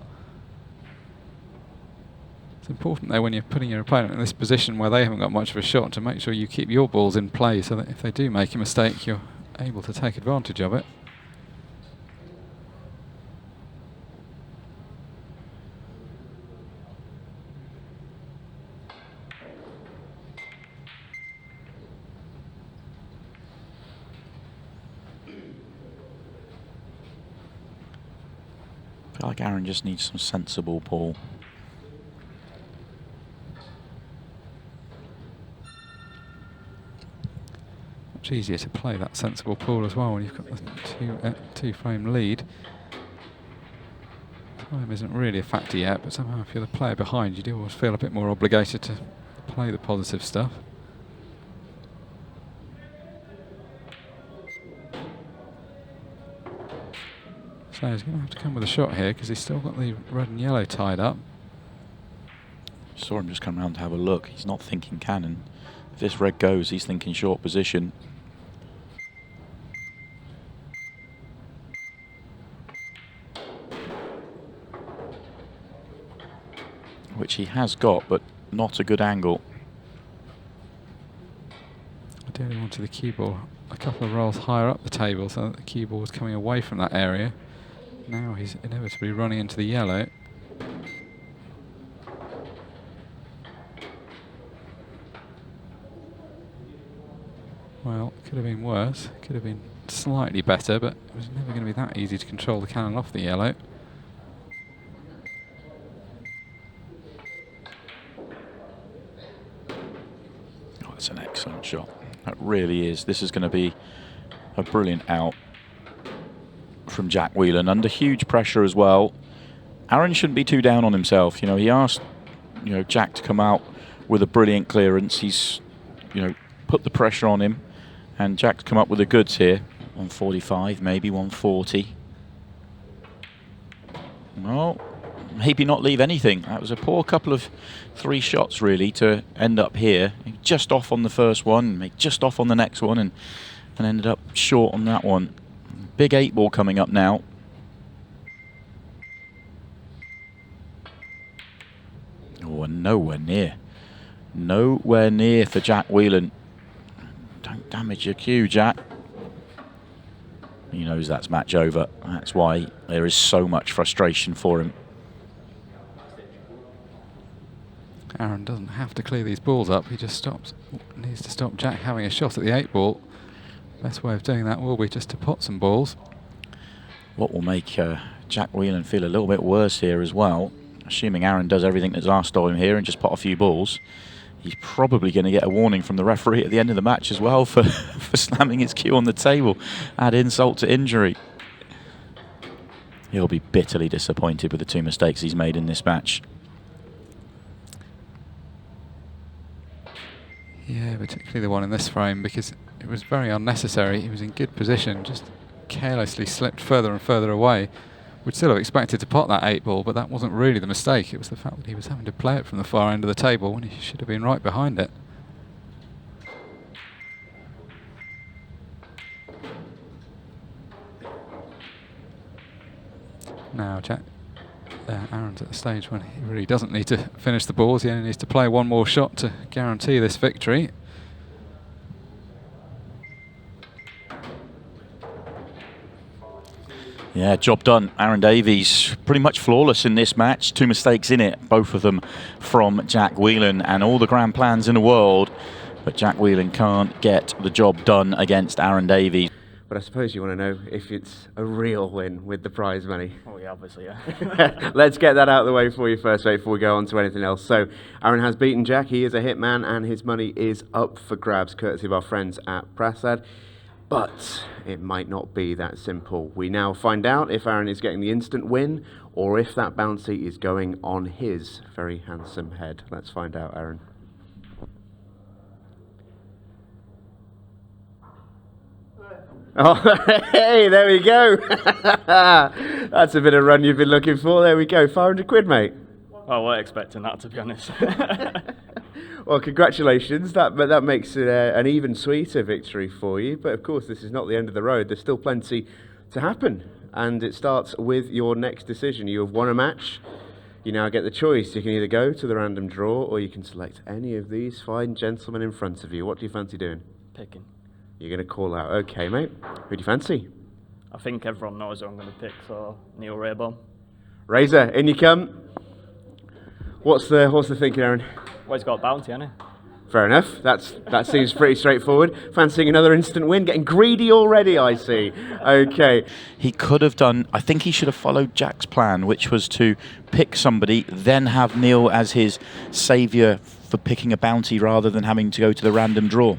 It's important though when you're putting your opponent in this position where they haven't got much of a shot to make sure you keep your balls in play so that if they do make a mistake you're able to take advantage of it. I feel like Aaron just needs some sensible ball. Much easier to play that sensible pool as well when you've got the two-frame lead. Time isn't really a factor yet, but somehow if you're the player behind, you do always feel a bit more obligated to play the positive stuff. So he's going to have to come with a shot here because he's still got the red and yellow tied up. Saw him just come round to have a look. He's not thinking cannon. If this red goes, he's thinking short position. Which he has got, but not a good angle. Ideally wanted the cue ball a couple of rolls higher up the table so that the cue ball was coming away from that area. Now he's inevitably running into the yellow. Well, it could have been worse. Could have been slightly better, but it was never going to be that easy to control the cannon off the yellow. Oh, that's an excellent shot. That really is. This is going to be a brilliant out from Jack Wheelen, under huge pressure as well. Aaron shouldn't be too down on himself. You know, he asked, you know, Jack to come out with a brilliant clearance. He's, you know, put the pressure on him, and Jack's come up with the goods here. 145, maybe 140. Well, maybe not leave anything. That was a poor couple of 3 shots really to end up here. Just off on the first one, just off on the next one, and ended up short on that one. Big 8 ball coming up now. Oh, and nowhere near. Nowhere near for Jack Wheelen. Don't damage your cue, Jack. He knows that's match over. That's why there is so much frustration for him. Aaron doesn't have to clear these balls up. He just needs to stop Jack having a shot at the 8 ball. Best way of doing that will be just to pot some balls. What will make Jack Wheelen feel a little bit worse here as well, assuming Aaron does everything that's asked of him here and just pot a few balls, he's probably going to get a warning from the referee at the end of the match as well for, for slamming his cue on the table. Add insult to injury. He'll be bitterly disappointed with the 2 mistakes he's made in this match. Yeah, particularly the one in this frame, because it was very unnecessary. He was in good position, just carelessly slipped further and further away. We'd still have expected to pot that 8 ball, but that wasn't really the mistake. It was the fact that he was having to play it from the far end of the table when he should have been right behind it. Now Aaron's at the stage when he really doesn't need to finish the balls. He only needs to play one more shot to guarantee this victory. Yeah, job done. Aaron Davies pretty much flawless in this match. 2 mistakes in it, both of them from Jack Wheelen, and all the grand plans in the world, but Jack Wheelen can't get the job done against Aaron Davies. But I suppose you want to know if it's a real win with the prize money. Oh yeah, obviously, yeah. Let's get that out of the way for you first, mate, before we go on to anything else. So, Aaron has beaten Jack. He is a hitman, and his money is up for grabs, courtesy of our friends at Prasad. But it might not be that simple. We now find out if Aaron is getting the instant win, or if that bounty is going on his very handsome head. Let's find out, Aaron. Oh, hey, there we go. That's a bit of run you've been looking for. There we go. 500 quid, mate. Well, we're expecting that, to be honest. Well, congratulations. That makes it an even sweeter victory for you. But of course, this is not the end of the road. There's still plenty to happen. And it starts with your next decision. You have won a match. You now get the choice. You can either go to the random draw, or you can select any of these fine gentlemen in front of you. What do you fancy doing? Picking. You're going to call out. Okay, mate. Who do you fancy? I think everyone knows who I'm going to pick, so Neil Raybone. Razor, in you come. What's the thinking, Aaron? Well, he's got a bounty, hasn't he? Fair enough. That seems pretty straightforward. Fancying another instant win. Getting greedy already, I see. Okay. He could have done, I think he should have followed Jack's plan, which was to pick somebody, then have Neil as his saviour for picking a bounty rather than having to go to the random draw.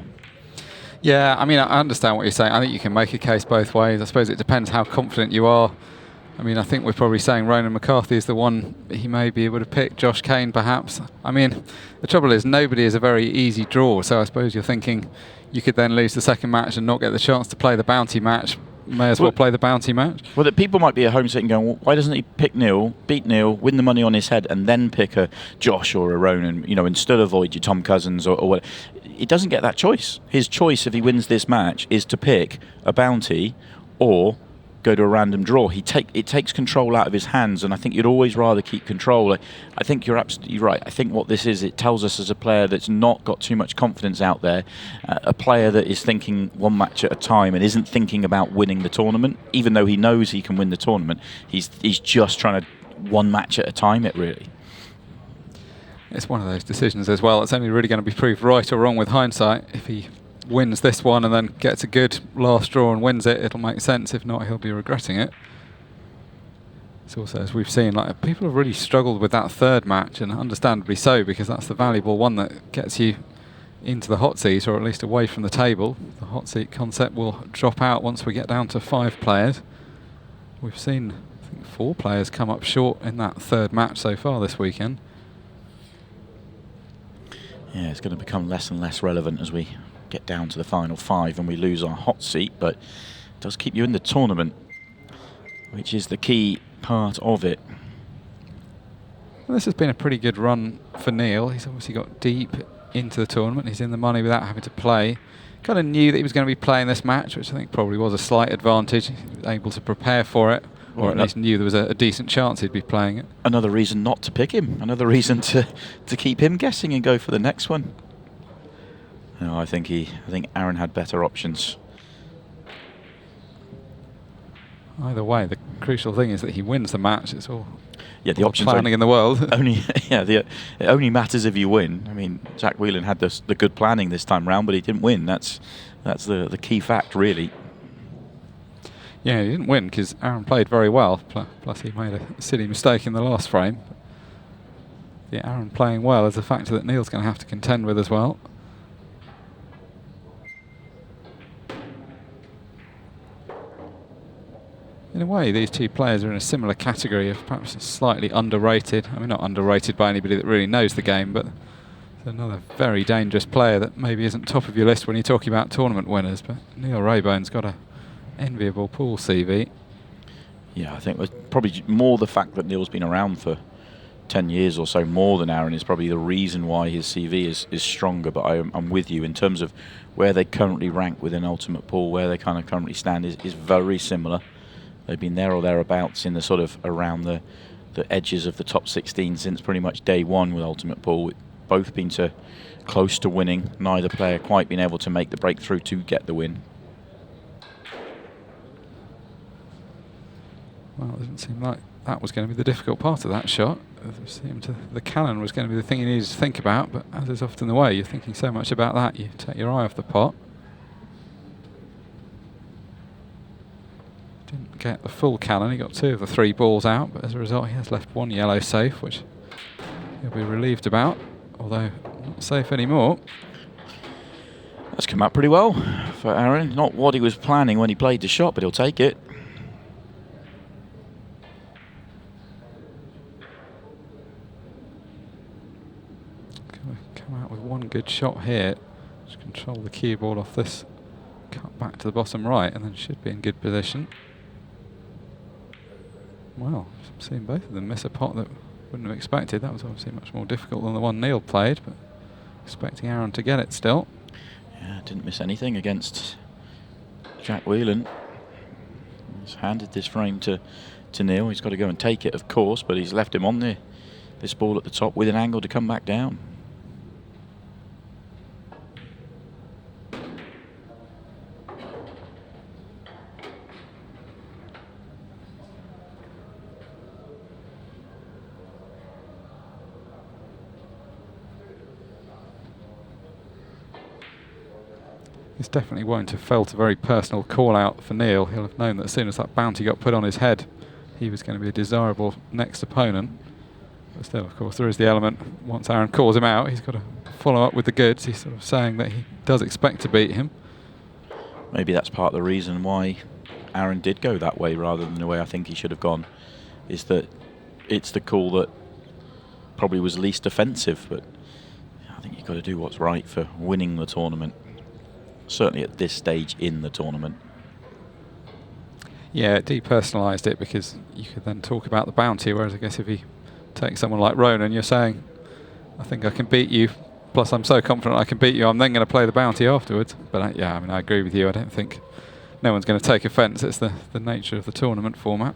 Yeah, I mean, I understand what you're saying. I think you can make a case both ways. I suppose it depends how confident you are. I mean, I think we're probably saying Ronan McCarthy is the one he maybe would have picked. Josh Kane, perhaps. I mean, the trouble is nobody is a very easy draw, so I suppose you're thinking you could then lose the second match and not get the chance to play the bounty match. May as well play the bounty match. Well, that people might be at home sitting going, well, why doesn't he pick Neil, beat Neil, win the money on his head, and then pick a Josh or a Ronan, instead of avoid your Tom Cousins or what? He doesn't get that choice. His choice, if he wins this match, is to pick a bounty or go to a random draw. It takes control out of his hands, and I think you'd always rather keep control. I think you're absolutely right. I think what this is, it tells us as a player that's not got too much confidence out there, a player that is thinking one match at a time and isn't thinking about winning the tournament, even though he knows he can win the tournament. He's just trying to one match at a time, really. It's one of those decisions as well. It's only really going to be proved right or wrong with hindsight. If he wins this one and then gets a good last draw and wins it, it'll make sense. If not, he'll be regretting it. It's also, as we've seen, like people have really struggled with that third match, and understandably so, because that's the valuable one that gets you into the hot seat, or at least away from the table. The hot seat concept will drop out once we get down to 5 players. We've seen, I think, 4 players come up short in that third match so far this weekend. Yeah, it's going to become less and less relevant as we get down to the final 5 and we lose our hot seat, but it does keep you in the tournament, which is the key part of it. Well, this has been a pretty good run for Neil. He's obviously got deep into the tournament. He's in the money without having to play. Kind of knew that he was going to be playing this match, which I think probably was a slight advantage. He was able to prepare for it, or at least knew there was a decent chance he'd be playing it. Another reason not to pick him. Another reason to keep him guessing and go for the next one. No, I think Aaron had better options. Either way, the crucial thing is that he wins the match. It's all the options planning in the world. It only matters if you win. I mean, Jack Wheelen had the good planning this time round, but he didn't win. That's the key fact, really. Yeah, he didn't win because Aaron played very well. Plus, he made a silly mistake in the last frame. Yeah, Aaron playing well is a factor that Neil's going to have to contend with as well. In a way, these two players are in a similar category of perhaps slightly underrated. I mean, not underrated by anybody that really knows the game, but another very dangerous player that maybe isn't top of your list when you're talking about tournament winners. But Neil Raybone's got a enviable pool CV. Yeah, I think it was probably more the fact that Neil's been around for 10 years or so more than Aaron is probably the reason why his CV is stronger. But I'm with you in terms of where they currently rank within Ultimate Pool, where they kind of currently stand is very similar. They've been there or thereabouts in the sort of around the edges of the top 16 since pretty much day one with Ultimate Pool. We've both been close to winning. Neither player quite been able to make the breakthrough to get the win. Well, it doesn't seem like that was going to be the difficult part of that shot. The cannon was going to be the thing you needed to think about, but as is often the way, you're thinking so much about that, you take your eye off the pot. Didn't get the full cannon, he got 2 of the 3 balls out, but as a result he has left 1 yellow safe, which he'll be relieved about, although not safe anymore. That's come out pretty well for Aaron. Not what he was planning when he played the shot, but he'll take it. Come out with 1 good shot here. Just control the cue ball off this cut back to the bottom right, and then should be in good position. Well, I'm seeing both of them miss a pot that wouldn't have expected. That was obviously much more difficult than the one Neil played, but expecting Aaron to get it still. Yeah, didn't miss anything against Jack Wheelen. He's handed this frame to Neil. He's got to go and take it, of course, but he's left him on this ball at the top with an angle to come back down. This definitely won't have felt a very personal call out for Neil. He'll have known that as soon as that bounty got put on his head, he was going to be a desirable next opponent. But still, of course, there is the element, once Aaron calls him out, he's got to follow up with the goods. He's sort of saying that he does expect to beat him. Maybe that's part of the reason why Aaron did go that way rather than the way I think he should have gone, is that it's the call that probably was least offensive, but I think you've got to do what's right for winning the tournament. Certainly at this stage in the tournament. Yeah, it depersonalised it because you could then talk about the bounty, whereas I guess if you take someone like Ronan, you're saying, I think I can beat you, plus I'm so confident I can beat you, I'm then going to play the bounty afterwards. But yeah, I mean, I agree with you. I don't think no one's going to take offence. It's the nature of the tournament format.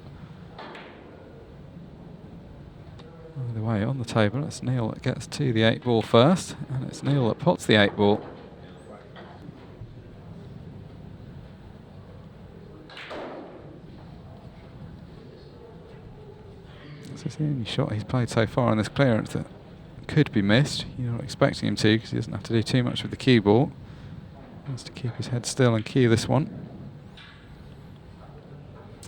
Either way, on the table, it's Neil that gets to the 8 ball first, and it's Neil that pots the 8 ball. It's the only shot he's played so far on this clearance that could be missed. You're not expecting him to because he doesn't have to do too much with the cue ball. He has to keep his head still and cue this one.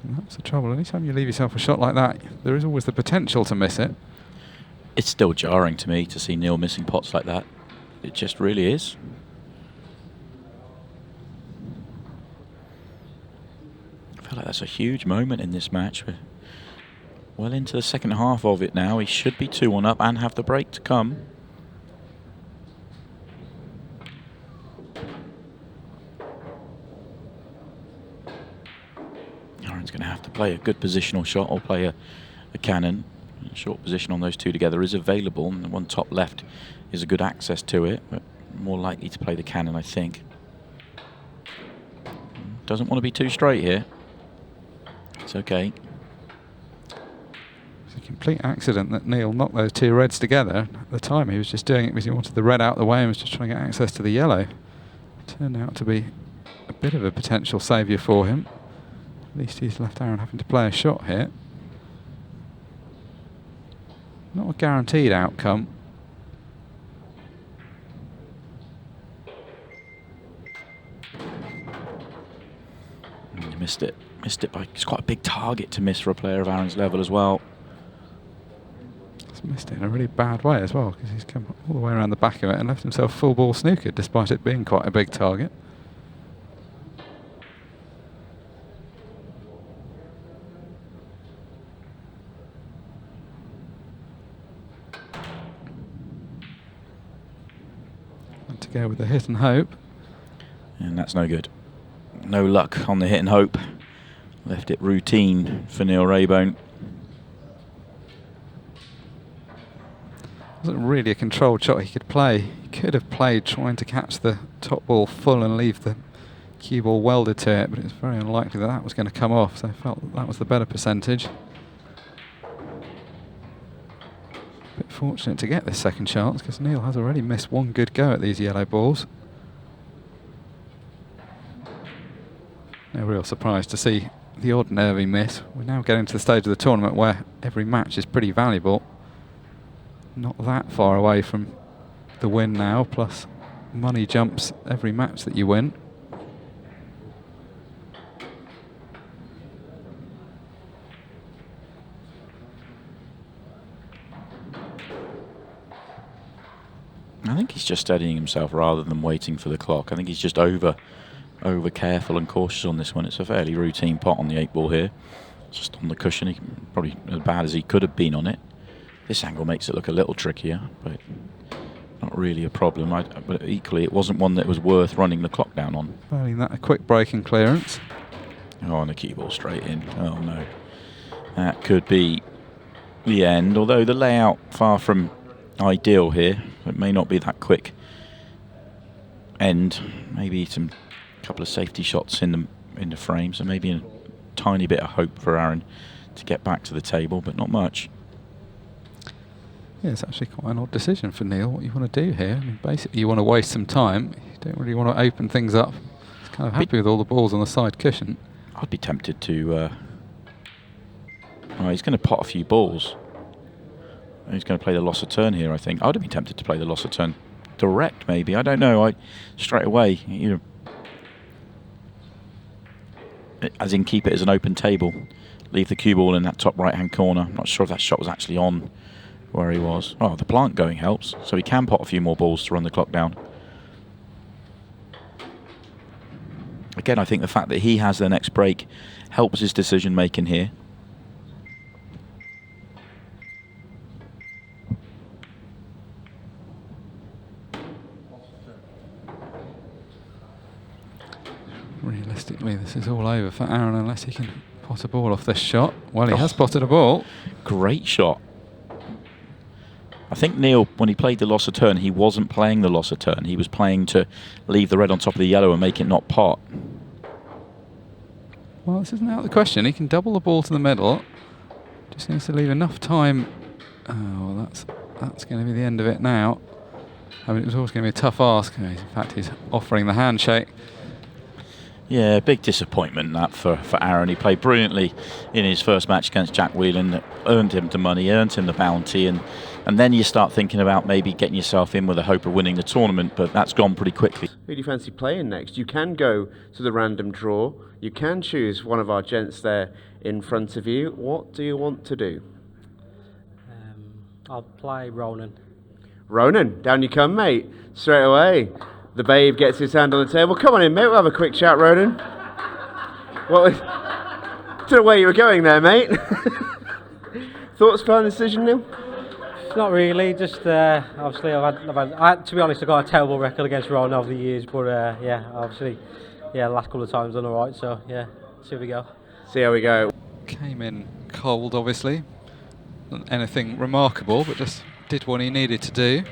And that's the trouble. Anytime you leave yourself a shot like that, there is always the potential to miss it. It's still jarring to me to see Neil missing pots like that. It just really is. I feel like that's a huge moment in this match. We're well into the second half of it now. He should be 2-1 up and have the break to come. Aaron's going to have to play a good positional shot or play a cannon. A short position on those 2 together is available, and the one top left is a good access to it, but more likely to play the cannon, I think. Doesn't want to be too straight here. It's okay. It's a complete accident that Neil knocked those 2 reds together. At the time he was just doing it because he wanted the red out of the way and was just trying to get access to the yellow. It turned out to be a bit of a potential saviour for him. At least he's left Aaron having to play a shot here. Not a guaranteed outcome. He missed it. Missed it by... It's quite a big target to miss for a player of Aaron's level as well. He's missed it in a really bad way as well because he's come all the way around the back of it and left himself full ball snookered despite it being quite a big target. And to go with the hit and hope. And that's no good. No luck on the hit and hope. Left it routine for Neil Raybone. Wasn't really a controlled shot he could play. He could have played trying to catch the top ball full and leave the cue ball welded to it, but it's very unlikely that that was going to come off, so I felt that was the better percentage. Bit fortunate to get this second chance because Neil has already missed 1 good go at these yellow balls. No real surprise to see the odd nervy miss. We're now getting to the stage of the tournament where every match is pretty valuable. Not that far away from the win now, plus money jumps every match that you win. I think he's just steadying himself rather than waiting for the clock. I think he's just over careful and cautious on this one. It's a fairly routine pot on the 8-ball here. Just on the cushion, he probably as bad as he could have been on it. This angle makes it look a little trickier, but not really a problem. But equally, it wasn't one that was worth running the clock down on. Burning that a quick breaking clearance. Oh, and the cue ball straight in. Oh no. That could be the end, although the layout far from ideal here. It may not be that quick end. Maybe some couple of safety shots in the frame, so maybe a tiny bit of hope for Aaron to get back to the table, but not much. Yeah, it's actually quite an odd decision for Neil. What you want to do here? I mean, basically, you want to waste some time. You don't really want to open things up. He's kind of happy with all the balls on the side cushion. I'd be tempted to. He's going to pot a few balls. He's going to play the loss of turn here, I think. I'd have been tempted to play the loss of turn direct, maybe. I don't know. Straight away, as in keep it as an open table. Leave the cue ball in that top right-hand corner. I'm not sure if that shot was actually on where he was. Oh, the plant going helps. So he can pot a few more balls to run the clock down. Again, I think the fact that he has the next break helps his decision making here. Realistically, this is all over for Aaron unless he can pot a ball off this shot. Well, he has potted a ball. Great shot. I think Neil, when he played the loss of turn, he wasn't playing the loss of turn. He was playing to leave the red on top of the yellow and make it not pot. Well, this isn't out of the question. He can double the ball to the middle. Just needs to leave enough time. Oh, well, that's going to be the end of it now. I mean, it was always going to be a tough ask. In fact, he's offering the handshake. Yeah, big disappointment that for Aaron. He played brilliantly in his first match against Jack Wheelen. That earned him the money, earned him the bounty, and then you start thinking about maybe getting yourself in with a hope of winning the tournament, but that's gone pretty quickly. Who do you fancy playing next? You can go to the random draw. You can choose one of our gents there in front of you. What do you want to do? I'll play Ronan. Ronan, down you come, mate. Straight away. The babe gets his hand on the table. Come on in, mate. We'll have a quick chat, Ronan. Don't know where you were going there, mate. Thoughts behind the decision, Neil? Not really. Just obviously, to be honest, I've got a terrible record against Ronan over the years. But obviously, the last couple of times done all right. So yeah, see how we go. See how we go. Came in cold, obviously. Not anything remarkable, but just did what he needed to do.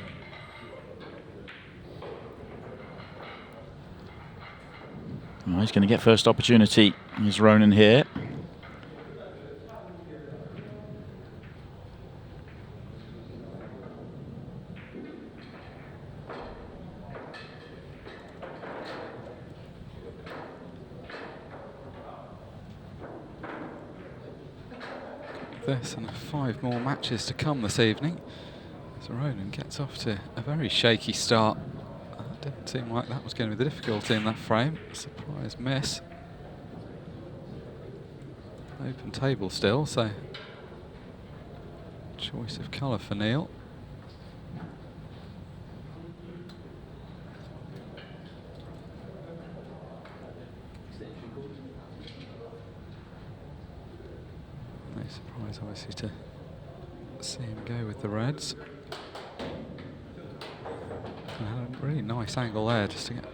Well, he's going to get first opportunity. Here's Ronan here. This and 5 more matches to come this evening. So Ronan gets off to a very shaky start. Didn't seem like that was going to be the difficulty in that frame. Surprise miss. Open table still, so choice of colour for Neil. No surprise, obviously, to see him go with the reds. A really nice angle there, just to get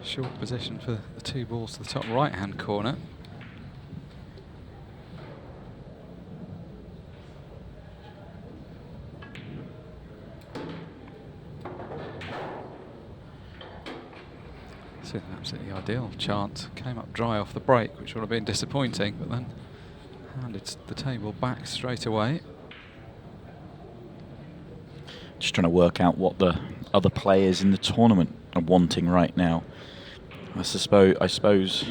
short position for the 2 balls to the top right-hand corner. This is an absolutely ideal chance. Came up dry off the break, which would have been disappointing, but then handed the table back straight away. Just trying to work out what the other players in the tournament are wanting right now. I suppose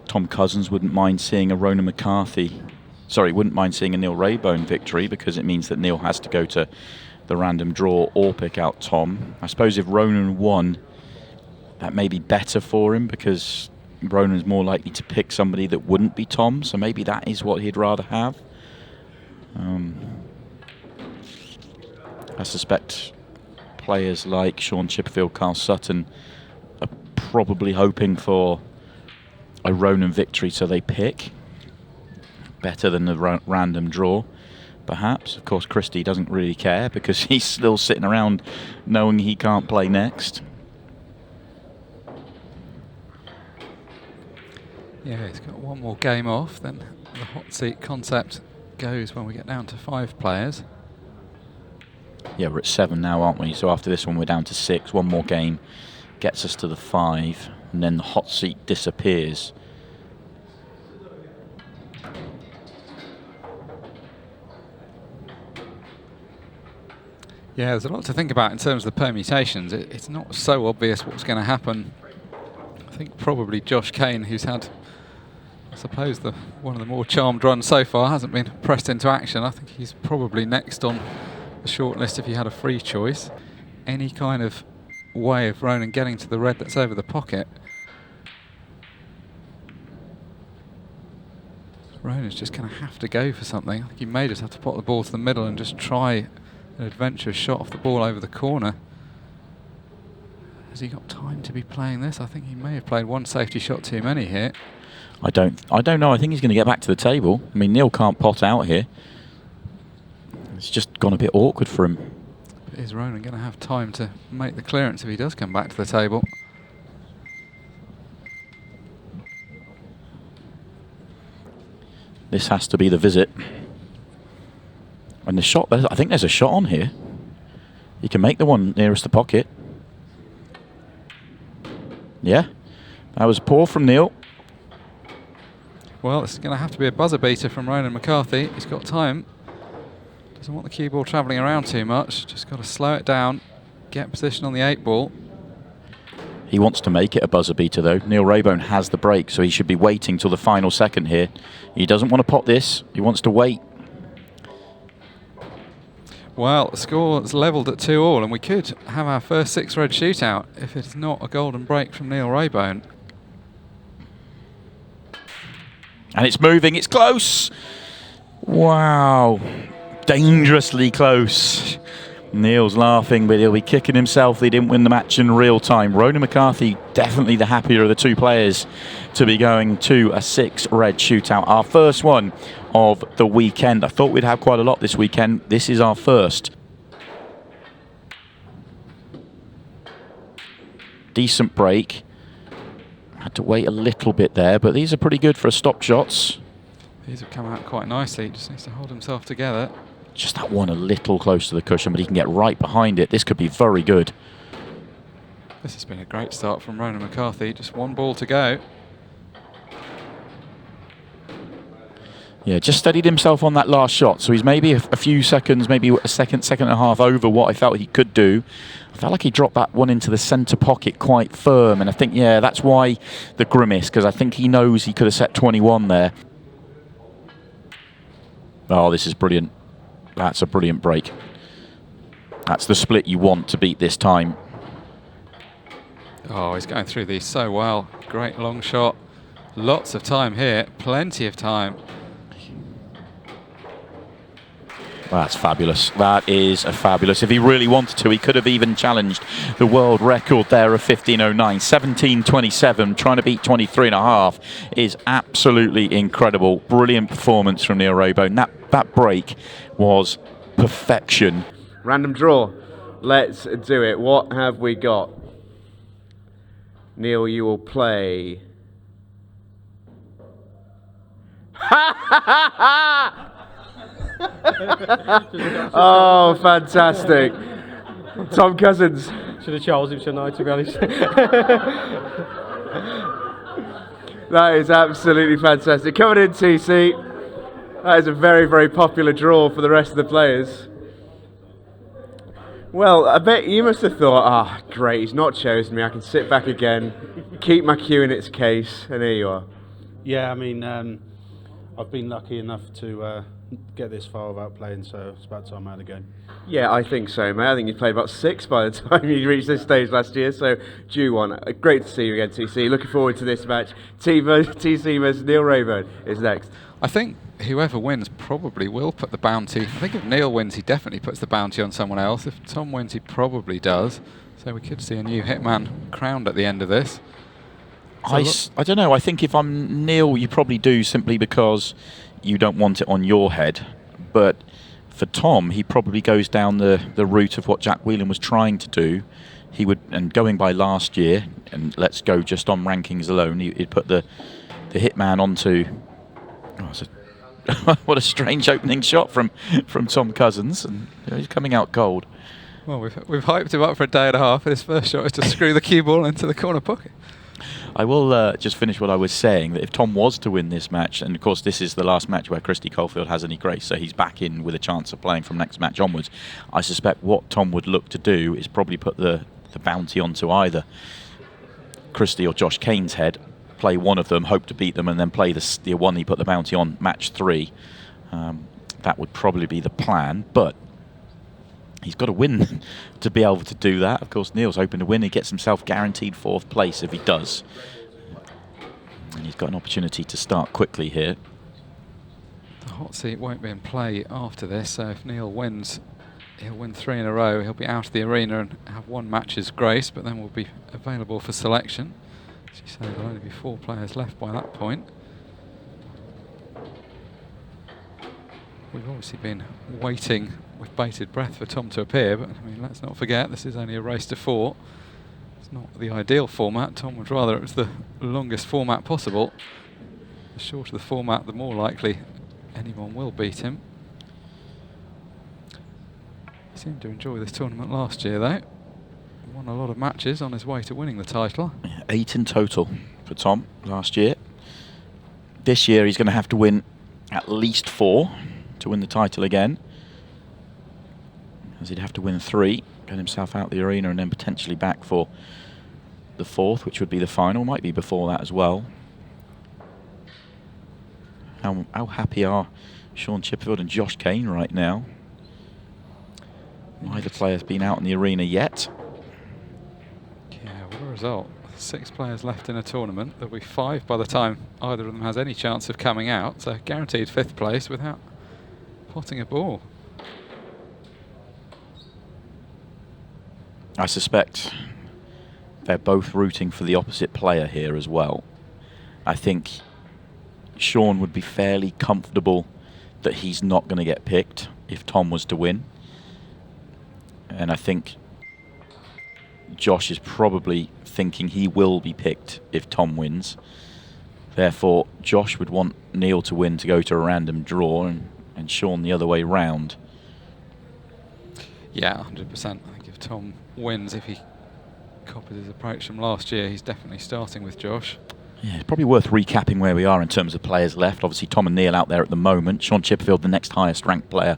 Tom Cousins wouldn't mind seeing a Ronan McCarthy. Sorry, wouldn't mind seeing a Neil Raybone victory, because it means that Neil has to go to the random draw or pick out Tom. I suppose if Ronan won, that may be better for him, because Ronan's more likely to pick somebody that wouldn't be Tom, so maybe that is what he'd rather have. I suspect players like Sean Chipperfield, Carl Sutton are probably hoping for a Ronan victory, so they pick better than the random draw, perhaps. Of course, Christy doesn't really care, because he's still sitting around knowing he can't play next. Yeah, he's got one more game off, then the hot seat concept goes when we get down to 5 players. Yeah, we're at 7 now, aren't we? So after this one, we're down to 6. One more game gets us to the 5, and then the hot seat disappears. Yeah, there's a lot to think about in terms of the permutations. It's not so obvious what's going to happen. I think probably Josh Kane, who's had, I suppose, one of the more charmed runs so far, hasn't been pressed into action. I think he's probably next on the short list if you had a free choice. Any kind of way of Ronan getting to the red that's over the pocket, Ronan's just going to have to go for something. I think he may just have to put the ball to the middle and just try an adventurous shot off the ball over the corner. Has he got time to be playing this? I think he may have played one safety shot too many here. I don't know. I think he's going to get back to the table. I mean, Neil can't pot out here. It's just gone a bit awkward for him. But is Ronan going to have time to make the clearance if he does come back to the table? This has to be the visit. And the shot, I think there's a shot on here. He can make the one nearest the pocket. Yeah, that was poor from Neil. Well, this is going to have to be a buzzer beater from Ronan McCarthy. He's got time. Doesn't want the cue ball travelling around too much. Just got to slow it down, get position on the 8 ball. He wants to make it a buzzer beater, though. Neil Raybone has the break, so he should be waiting till the final second here. He doesn't want to pot this. He wants to wait. Well, the score is levelled at 2-all, and we could have our first 6 red shootout if it's not a golden break from Neil Raybone. And it's moving. It's close. Wow. Dangerously close. Neil's laughing, but he'll be kicking himself he didn't win the match in real time. Ronan McCarthy, definitely the happier of the 2 players to be going to a 6 red shootout. Our first one of the weekend. I thought we'd have quite a lot this weekend. This is our first. Decent break. Had to wait a little bit there, but these are pretty good for stop shots. These have come out quite nicely. He just needs to hold himself together. Just that one a little close to the cushion, but he can get right behind it. This could be very good. This has been a great start from Ronan McCarthy. Just 1 ball to go. Yeah, just steadied himself on that last shot. So he's maybe a few seconds, maybe a second and a half over what I felt he could do. I felt like he dropped that one into the centre pocket quite firm. And I think, yeah, that's why the grimace, because I think he knows he could have set 21 there. Oh, this is brilliant. That's a brilliant break. That's the split you want to beat this time. Oh, he's going through these so well. Great long shot. Lots of time here. Plenty of time. That's fabulous. That is a fabulous. If he really wanted to, he could have even challenged the world record there of 15.09. 17.27, trying to beat 23.5 is absolutely incredible. Brilliant performance from Neil Raybone. That break was perfection. Random draw. Let's do it. What have we got? Neil, you will play. Oh, fantastic. Tom Cousins. Should have chose him tonight, to be honest. That is absolutely fantastic. Coming in, TC. That is a very, very popular draw for the rest of the players. Well, I bet you must have thought, great, he's not chosen me. I can sit back again, keep my cue in its case, and here you are. Yeah, I mean, I've been lucky enough to get this far without playing, so it's about time I had a game. Yeah, I think so, mate. I think you played about 6 by the time you reached this stage last year, so due one. Great to see you again, TC. Looking forward to this match. TC versus Neil Raybone is next. I think whoever wins probably will put the bounty. I think if Neil wins, he definitely puts the bounty on someone else. If Tom wins, he probably does. So we could see a new hitman crowned at the end of this. I don't know. I think if I'm Neil, you probably do, simply because you don't want it on your head. But for Tom, he probably goes down the route of what Jack Wheelen was trying to do. He would, and going by last year, and let's go just on rankings alone, he'd put the hitman onto. What a strange opening shot from Tom Cousins, and he's coming out cold. Well, we've hyped him up for a day and a half, and his first shot is to screw the cue ball into the corner pocket. I will just finish what I was saying, that if Tom was to win this match, and of course this is the last match where Christy Coffield has any grace, so he's back in with a chance of playing from next match onwards, I suspect what Tom would look to do is probably put the bounty onto either Christy or Josh Kane's head, play one of them, hope to beat them, and then play the one he put the bounty on match 3. That would probably be the plan, but he's got to win to be able to do that. Of course, Neil's hoping to win. He gets himself guaranteed 4th place if he does. And he's got an opportunity to start quickly here. The hot seat won't be in play after this, so if Neil wins, he'll win 3 in a row. He'll be out of the arena and have 1 match's grace, but then will be available for selection. As you say, there'll only be 4 players left by that point. We've obviously been waiting with bated breath for Tom to appear, but I mean, let's not forget, this is only a race to 4. It's not the ideal format. Tom would rather it was the longest format possible. The shorter the format, the more likely anyone will beat him. He seemed to enjoy this tournament last year, though. Won a lot of matches on his way to winning the title. 8 in total for Tom last year. This year he's going to have to win at least 4 to win the title again, as he'd have to win 3, get himself out the arena, and then potentially back for the 4th, which would be the final. Might be before that as well. How happy are Sean Chipperfield and Josh Kane right now? Neither player's been out in the arena yet. Yeah, what a result. 6 players left in a tournament. There'll be 5 by the time either of them has any chance of coming out, so guaranteed 5th place without potting a ball. I suspect they're both rooting for the opposite player here as well. I think Sean would be fairly comfortable that he's not going to get picked if Tom was to win. And I think Josh is probably thinking he will be picked if Tom wins. Therefore, Josh would want Neil to win to go to a random draw, and Sean the other way round. Yeah, 100%. I think if Tom wins, if he copies his approach from last year, he's definitely starting with Josh. Yeah, it's probably worth recapping where we are in terms of players left. Obviously, Tom and Neil out there at the moment. Sean Chipperfield, the next highest ranked player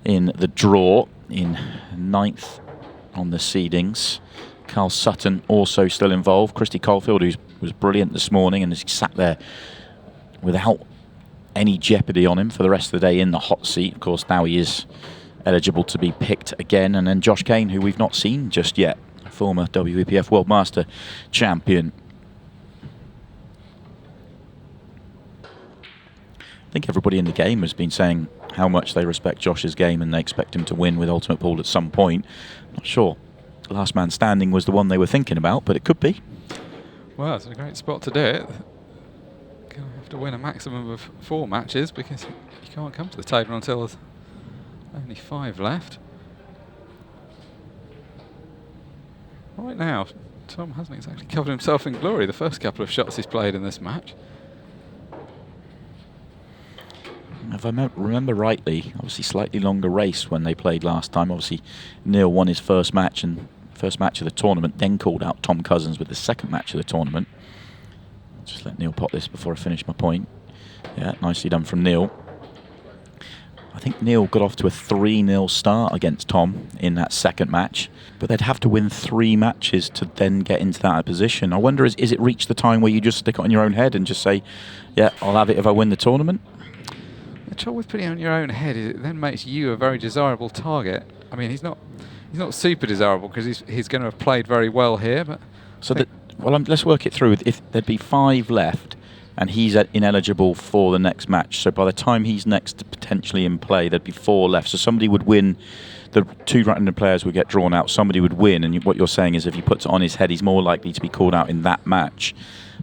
in the draw, in 9th on the seedings. Carl Sutton also still involved. Christy Coffield, who was brilliant this morning and has sat there without any jeopardy on him for the rest of the day in the hot seat. Of course, now he is eligible to be picked again. And then Josh Kane, who we've not seen just yet, former WEPF World Master champion. I think everybody in the game has been saying how much they respect Josh's game and they expect him to win with Ultimate Pool at some point. Not sure Last Man Standing was the one they were thinking about, but it could be. Well, it's a great spot to do it. Going to have to win a maximum of 4 matches because you can't come to the table until there's only 5 left. Right now, Tom hasn't exactly covered himself in glory the first couple of shots he's played in this match. If I remember rightly, obviously slightly longer race when they played last time. Obviously, Neil won his first match of the tournament, then called out Tom Cousins with the second match of the tournament. Just let Neil pop this before I finish my point. Yeah, nicely done from Neil. I think Neil got off to a 3-0 start against Tom in that second match, but they'd have to win 3 matches to then get into that position. I wonder, is it reached the time where you just stick it on your own head and just say, yeah, I'll have it if I win the tournament? The trouble with putting it on your own head is it then makes you a very desirable target. I mean, he's not super desirable because he's going to have played very well here. But so let's work it through. If there'd be 5 left, and he's ineligible for the next match, so by the time he's next potentially in play, there'd be 4 left. So somebody would win. The 2 random players would get drawn out. Somebody would win, and what you're saying is if he puts it on his head, he's more likely to be called out in that match.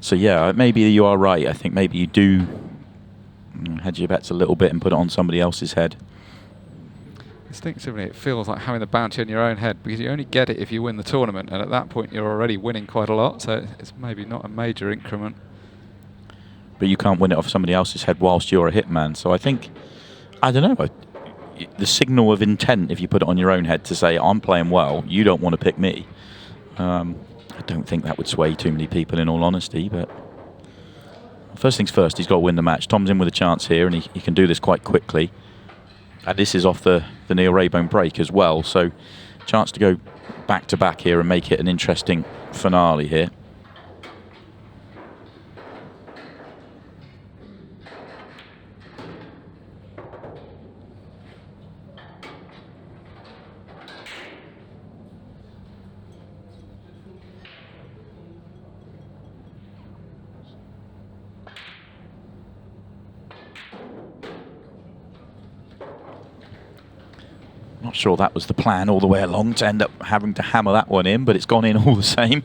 So yeah, maybe you are right. I think maybe you do hedge your bets a little bit and put it on somebody else's head. Instinctively, it feels like having the bounty on your own head because you only get it if you win the tournament, and at that point you're already winning quite a lot, so it's maybe not a major increment. But you can't win it off somebody else's head whilst you're a hitman. So I think, I don't know, the signal of intent, if you put it on your own head to say, I'm playing well, you don't want to pick me, I don't think that would sway too many people, in all honesty. But first things first, he's got to win the match. Tom's in with a chance here, and he can do this quite quickly. And this is off the Neil Raybone break as well, so chance to go back-to-back here and make it an interesting finale here. Not sure that was the plan all the way along to end up having to hammer that one in, but it's gone in all the same.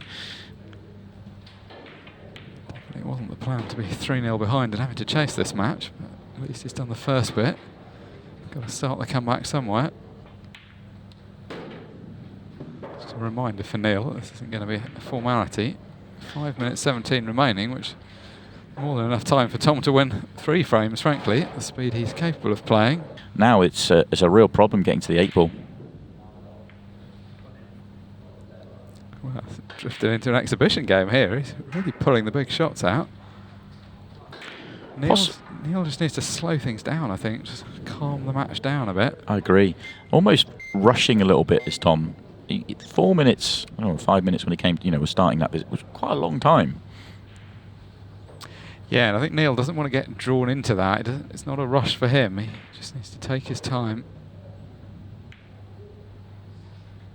Definitely wasn't the plan to be 3-0 behind and having to chase this match, but at least he's done the first bit. Got to start the comeback somewhere. Just a reminder for Neil, this isn't going to be a formality. 5 minutes 17 remaining, which more than enough time for Tom to win 3 frames, frankly, at the speed he's capable of playing. Now it's a real problem getting to the 8 ball. Well, drifted into an exhibition game here. He's really pulling the big shots out. Neil just needs to slow things down, I think. Just calm the match down a bit. I agree. Almost rushing a little bit is Tom. 4 minutes, 5 minutes when he came, was starting that visit was quite a long time. Yeah, and I think Neil doesn't want to get drawn into that. It's not a rush for him. He just needs to take his time.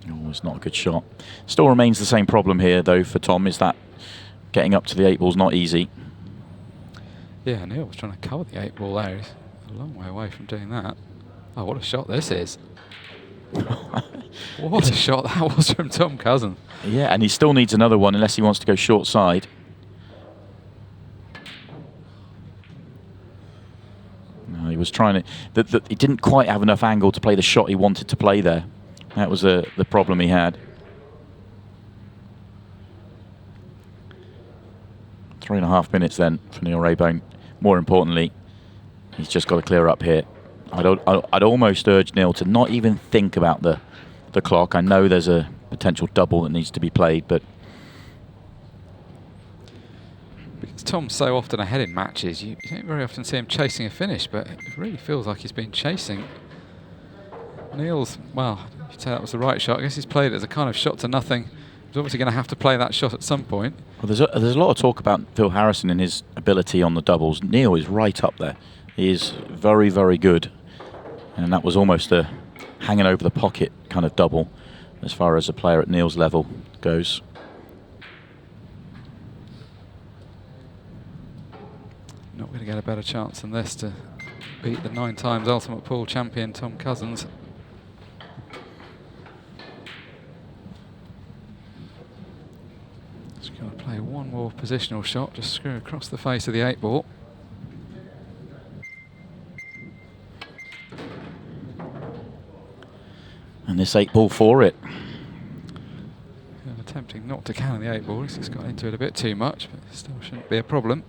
Oh, it's not a good shot. Still remains the same problem here, though, for Tom, is that getting up to the 8 ball's not easy. Yeah, Neil was trying to cover the 8 ball there. He's a long way away from doing that. Oh, what a shot this is. What a shot that was from Tom Cousin. Yeah, and he still needs another one unless he wants to go short side. No, he was trying to... he didn't quite have enough angle to play the shot he wanted to play there. That was the problem he had. 3.5 minutes then for Neil Raybone. More importantly, he's just got to clear up here. I'd almost urge Neil to not even think about the clock. I know there's a potential double that needs to be played, but... Because Tom's so often ahead in matches, you don't very often see him chasing a finish, but it really feels like he's been chasing. Neil's, well, if you say that was the right shot, I guess he's played it as a kind of shot to nothing. He's obviously going to have to play that shot at some point. Well, there's a lot of talk about Phil Harrison and his ability on the doubles. Neil is right up there. He is very, very good. And that was almost a hanging over the pocket kind of double as far as a player at Neil's level goes. Not going to get a better chance than this to beat the 9 times Ultimate Pool champion Tom Cousins. Just going to play one more positional shot, just screw across the face of the 8 ball. And this 8 ball for it. And attempting not to cannon the 8 ball, he's just got into it a bit too much, but still shouldn't be a problem.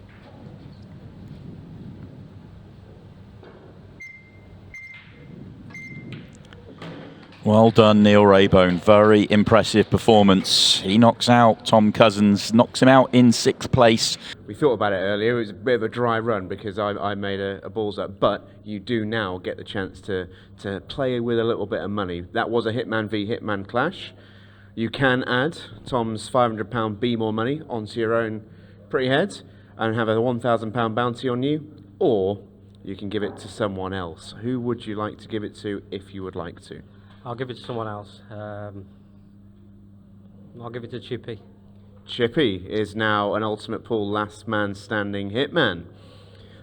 Well done, Neil Raybone. Very impressive performance. He knocks out Tom Cousins, knocks him out in 6th place. We thought about it earlier. It was a bit of a dry run because I made a balls up. But you do now get the chance to play with a little bit of money. That was a Hitman v Hitman clash. You can add Tom's £500 Be More money onto your own pretty head and have a £1,000 bounty on you, or you can give it to someone else. Who would you like to give it to if you would like to? I'll give it to someone else. I'll give it to Chippy. Chippy is now an Ultimate Pool last man standing hitman.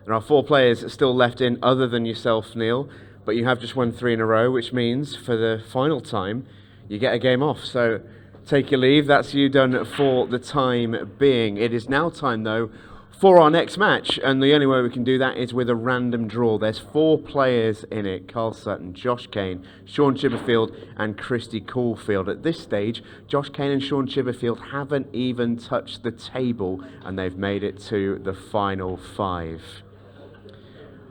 There are 4 players still left in other than yourself, Neil, but you have just won 3 in a row, which means for the final time you get a game off. So take your leave. That's you done for the time being. It is now time, though, for our next match, and the only way we can do that is with a random draw. There's 4 players in it: Carl Sutton, Josh Kane, Sean Chipperfield and Christy Coffield. At this stage, Josh Kane and Sean Chipperfield haven't even touched the table, and they've made it to the final 5.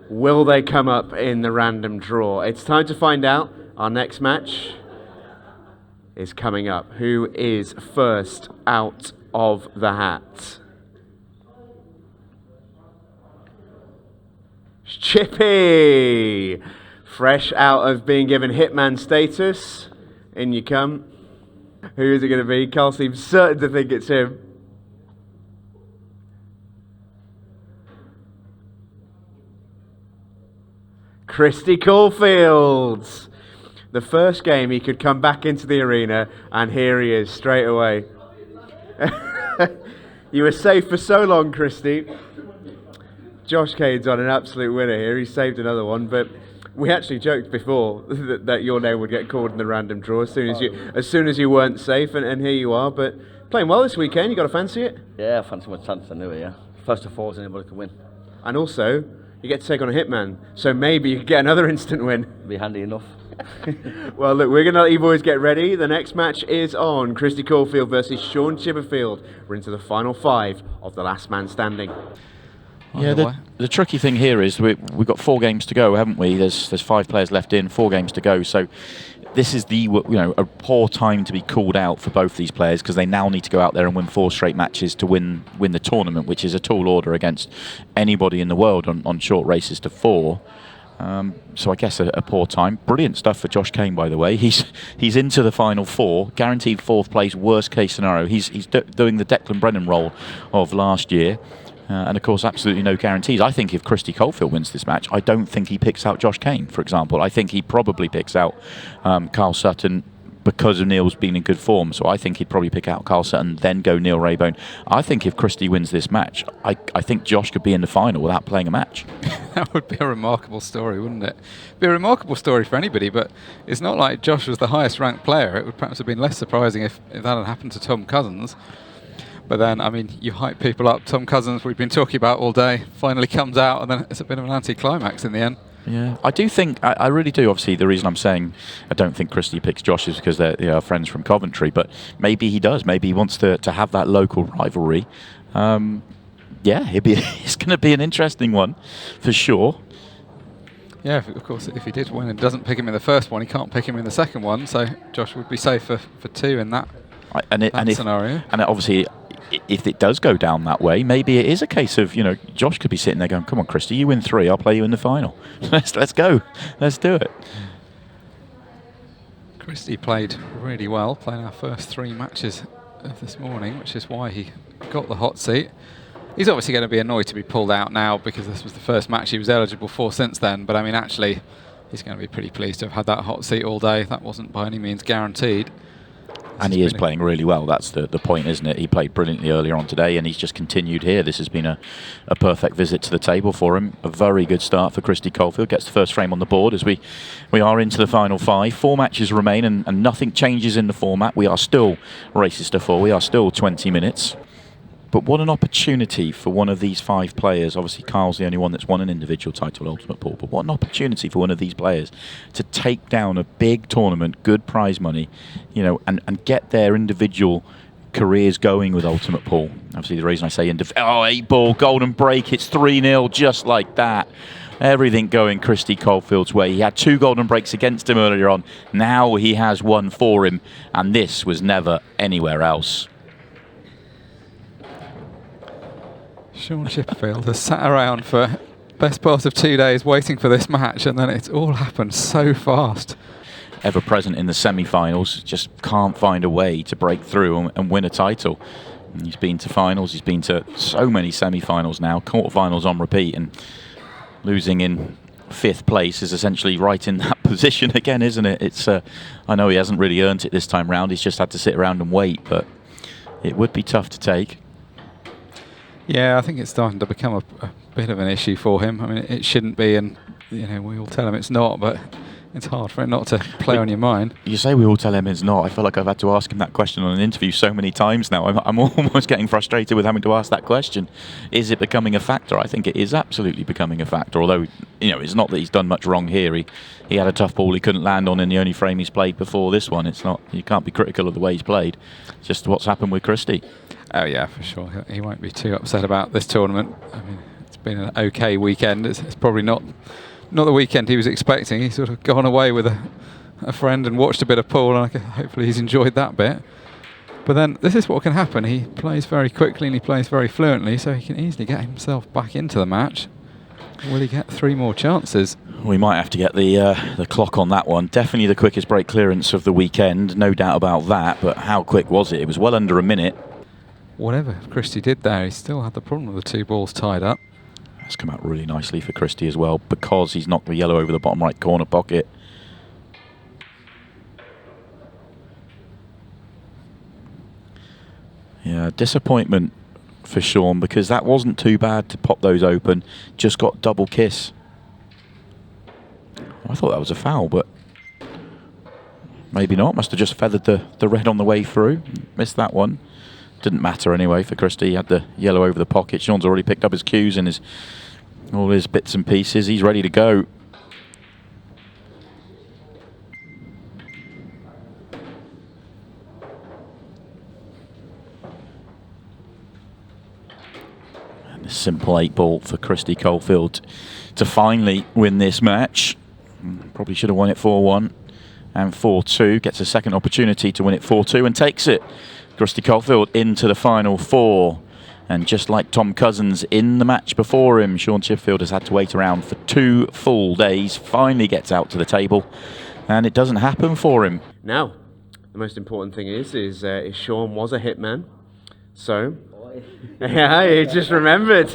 Will they come up in the random draw? It's time to find out. Our next match is coming up. Who is first out of the hat? Chippy! Fresh out of being given Hitman status. In you come. Who is it going to be? Carl seems certain to think it's him. Christy Coffield! The first game he could come back into the arena, and here he is straight away. You were safe for so long, Christy. Josh Kane's on an absolute winner here. He saved another one, but we actually joked before that your name would get called in the random draw as soon as you weren't safe, and here you are. But playing well this weekend. You got to fancy it? Yeah, I fancy my chance anyway, yeah. First of all, anybody can win. And also, you get to take on a hitman, so maybe you could get another instant win. Be handy enough. Well, look, we're going to let you boys get ready. The next match is on. Christy Coffield versus Sean Chipperfield. We're into the final 5 of the last man standing. Yeah, the tricky thing here is we've got 4 games to go, haven't we? There's 5 players left in, 4 games to go. So this is a poor time to be called out for both these players, because they now need to go out there and win 4 straight matches to win the tournament, which is a tall order against anybody in the world on short races to 4. So I guess a poor time. Brilliant stuff for Josh Kane, by the way. He's into the final 4, guaranteed 4th place. Worst case scenario, he's doing the Declan Brennan role of last year. And of course, absolutely no guarantees. I think if Christy Coffield wins this match, I don't think he picks out Josh Kane, for example. I think he probably picks out Carl Sutton because of Neil's being in good form. So I think he'd probably pick out Carl Sutton, then go Neil Raybone. I think if Christy wins this match, I think Josh could be in the final without playing a match. That would be a remarkable story, wouldn't it? Be a remarkable story for anybody, but it's not like Josh was the highest ranked player. It would perhaps have been less surprising if that had happened to Tom Cousins. But then, I mean, you hype people up. Tom Cousins, we've been talking about all day, finally comes out, and then it's a bit of an anti-climax in the end. Yeah, I do think, I really do. Obviously, the reason I'm saying I don't think Christy picks Josh is because they're friends from Coventry, but maybe he does. Maybe he wants to have that local rivalry. Yeah, it's going to be an interesting one, for sure. Yeah, of course, if he did win and doesn't pick him in the first one, he can't pick him in the second one, so Josh would be safe for 2 in that scenario. And obviously, if it does go down that way, maybe it is a case of, Josh could be sitting there going, come on, Christy, you win 3, I'll play you in the final. Let's go. Let's do it. Christy played really well, playing our first 3 matches of this morning, which is why he got the hot seat. He's obviously going to be annoyed to be pulled out now because this was the first match he was eligible for since then, but I mean, actually, he's going to be pretty pleased to have had that hot seat all day. That wasn't by any means guaranteed. And he is playing really well. That's the point, isn't it? He played brilliantly earlier on today, and he's just continued here. This has been a perfect visit to the table for him. A very good start for Christy Coffield. Gets the first frame on the board as we are into the final 5. 4 matches remain, and nothing changes in the format. We are still races to 4. We are still 20 minutes. But what an opportunity for one of these 5 players. Obviously, Carl's the only one that's won an individual title at Ultimate Pool. But what an opportunity for one of these players to take down a big tournament, good prize money, and get their individual careers going with Ultimate Pool. Obviously, the reason I say 8 ball, golden break, it's 3-0, just like that. Everything going Christy Cofield's way. He had 2 golden breaks against him earlier on. Now he has 1 for him, and this was never anywhere else. Sean Chipperfield has sat around for best part of 2 days waiting for this match, and then it's all happened so fast. Ever present in the semi-finals, just can't find a way to break through and win a title. And he's been to finals, he's been to so many semi-finals now, quarterfinals on repeat, and losing in 5th place is essentially right in that position again, isn't it? It's I know he hasn't really earned it this time round, he's just had to sit around and wait, but it would be tough to take. Yeah, I think it's starting to become a bit of an issue for him. I mean, it shouldn't be, and we all tell him it's not, but it's hard for it not to play on your mind. You say we all tell him it's not. I feel like I've had to ask him that question on an interview so many times now. I'm almost getting frustrated with having to ask that question. Is it becoming a factor? I think it is absolutely becoming a factor, although, it's not that he's done much wrong here. He had a tough ball he couldn't land on in the only frame he's played before this one. It's not, you can't be critical of the way he's played. It's just what's happened with Christy. Oh yeah, for sure. He won't be too upset about this tournament. I mean, it's been an okay weekend. It's probably not the weekend he was expecting. He's sort of gone away with a friend and watched a bit of pool, and hopefully he's enjoyed that bit. But then this is what can happen. He plays very quickly and he plays very fluently, so he can easily get himself back into the match. Will he get 3 more chances? We might have to get the clock on that one. Definitely the quickest break clearance of the weekend, no doubt about that. But how quick was it? It was well under a minute. Whatever Christy did there, he still had the problem with the 2 balls tied up. That's come out really nicely for Christy as well, because he's knocked the yellow over the bottom right corner pocket. Yeah, disappointment for Sean, because that wasn't too bad to pop those open. Just got double kiss. I thought that was a foul, but maybe not. Must have just feathered the red on the way through. Missed that one. Didn't matter anyway for Christy. He had the yellow over the pocket. Sean's already picked up his cues and all his bits and pieces. He's ready to go. And a simple 8 ball for Christy Coffield to finally win this match. Probably should have won it 4-1 and 4-2. Gets a second opportunity to win it 4-2 and takes it. Christy Coffield into the final 4. And just like Tom Cousins in the match before him, Sean Chipperfield has had to wait around for 2 full days. Finally gets out to the table, and it doesn't happen for him. Now, the most important thing is Sean was a hitman. So, yeah, he just remembered.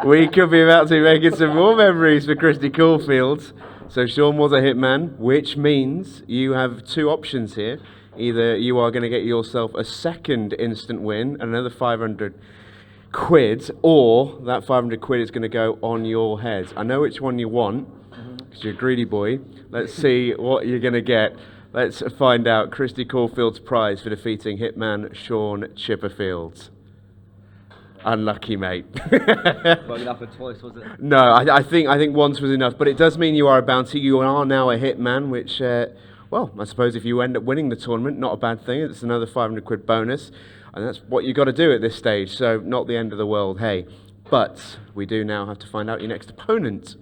We could be about to be making some more memories for Christy Coffield. So Sean was a hitman, which means you have 2 options here. Either you are going to get yourself a second instant win, another 500 quid, or that 500 quid is going to go on your head. I know which one you want, because you're a greedy boy. Let's see what you're going to get. Let's find out Christy Caufield's prize for defeating hitman Sean Chipperfield. Unlucky, mate. Well, enough for twice, was it? No, I think once was enough, but it does mean you are a bounty. You are now a hitman, which... well, I suppose if you end up winning the tournament, not a bad thing. It's another 500 quid bonus. And that's what you got to do at this stage. So not the end of the world, hey. But we do now have to find out your next opponent.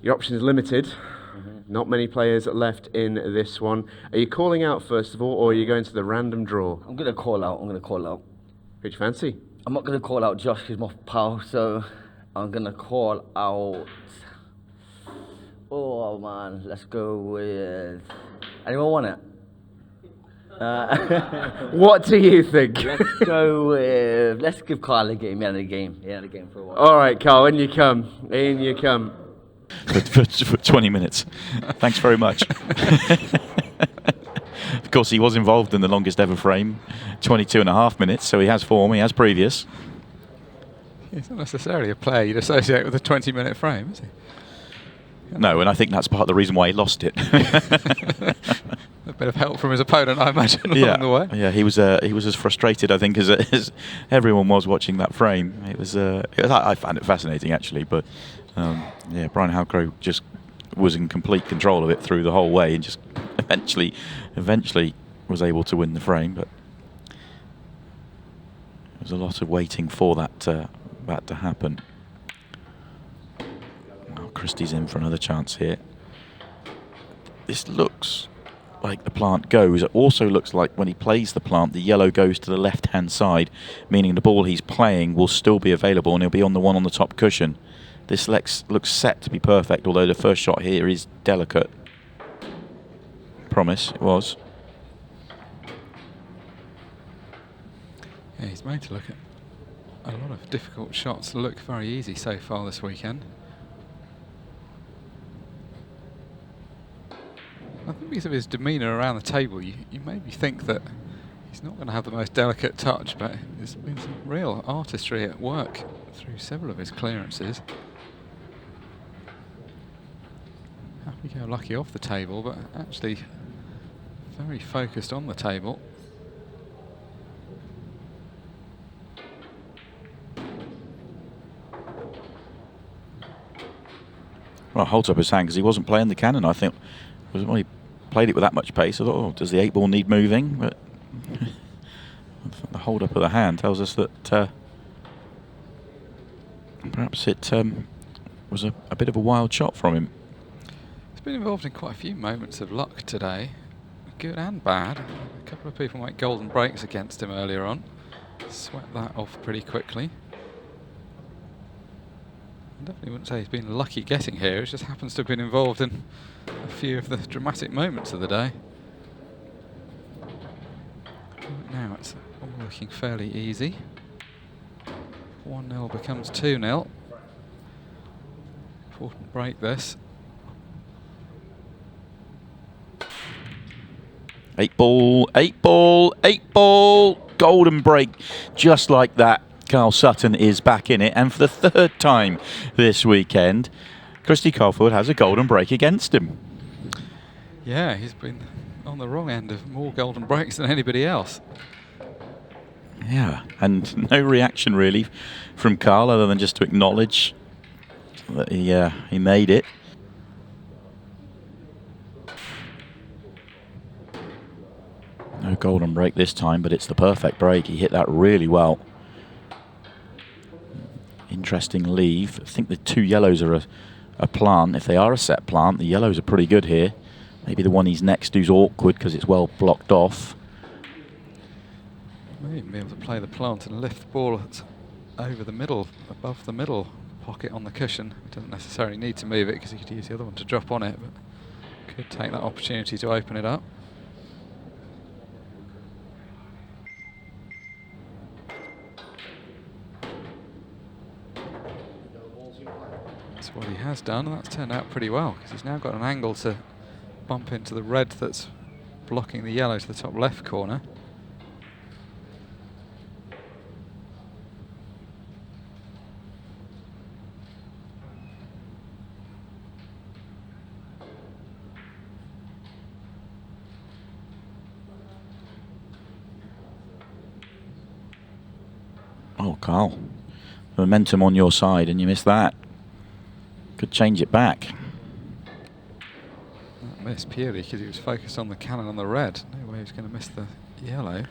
Your option is limited. Not many players left in this one. Are you calling out first of all, or are you going to the random draw? I'm going to call out. Who do you fancy? I'm not going to call out Josh, he's my pal, so I'm going to call out... Oh man, let's go with... Anyone want it? What do you think? Let's go with... Let's give Carl a game. He had a game for a while. All right, Carl, in you come. In you come. For 20 minutes. Thanks very much. Of course, he was involved in the longest ever frame, 22.5 minutes, so he has form, he has previous. He's not necessarily a player you'd associate with a 20-minute frame, is he? No, and I think that's part of the reason why he lost it. A bit of help from his opponent, I imagine, along the way. Yeah, he was as frustrated, I think, as everyone was watching that frame. I found it fascinating, actually, but yeah, Brian Halcrow just was in complete control of it through the whole way, and just eventually was able to win the frame. But there was a lot of waiting for that to happen. Christy's in for another chance here. This looks like the plant goes. It also looks like when he plays the plant, the yellow goes to the left-hand side, meaning the ball he's playing will still be available and he'll be on the one on the top cushion. This looks set to be perfect, although the first shot here is delicate. Promise, it was. Yeah, he's made to look at a lot of difficult shots look very easy so far this weekend. I think because of his demeanour around the table, you maybe think that he's not going to have the most delicate touch, but there's been some real artistry at work through several of his clearances. Happy-go-lucky off the table, but actually very focused on the table. Well, holds up his hand because he wasn't playing the cannon, I think. When he played it with that much pace, I thought, oh, does the 8 ball need moving? But the hold up of the hand tells us that perhaps it was a bit of a wild shot from him. He's been involved in quite a few moments of luck today, good and bad. A couple of people make golden breaks against him earlier on. Swept that off pretty quickly. I definitely wouldn't say he's been lucky getting here, it just happens to have been involved in a few of the dramatic moments of the day. Right now it's all looking fairly easy. 1-0 becomes 2-0. Important break this. 8 ball, 8 ball, 8 ball. Golden break, just like that. Carl Sutton is back in it, and for the 3rd time this weekend, Christy Coffield has a golden break against him. Yeah, he's been on the wrong end of more golden breaks than anybody else. Yeah, and no reaction really from Carl other than just to acknowledge that he made it. No golden break this time, but it's the perfect break. He hit that really well. Interesting leave. I think the 2 yellows are a plant. If they are a set plant, the yellows are pretty good here. Maybe the one he's next to is awkward because it's well blocked off. Maybe be able to play the plant and lift the ball over the middle, above the middle pocket on the cushion. He doesn't necessarily need to move it because he could use the other one to drop on it, but could take that opportunity to open it up. That's what he has done, and that's turned out pretty well because he's now got an angle to bump into the red that's blocking the yellow to the top left corner. Oh, Carl, momentum on your side and you miss that. Could change it back. That missed purely because he was focused on the cannon on the red. No way he was going to miss the yellow.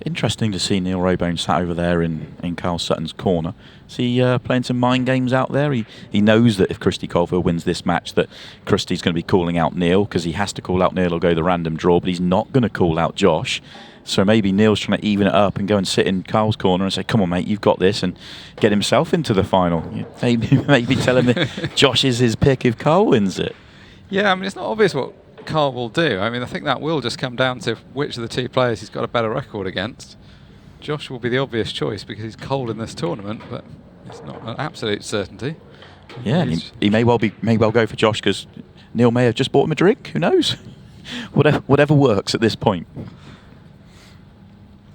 Interesting to see Neil Raybone sat over there in Carl Sutton's corner. Is he playing some mind games out there? He knows that if Christy Coffield wins this match that Christy's going to be calling out Neil because he has to call out Neil or go the random draw, but he's not going to call out Josh. So maybe Neil's trying to even it up and go and sit in Carl's corner and say, come on, mate, you've got this, and get himself into the final. Maybe tell him that Josh is his pick if Carl wins it. Yeah, I mean, it's not obvious what Carl will do. I mean, I think that will just come down to which of the 2 players he's got a better record against. Josh will be the obvious choice because he's cold in this tournament, but it's not an absolute certainty. Yeah, and he may well go for Josh because Neil may have just bought him a drink. Who knows? Whatever works at this point.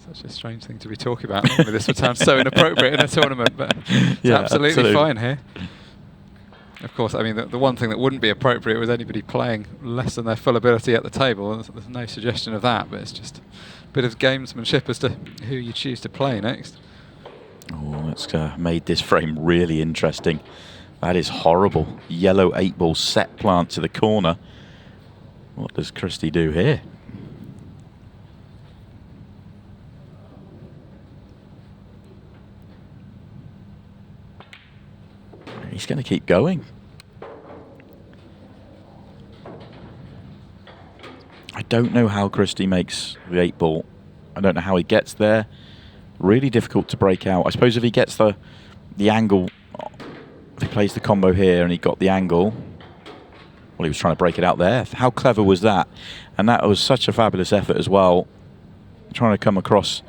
Such a strange thing to be talking about. Normally this would sound so inappropriate in a tournament, but it's absolutely fine here. Of course, I mean, the one thing that wouldn't be appropriate was anybody playing less than their full ability at the table. There's no suggestion of that, but it's just a bit of gamesmanship as to who you choose to play next. Oh, that's made this frame really interesting. That is horrible. Yellow 8 ball set plant to the corner. What does Christy do here? He's going to keep going. don't know how Christy makes the 8-ball. I don't know how he gets there. Really difficult to break out. I suppose if he gets the angle, if he plays the combo here and he got the angle, well, he was trying to break it out there. How clever was that? And that was such a fabulous effort as well, trying to come across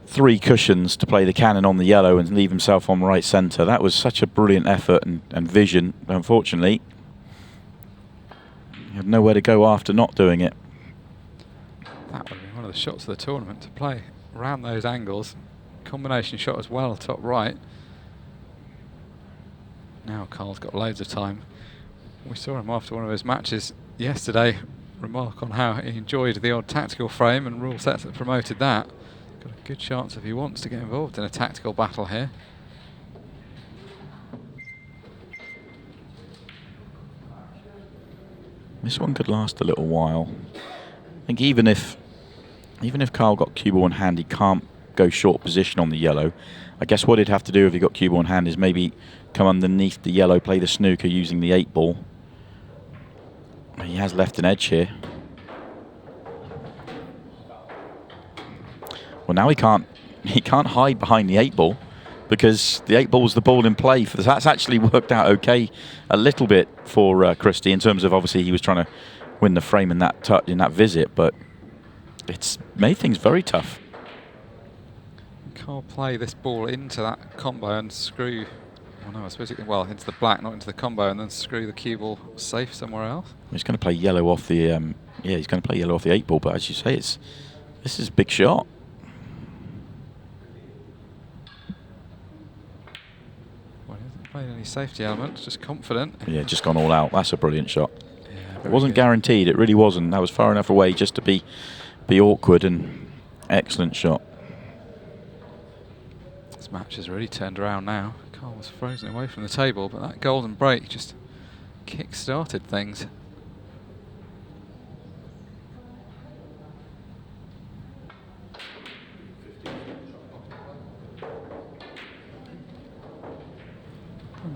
3 cushions to play the cannon on the yellow and leave himself on right centre. That was such a brilliant effort and vision. Unfortunately, he had nowhere to go after not doing it. That would be one of the shots of the tournament, to play around those angles. Combination shot as well, top right. Now Carl's got loads of time. We saw him after one of his matches yesterday remark on how he enjoyed the odd tactical frame and rule sets that promoted that. Got a good chance if he wants to get involved in a tactical battle here. This one could last a little while. I think even if Carl got cue ball in hand, he can't go short position on the yellow. I guess what he'd have to do if he got cue ball in hand is maybe come underneath the yellow, play the snooker using the 8-ball. He has left an edge here. Well, now he can't hide behind the 8-ball, because the 8-ball's the ball in play. That's actually worked out okay a little bit for Christy, in terms of, obviously he was trying to win the frame in that visit, but it's made things very tough. Carl play this ball into that combo and screw. Oh no, I suppose into the black, not into the combo, and then screw the cue ball safe somewhere else. He's going to play yellow off the he's going to play yellow off the 8-ball, but as you say, this is a big shot. Well, he hasn't played any safety elements, just confident. Yeah, just gone all out. That's a brilliant shot. Yeah, it wasn't good. guaranteed. It really wasn't. That was far enough away just to be awkward, and excellent shot. This match has really turned around now. Carl was frozen away from the table, but that golden break just kick-started things.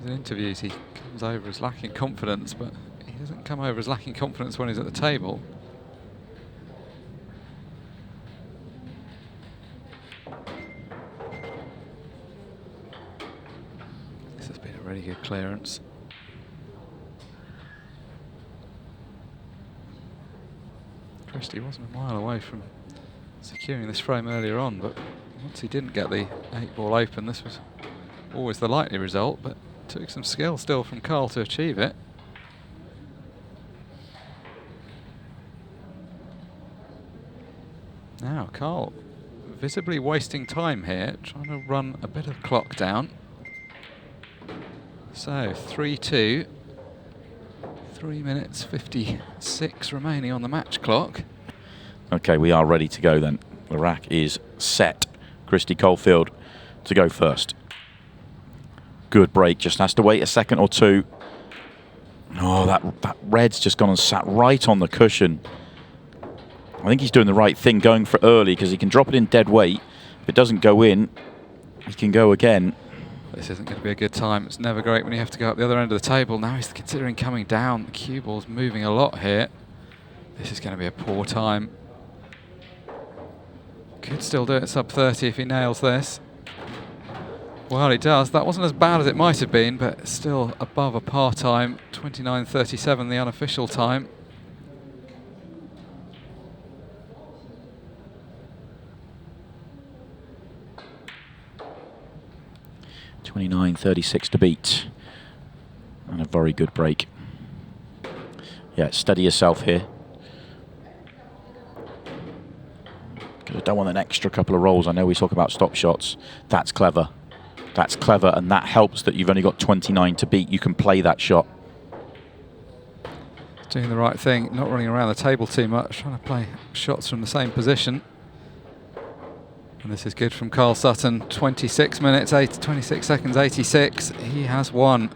In interviews he comes over as lacking confidence, but he doesn't come over as lacking confidence when he's at the table. This has been a really good clearance. Christy wasn't a mile away from securing this frame earlier on, but once he didn't get the 8-ball open, this was always the likely result, but took some skill still from Carl to achieve it. Now Carl visibly wasting time here, trying to run a bit of clock down. So 3-2, 3 minutes 56 remaining on the match clock. Okay, we are ready to go then. The rack is set. Christy Coffield to go first. Good break, just has to wait a second or two. Oh, that red's just gone and sat right on the cushion. I think he's doing the right thing going for early, because he can drop it in dead weight. If it doesn't go in, he can go again. This isn't going to be a good time. It's never great when you have to go up the other end of the table. Now he's considering coming down. The cue ball's moving a lot here. This is going to be a poor time. Could still do it sub 30 if he nails this. Well, he does. That wasn't as bad as it might have been, but still above a par time. 29.37, the unofficial time. .29.36 to beat. And a very good break. Yeah, steady yourself here. Could have done an extra couple of rolls. I know we talk about stop shots. That's clever. That's clever, and that helps that you've only got 29 to beat. You can play that shot. Doing the right thing, not running around the table too much, trying to play shots from the same position. And this is good from Carl Sutton. 26 minutes, 26 seconds, 86. He has won.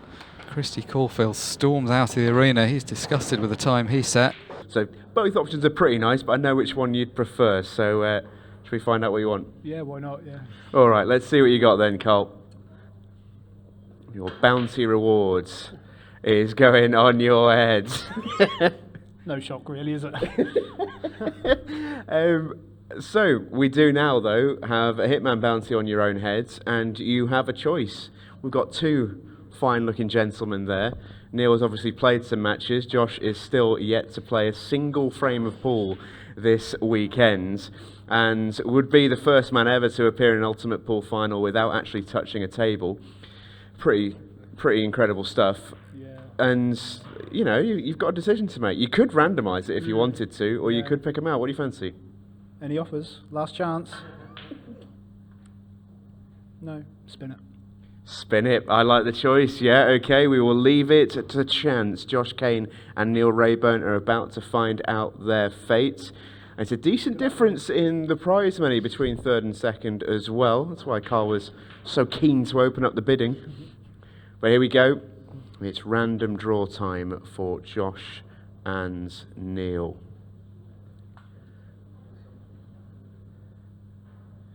Christy Coffield storms out of the arena. He's disgusted with the time he set. So both options are pretty nice, but I know which one you'd prefer. So should we find out what you want? Yeah, why not? Yeah. All right, let's see what you got then, Carl. Your bounty rewards is going on your head. no shock really, is it? So we do now, though, have a hitman bounty on your own heads, and you have a choice. We've got two fine-looking gentlemen there. Neil has obviously played some matches. Josh is still yet to play a single frame of pool this weekend, and would be the first man ever to appear in an Ultimate Pool final without actually touching a table. Pretty incredible stuff. Yeah. And you know, you've got a decision to make. You could randomise it if you wanted to, or you could pick them out. What do you fancy? Any offers? Last chance? No, spin it. Spin it. I like the choice. Yeah, okay. We will leave it to chance. Josh Kane and Neil Raybone are about to find out their fate. It's a decent difference in the prize money between third and second as well. That's why Carl was so keen to open up the bidding. But here we go. It's random draw time for Josh and Neil.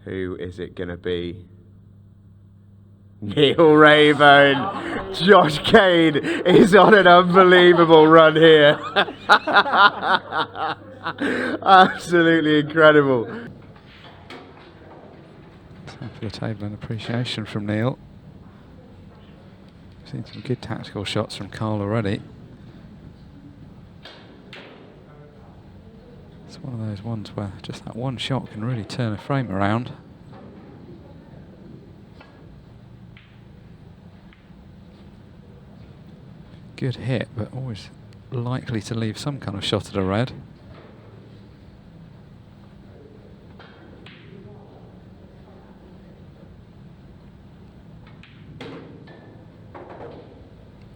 Who is it going to be? Neil Raybone. Josh Kane is on an unbelievable run here. Absolutely incredible. Time for the table and appreciation from Neil. Seen some good tactical shots from Carl already. It's one of those ones where just that one shot can really turn a frame around. Good hit, but always likely to leave some kind of shot at a red.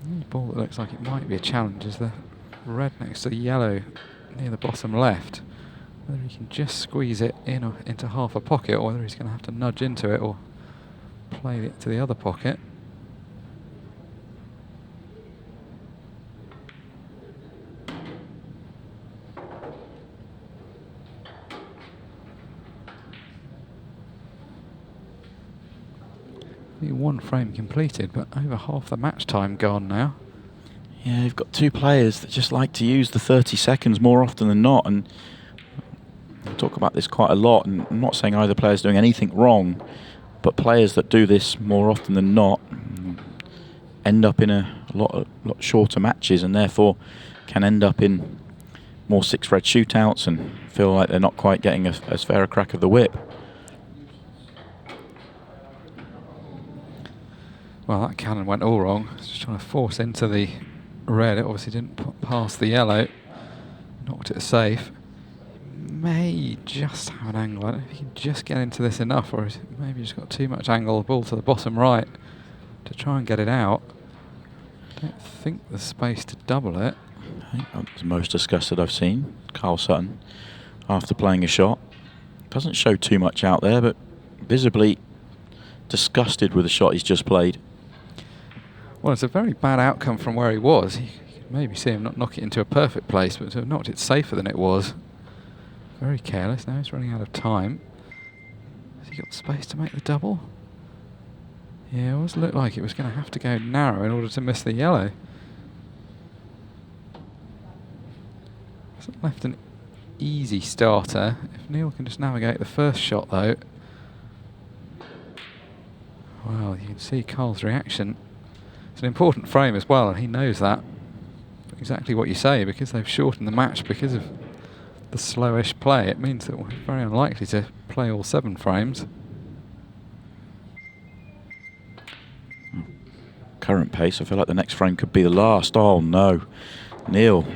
The ball that looks like it might be a challenge is the red next to the yellow near the bottom left. Whether he can just squeeze it in or into half a pocket, or whether he's going to have to nudge into it or play it to the other pocket. One frame completed, but over half the match time gone now. Yeah, you've got two players that just like to use the 30 seconds more often than not, and I talk about this quite a lot, and I'm not saying either player's doing anything wrong, but players that do this more often than not end up in a lot shorter matches, and therefore can end up in more 6-red shootouts and feel like they're not quite getting as fair a crack of the whip. Well, that cannon went all wrong. Just trying to force into the red. It obviously didn't pass the yellow. Knocked it safe. May just have an angle. I don't know if he can just get into this enough, or maybe just got too much angle. Ball to the bottom right to try and get it out. Don't think there's space to double it. I think that's the most disgusted I've seen Carl Sutton after playing a shot. Doesn't show too much out there, but visibly disgusted with the shot he's just played. Well, it's a very bad outcome from where he was. You could maybe see him not knock it into a perfect place, but to have knocked it safer than it was. Very careless. Now he's running out of time. Has he got space to make the double? Yeah, it always looked like it was going to have to go narrow in order to miss the yellow. Hasn't left an easy starter. If Neil can just navigate the first shot, though. Well, you can see Carl's reaction. It's an important frame as well, and he knows that. Exactly what you say, because they've shortened the match because of the slowish play. It means that we're very unlikely to play all 7 frames. Current pace, I feel like the next frame could be the last. Oh no, Neil.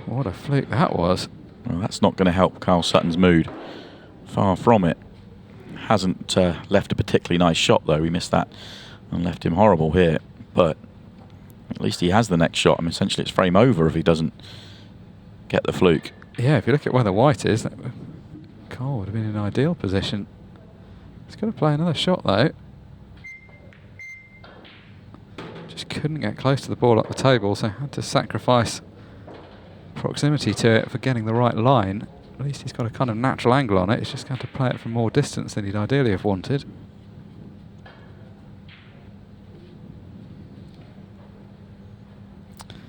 What a fluke that was. Well, that's not going to help Carl Sutton's mood. Far from it. Hasn't left a particularly nice shot though. He missed that and left him horrible here. But at least he has the next shot. I mean, essentially it's frame over if he doesn't get the fluke. Yeah, if you look at where the white is, Carl would have been in an ideal position. He's got to play another shot though. Just couldn't get close to the ball up the table, so had to sacrifice proximity to it for getting the right line. At least he's got a kind of natural angle on it. He's just going to play it from more distance than he'd ideally have wanted.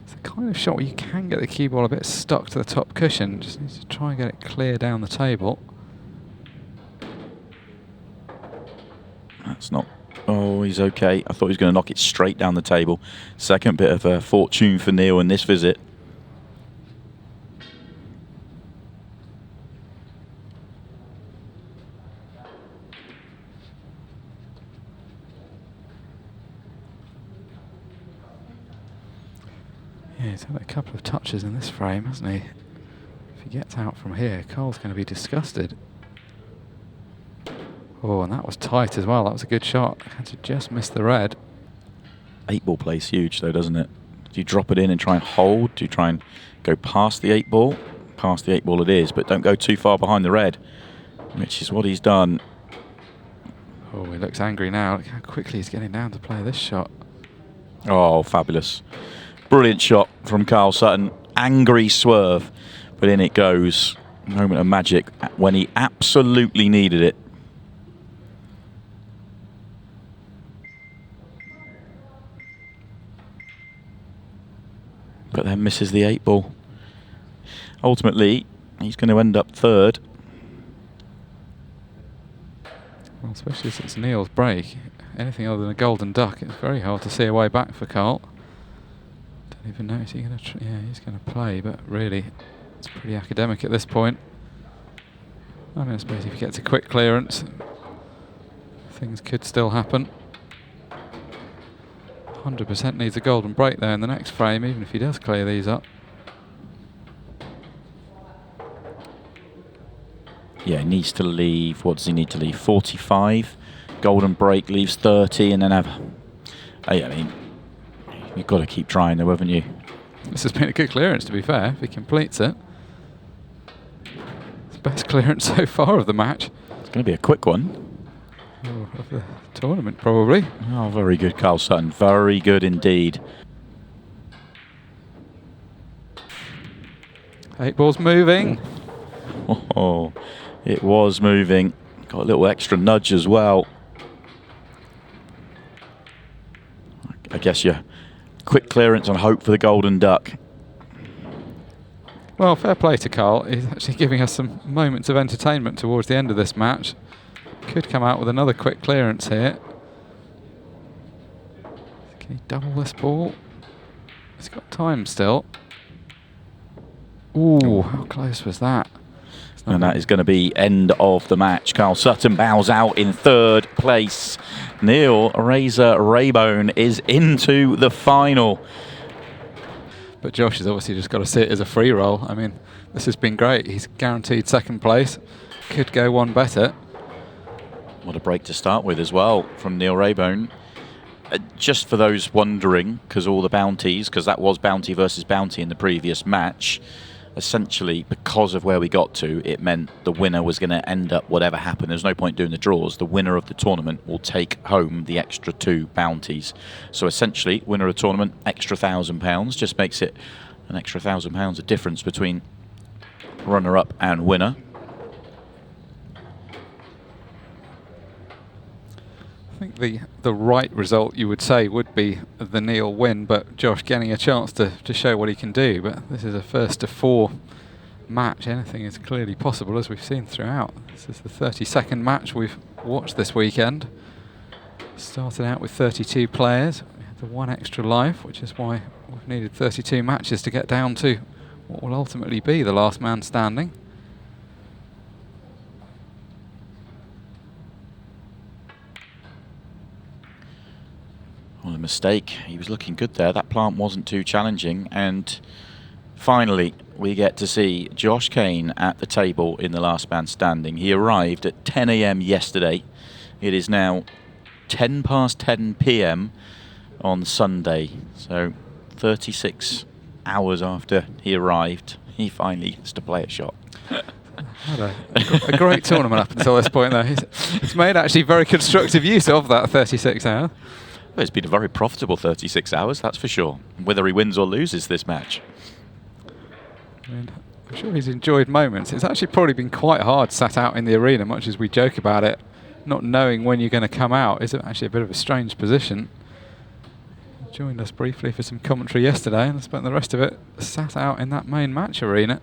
It's the kind kind of shot where you can get the cue ball a bit stuck to the top cushion. Just needs to try and get it clear down the table. That's not... Oh, he's okay. I thought he was going to knock it straight down the table. Second bit of a fortune for Neil in this visit. Yeah, he's had a couple of touches in this frame, hasn't he? If he gets out from here, Cole's going to be disgusted. Oh, and that was tight as well. That was a good shot. Had to just miss the red. 8-ball plays huge though, doesn't it? Do you drop it in and try and hold? Do you try and go past the 8-ball? Past the 8-ball it is, but don't go too far behind the red, which is what he's done. Oh, he looks angry now. Look how quickly he's getting down to play this shot. Oh, fabulous. Brilliant shot from Carl Sutton. Angry swerve, but in it goes. Moment of magic when he absolutely needed it. But then misses the 8-ball. Ultimately, he's going to end up third. Well, especially since Neil's break, anything other than a golden duck, it's very hard to see a way back for Carl. Don't even know, is he going to? Yeah, he's going to play, but really, it's pretty academic at this point. I mean, I suppose if he gets a quick clearance, things could still happen. 100% needs a golden break there in the next frame, even if he does clear these up. Yeah, he needs to leave. What does he need to leave? 45. Golden break leaves 30, and then have. I mean, you've got to keep trying, though, haven't you? This has been a good clearance, to be fair. If he completes it, it's the best clearance so far of the match. It's going to be a quick one. Of the tournament, probably. Oh, very good, Carl Sutton. Very good indeed. 8-ball's moving. Oh, it was moving. Got a little extra nudge as well. I guess your quick clearance and hope for the golden duck. Well, fair play to Carl. He's actually giving us some moments of entertainment towards the end of this match. Could come out with another quick clearance here. Can he double this ball? He's got time still. Ooh, how close was that? And that is going to be end of the match. Carl Sutton bows out in third place. Neil Razor Raybone is into the final. But Josh has obviously just got to see it as a free roll. I mean, this has been great. He's guaranteed second place. Could go one better. What a break to start with as well from Neil Raybone. Just for those wondering, because all the bounties, because that was bounty versus bounty in the previous match, essentially because of where we got to, it meant the winner was going to end up whatever happened. There's no point doing the draws. The winner of the tournament will take home the extra 2 bounties. So essentially, winner of the tournament, extra £1,000, just makes it an extra £1,000 of difference between runner-up and winner. I think the right result, you would say, would be the Neil win, but Josh getting a chance to show what he can do. But this is a first to 4 match. Anything is clearly possible, as we've seen throughout. This is the 32nd match we've watched this weekend. Started out with 32 players. We had the 1 extra life, which is why we've needed 32 matches to get down to what will ultimately be the last man standing. Well, a mistake. He was looking good there. That plant wasn't too challenging. And finally, we get to see Josh Kane at the table in the last man standing. He arrived at 10 AM yesterday. It is now 10 past 10 PM on Sunday. So 36 hours after he arrived, he finally gets to play a shot. Had a great tournament up until this point, though. He's made actually very constructive use of that 36 hours. Well, it's been a very profitable 36 hours, that's for sure. Whether he wins or loses this match. And I'm sure he's enjoyed moments. It's actually probably been quite hard sat out in the arena, much as we joke about it. Not knowing when you're going to come out is actually a bit of a strange position. joined us briefly for some commentary yesterday and spent the rest of it sat out in that main match arena,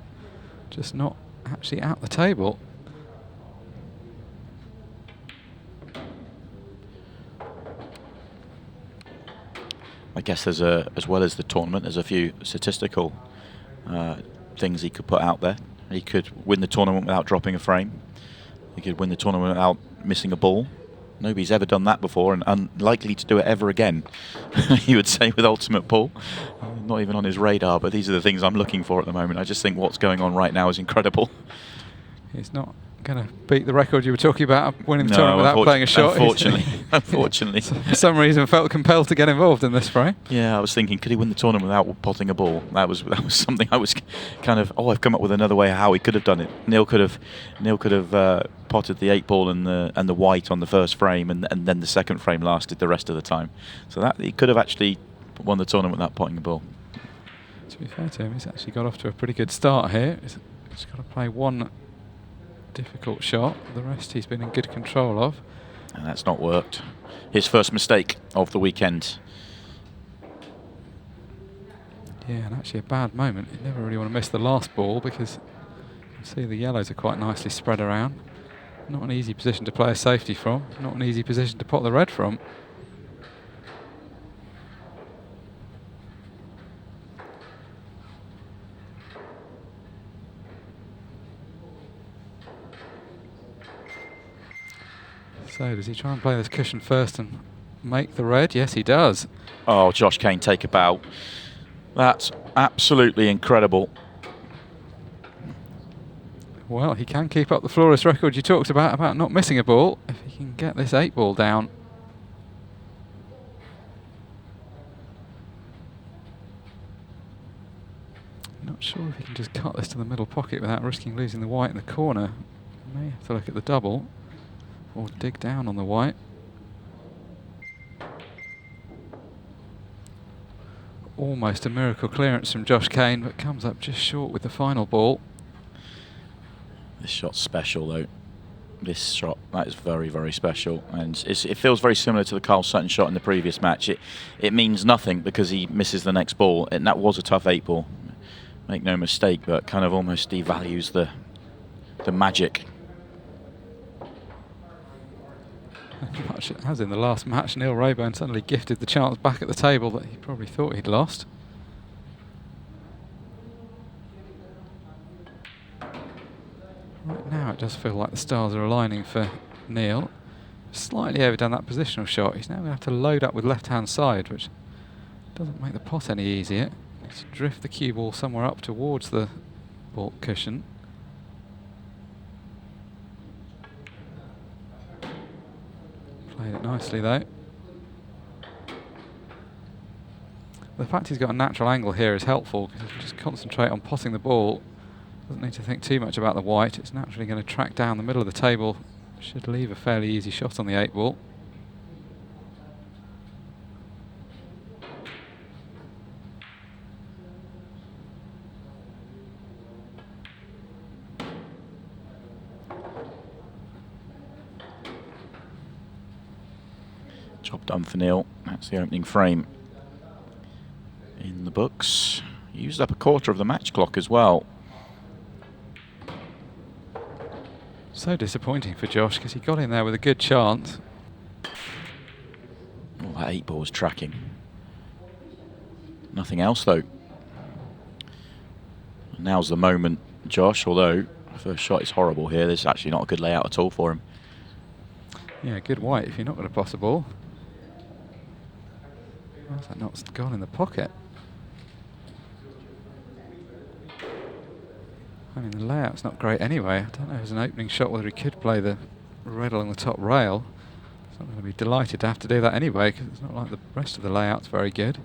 just not actually at the table. I guess there's as well as the tournament, there's a few statistical things he could put out there. He could win the tournament without dropping a frame. He could win the tournament without missing a ball. Nobody's ever done that before, and unlikely to do it ever again, you would say, with Ultimate Pool. Not even on his radar, but these are the things I'm looking for at the moment. I just think what's going on right now is incredible. He's not going to beat the record you were talking about, winning the tournament without playing a shot. Unfortunately. For some reason felt compelled to get involved in this frame. Yeah, I was thinking, could he win the tournament without potting a ball? That was something I was kind of, I've come up with another way how he could have done it. Neil could have potted the 8-ball and the white on the first frame, and then the second frame lasted the rest of the time. So that he could have actually won the tournament without potting a ball. To be fair to him, he's actually got off to a pretty good start here. He's got to play one difficult shot. The rest he's been in good control of. And that's not worked. His first mistake of the weekend. Yeah, and actually a bad moment. You never really want to miss the last ball because you can see the yellows are quite nicely spread around. Not an easy position to play a safety from. Not an easy position to pot the red from. So does he try and play this cushion first and make the red? Yes, he does. Oh, Josh Kane, take a bow. That's absolutely incredible. Well, he can keep up the flawless record you talked about not missing a ball, if he can get this 8-ball down. Not sure if he can just cut this to the middle pocket without risking losing the white in the corner. May have to look at the double or dig down on the white. Almost a miracle clearance from Josh Kane, but comes up just short with the final ball. This shot's special, though. This shot, that is very, very special. And it feels very similar to the Carl Sutton shot in the previous match. It means nothing because he misses the next ball, and that was a tough 8-ball. Make no mistake, but kind of almost devalues the magic. Much as in the last match, Neil Raybone suddenly gifted the chance back at the table that he probably thought he'd lost. Right now it does feel like the stars are aligning for Neil. Slightly overdone that positional shot. He's now going to have to load up with left-hand side, which doesn't make the pot any easier. Let's drift the cue ball somewhere up towards the baulk cushion. Played it nicely though. The fact he's got a natural angle here is helpful because if you just concentrate on potting the ball, doesn't need to think too much about the white. It's naturally going to track down the middle of the table. Should leave a fairly easy shot on the 8-ball. Job done for Neil. That's the opening frame in the books. He used up a quarter of the match clock as well. So disappointing for Josh because he got in there with a good chance. Oh, that 8-ball was tracking. Nothing else though. Now's the moment, Josh, although the first shot is horrible here. This is actually not a good layout at all for him. Yeah, good white if you're not going to poss a ball. Why's that not gone in the pocket? I mean, the layout's not great anyway. I don't know if it's an opening shot whether he could play the red along the top rail. So I'm going to be delighted to have to do that anyway because it's not like the rest of the layout's very good.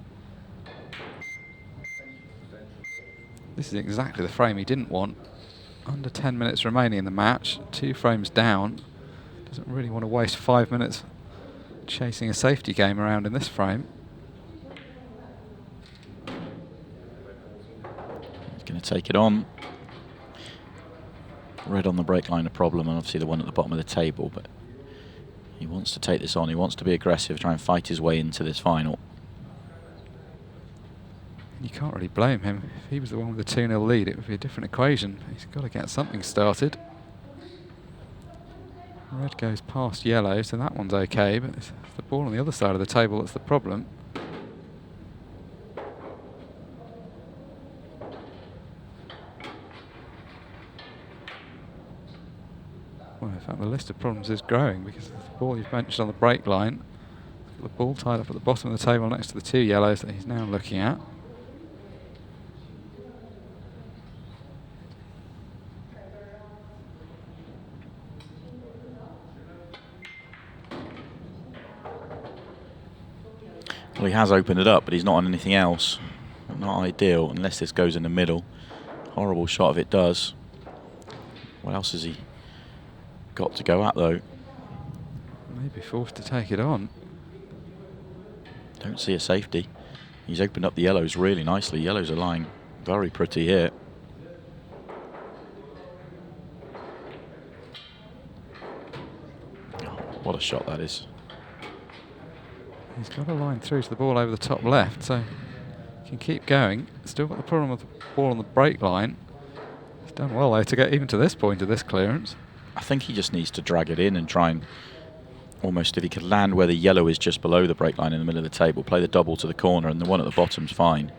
This is exactly the frame he didn't want. Under 10 minutes remaining in the match, 2 frames down. Doesn't really want to waste 5 minutes chasing a safety game around in this frame. He's going to take it on. Red on the break line a problem, and obviously the one at the bottom of the table, but he wants to take this on. He wants to be aggressive, try and fight his way into this final. You can't really blame him. If he was the one with the 2-0 lead, it would be a different equation. He's got to get something started. Red goes past yellow, so that one's okay, but it's the ball on the other side of the table that's the problem. Well, in fact, the list of problems is growing because the ball he's benched on the break line, the ball tied up at the bottom of the table next to the 2 yellows that he's now looking at. Well, he has opened it up, but he's not on anything else. Not ideal, unless this goes in the middle. Horrible shot if it does. What else has he got to go at, though? Maybe forced to take it on. Don't see a safety. He's opened up the yellows really nicely. Yellows are lying very pretty here. Oh, what a shot that is. He's got a line through to the ball over the top left, so he can keep going. Still got the problem with the ball on the break line. He's done well, though, to get even to this point of this clearance. I think he just needs to drag it in and try and almost, if he could land where the yellow is just below the break line in the middle of the table, play the double to the corner, and the one at the bottom's fine.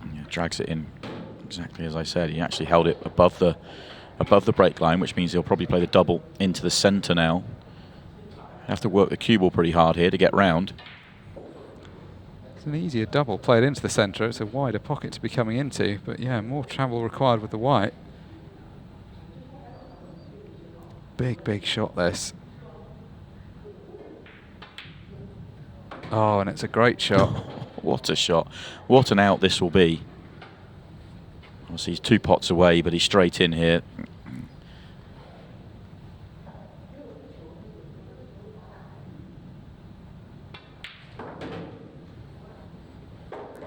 And yeah, drags it in exactly as I said. He actually held it above the break line, which means he'll probably play the double into the centre now. Have to work the cue ball pretty hard here to get round. It's an easier double played into the centre. It's a wider pocket to be coming into, but yeah, more travel required with the white. Big, big shot this. Oh, and it's a great shot. What a shot. What an out this will be. Obviously he's 2 pots away, but he's straight in here.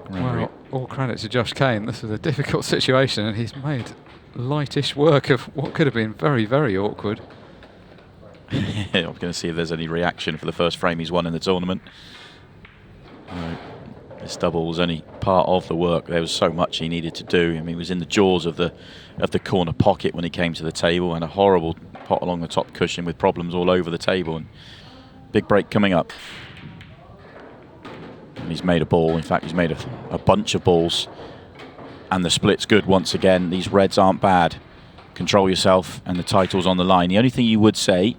Well, all credit to Josh Kane. This was a difficult situation, and he's made lightish work of what could have been very, very awkward. I'm going to see if there's any reaction for the first frame he's won in the tournament. This double was only part of the work. There was so much he needed to do. I mean, he was in the jaws of the corner pocket when he came to the table, and a horrible pot along the top cushion with problems all over the table. And big break coming up. And he's made a ball. In fact, he's made a bunch of balls. And the split's good once again. These reds aren't bad. Control yourself, and the title's on the line. The only thing you would say,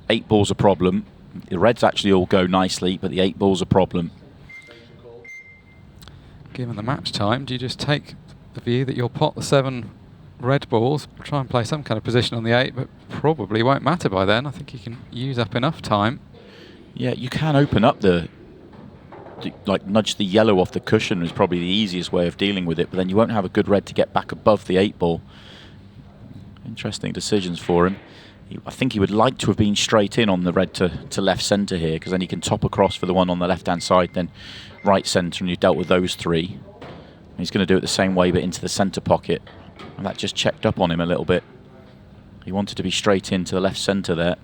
8 ball's a problem. The reds actually all go nicely, but the 8 ball's a problem. Given the match time, do you just take the view that you'll pot the 7 red balls, try and play some kind of position on the 8, but probably won't matter by then? I think you can use up enough time. Yeah, you can open up like nudge the yellow off the cushion is probably the easiest way of dealing with it, but then you won't have a good red to get back above the 8 ball. Interesting decisions for him. I think he would like to have been straight in on the red to left centre here, because then he can top across for the one on the left-hand side, then right centre, and you've dealt with those 3. And he's going to do it the same way, but into the centre pocket. And that just checked up on him a little bit. He wanted to be straight into the left centre there.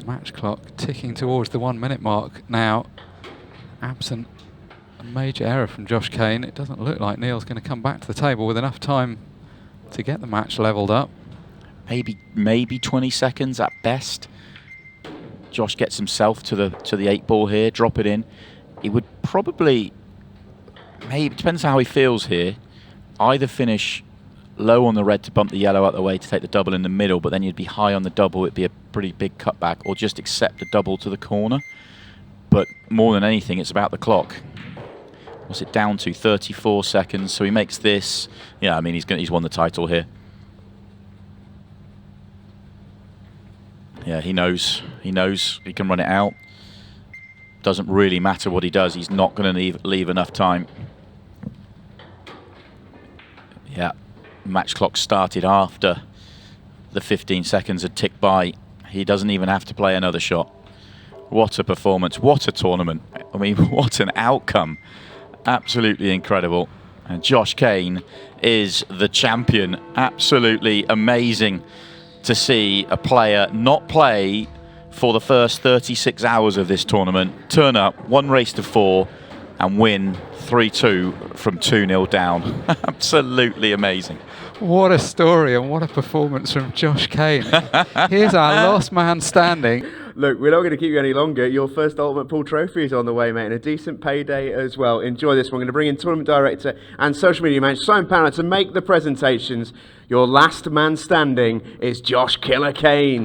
Match clock ticking towards the 1 minute mark now. Absent a major error from Josh Kane, it doesn't look like Neil's going to come back to the table with enough time to get the match levelled up. Maybe 20 seconds at best. Josh gets himself to the 8 ball here, drop it in. He would probably, maybe, depends how he feels here, either finish low on the red to bump the yellow out the way to take the double in the middle, but then you'd be high on the double, it'd be a pretty big cutback, or just accept the double to the corner. But more than anything, it's about the clock. What's it down to? 34 seconds. So he makes this. Yeah, I mean, he's won the title here. Yeah, he knows he can run it out. Doesn't really matter what he does. He's not going to leave enough time. Yeah. Match clock started after the 15 seconds had ticked by. He doesn't even have to play another shot. What a performance. What a tournament. I mean, what an outcome. Absolutely incredible. And Josh Kane is the champion. Absolutely amazing to see a player not play for the first 36 hours of this tournament, turn up, 1 race to 4, and win 3-2 from 2-0 down. Absolutely amazing. What a story and what a performance from Josh Kane. Here's our last man standing. Look, we're not going to keep you any longer. Your first Ultimate Pool Trophy is on the way, mate, and a decent payday as well. Enjoy this one. We're going to bring in Tournament Director and Social Media Manager Simon Power to make the presentations. Your last man standing is Josh Killer Kane.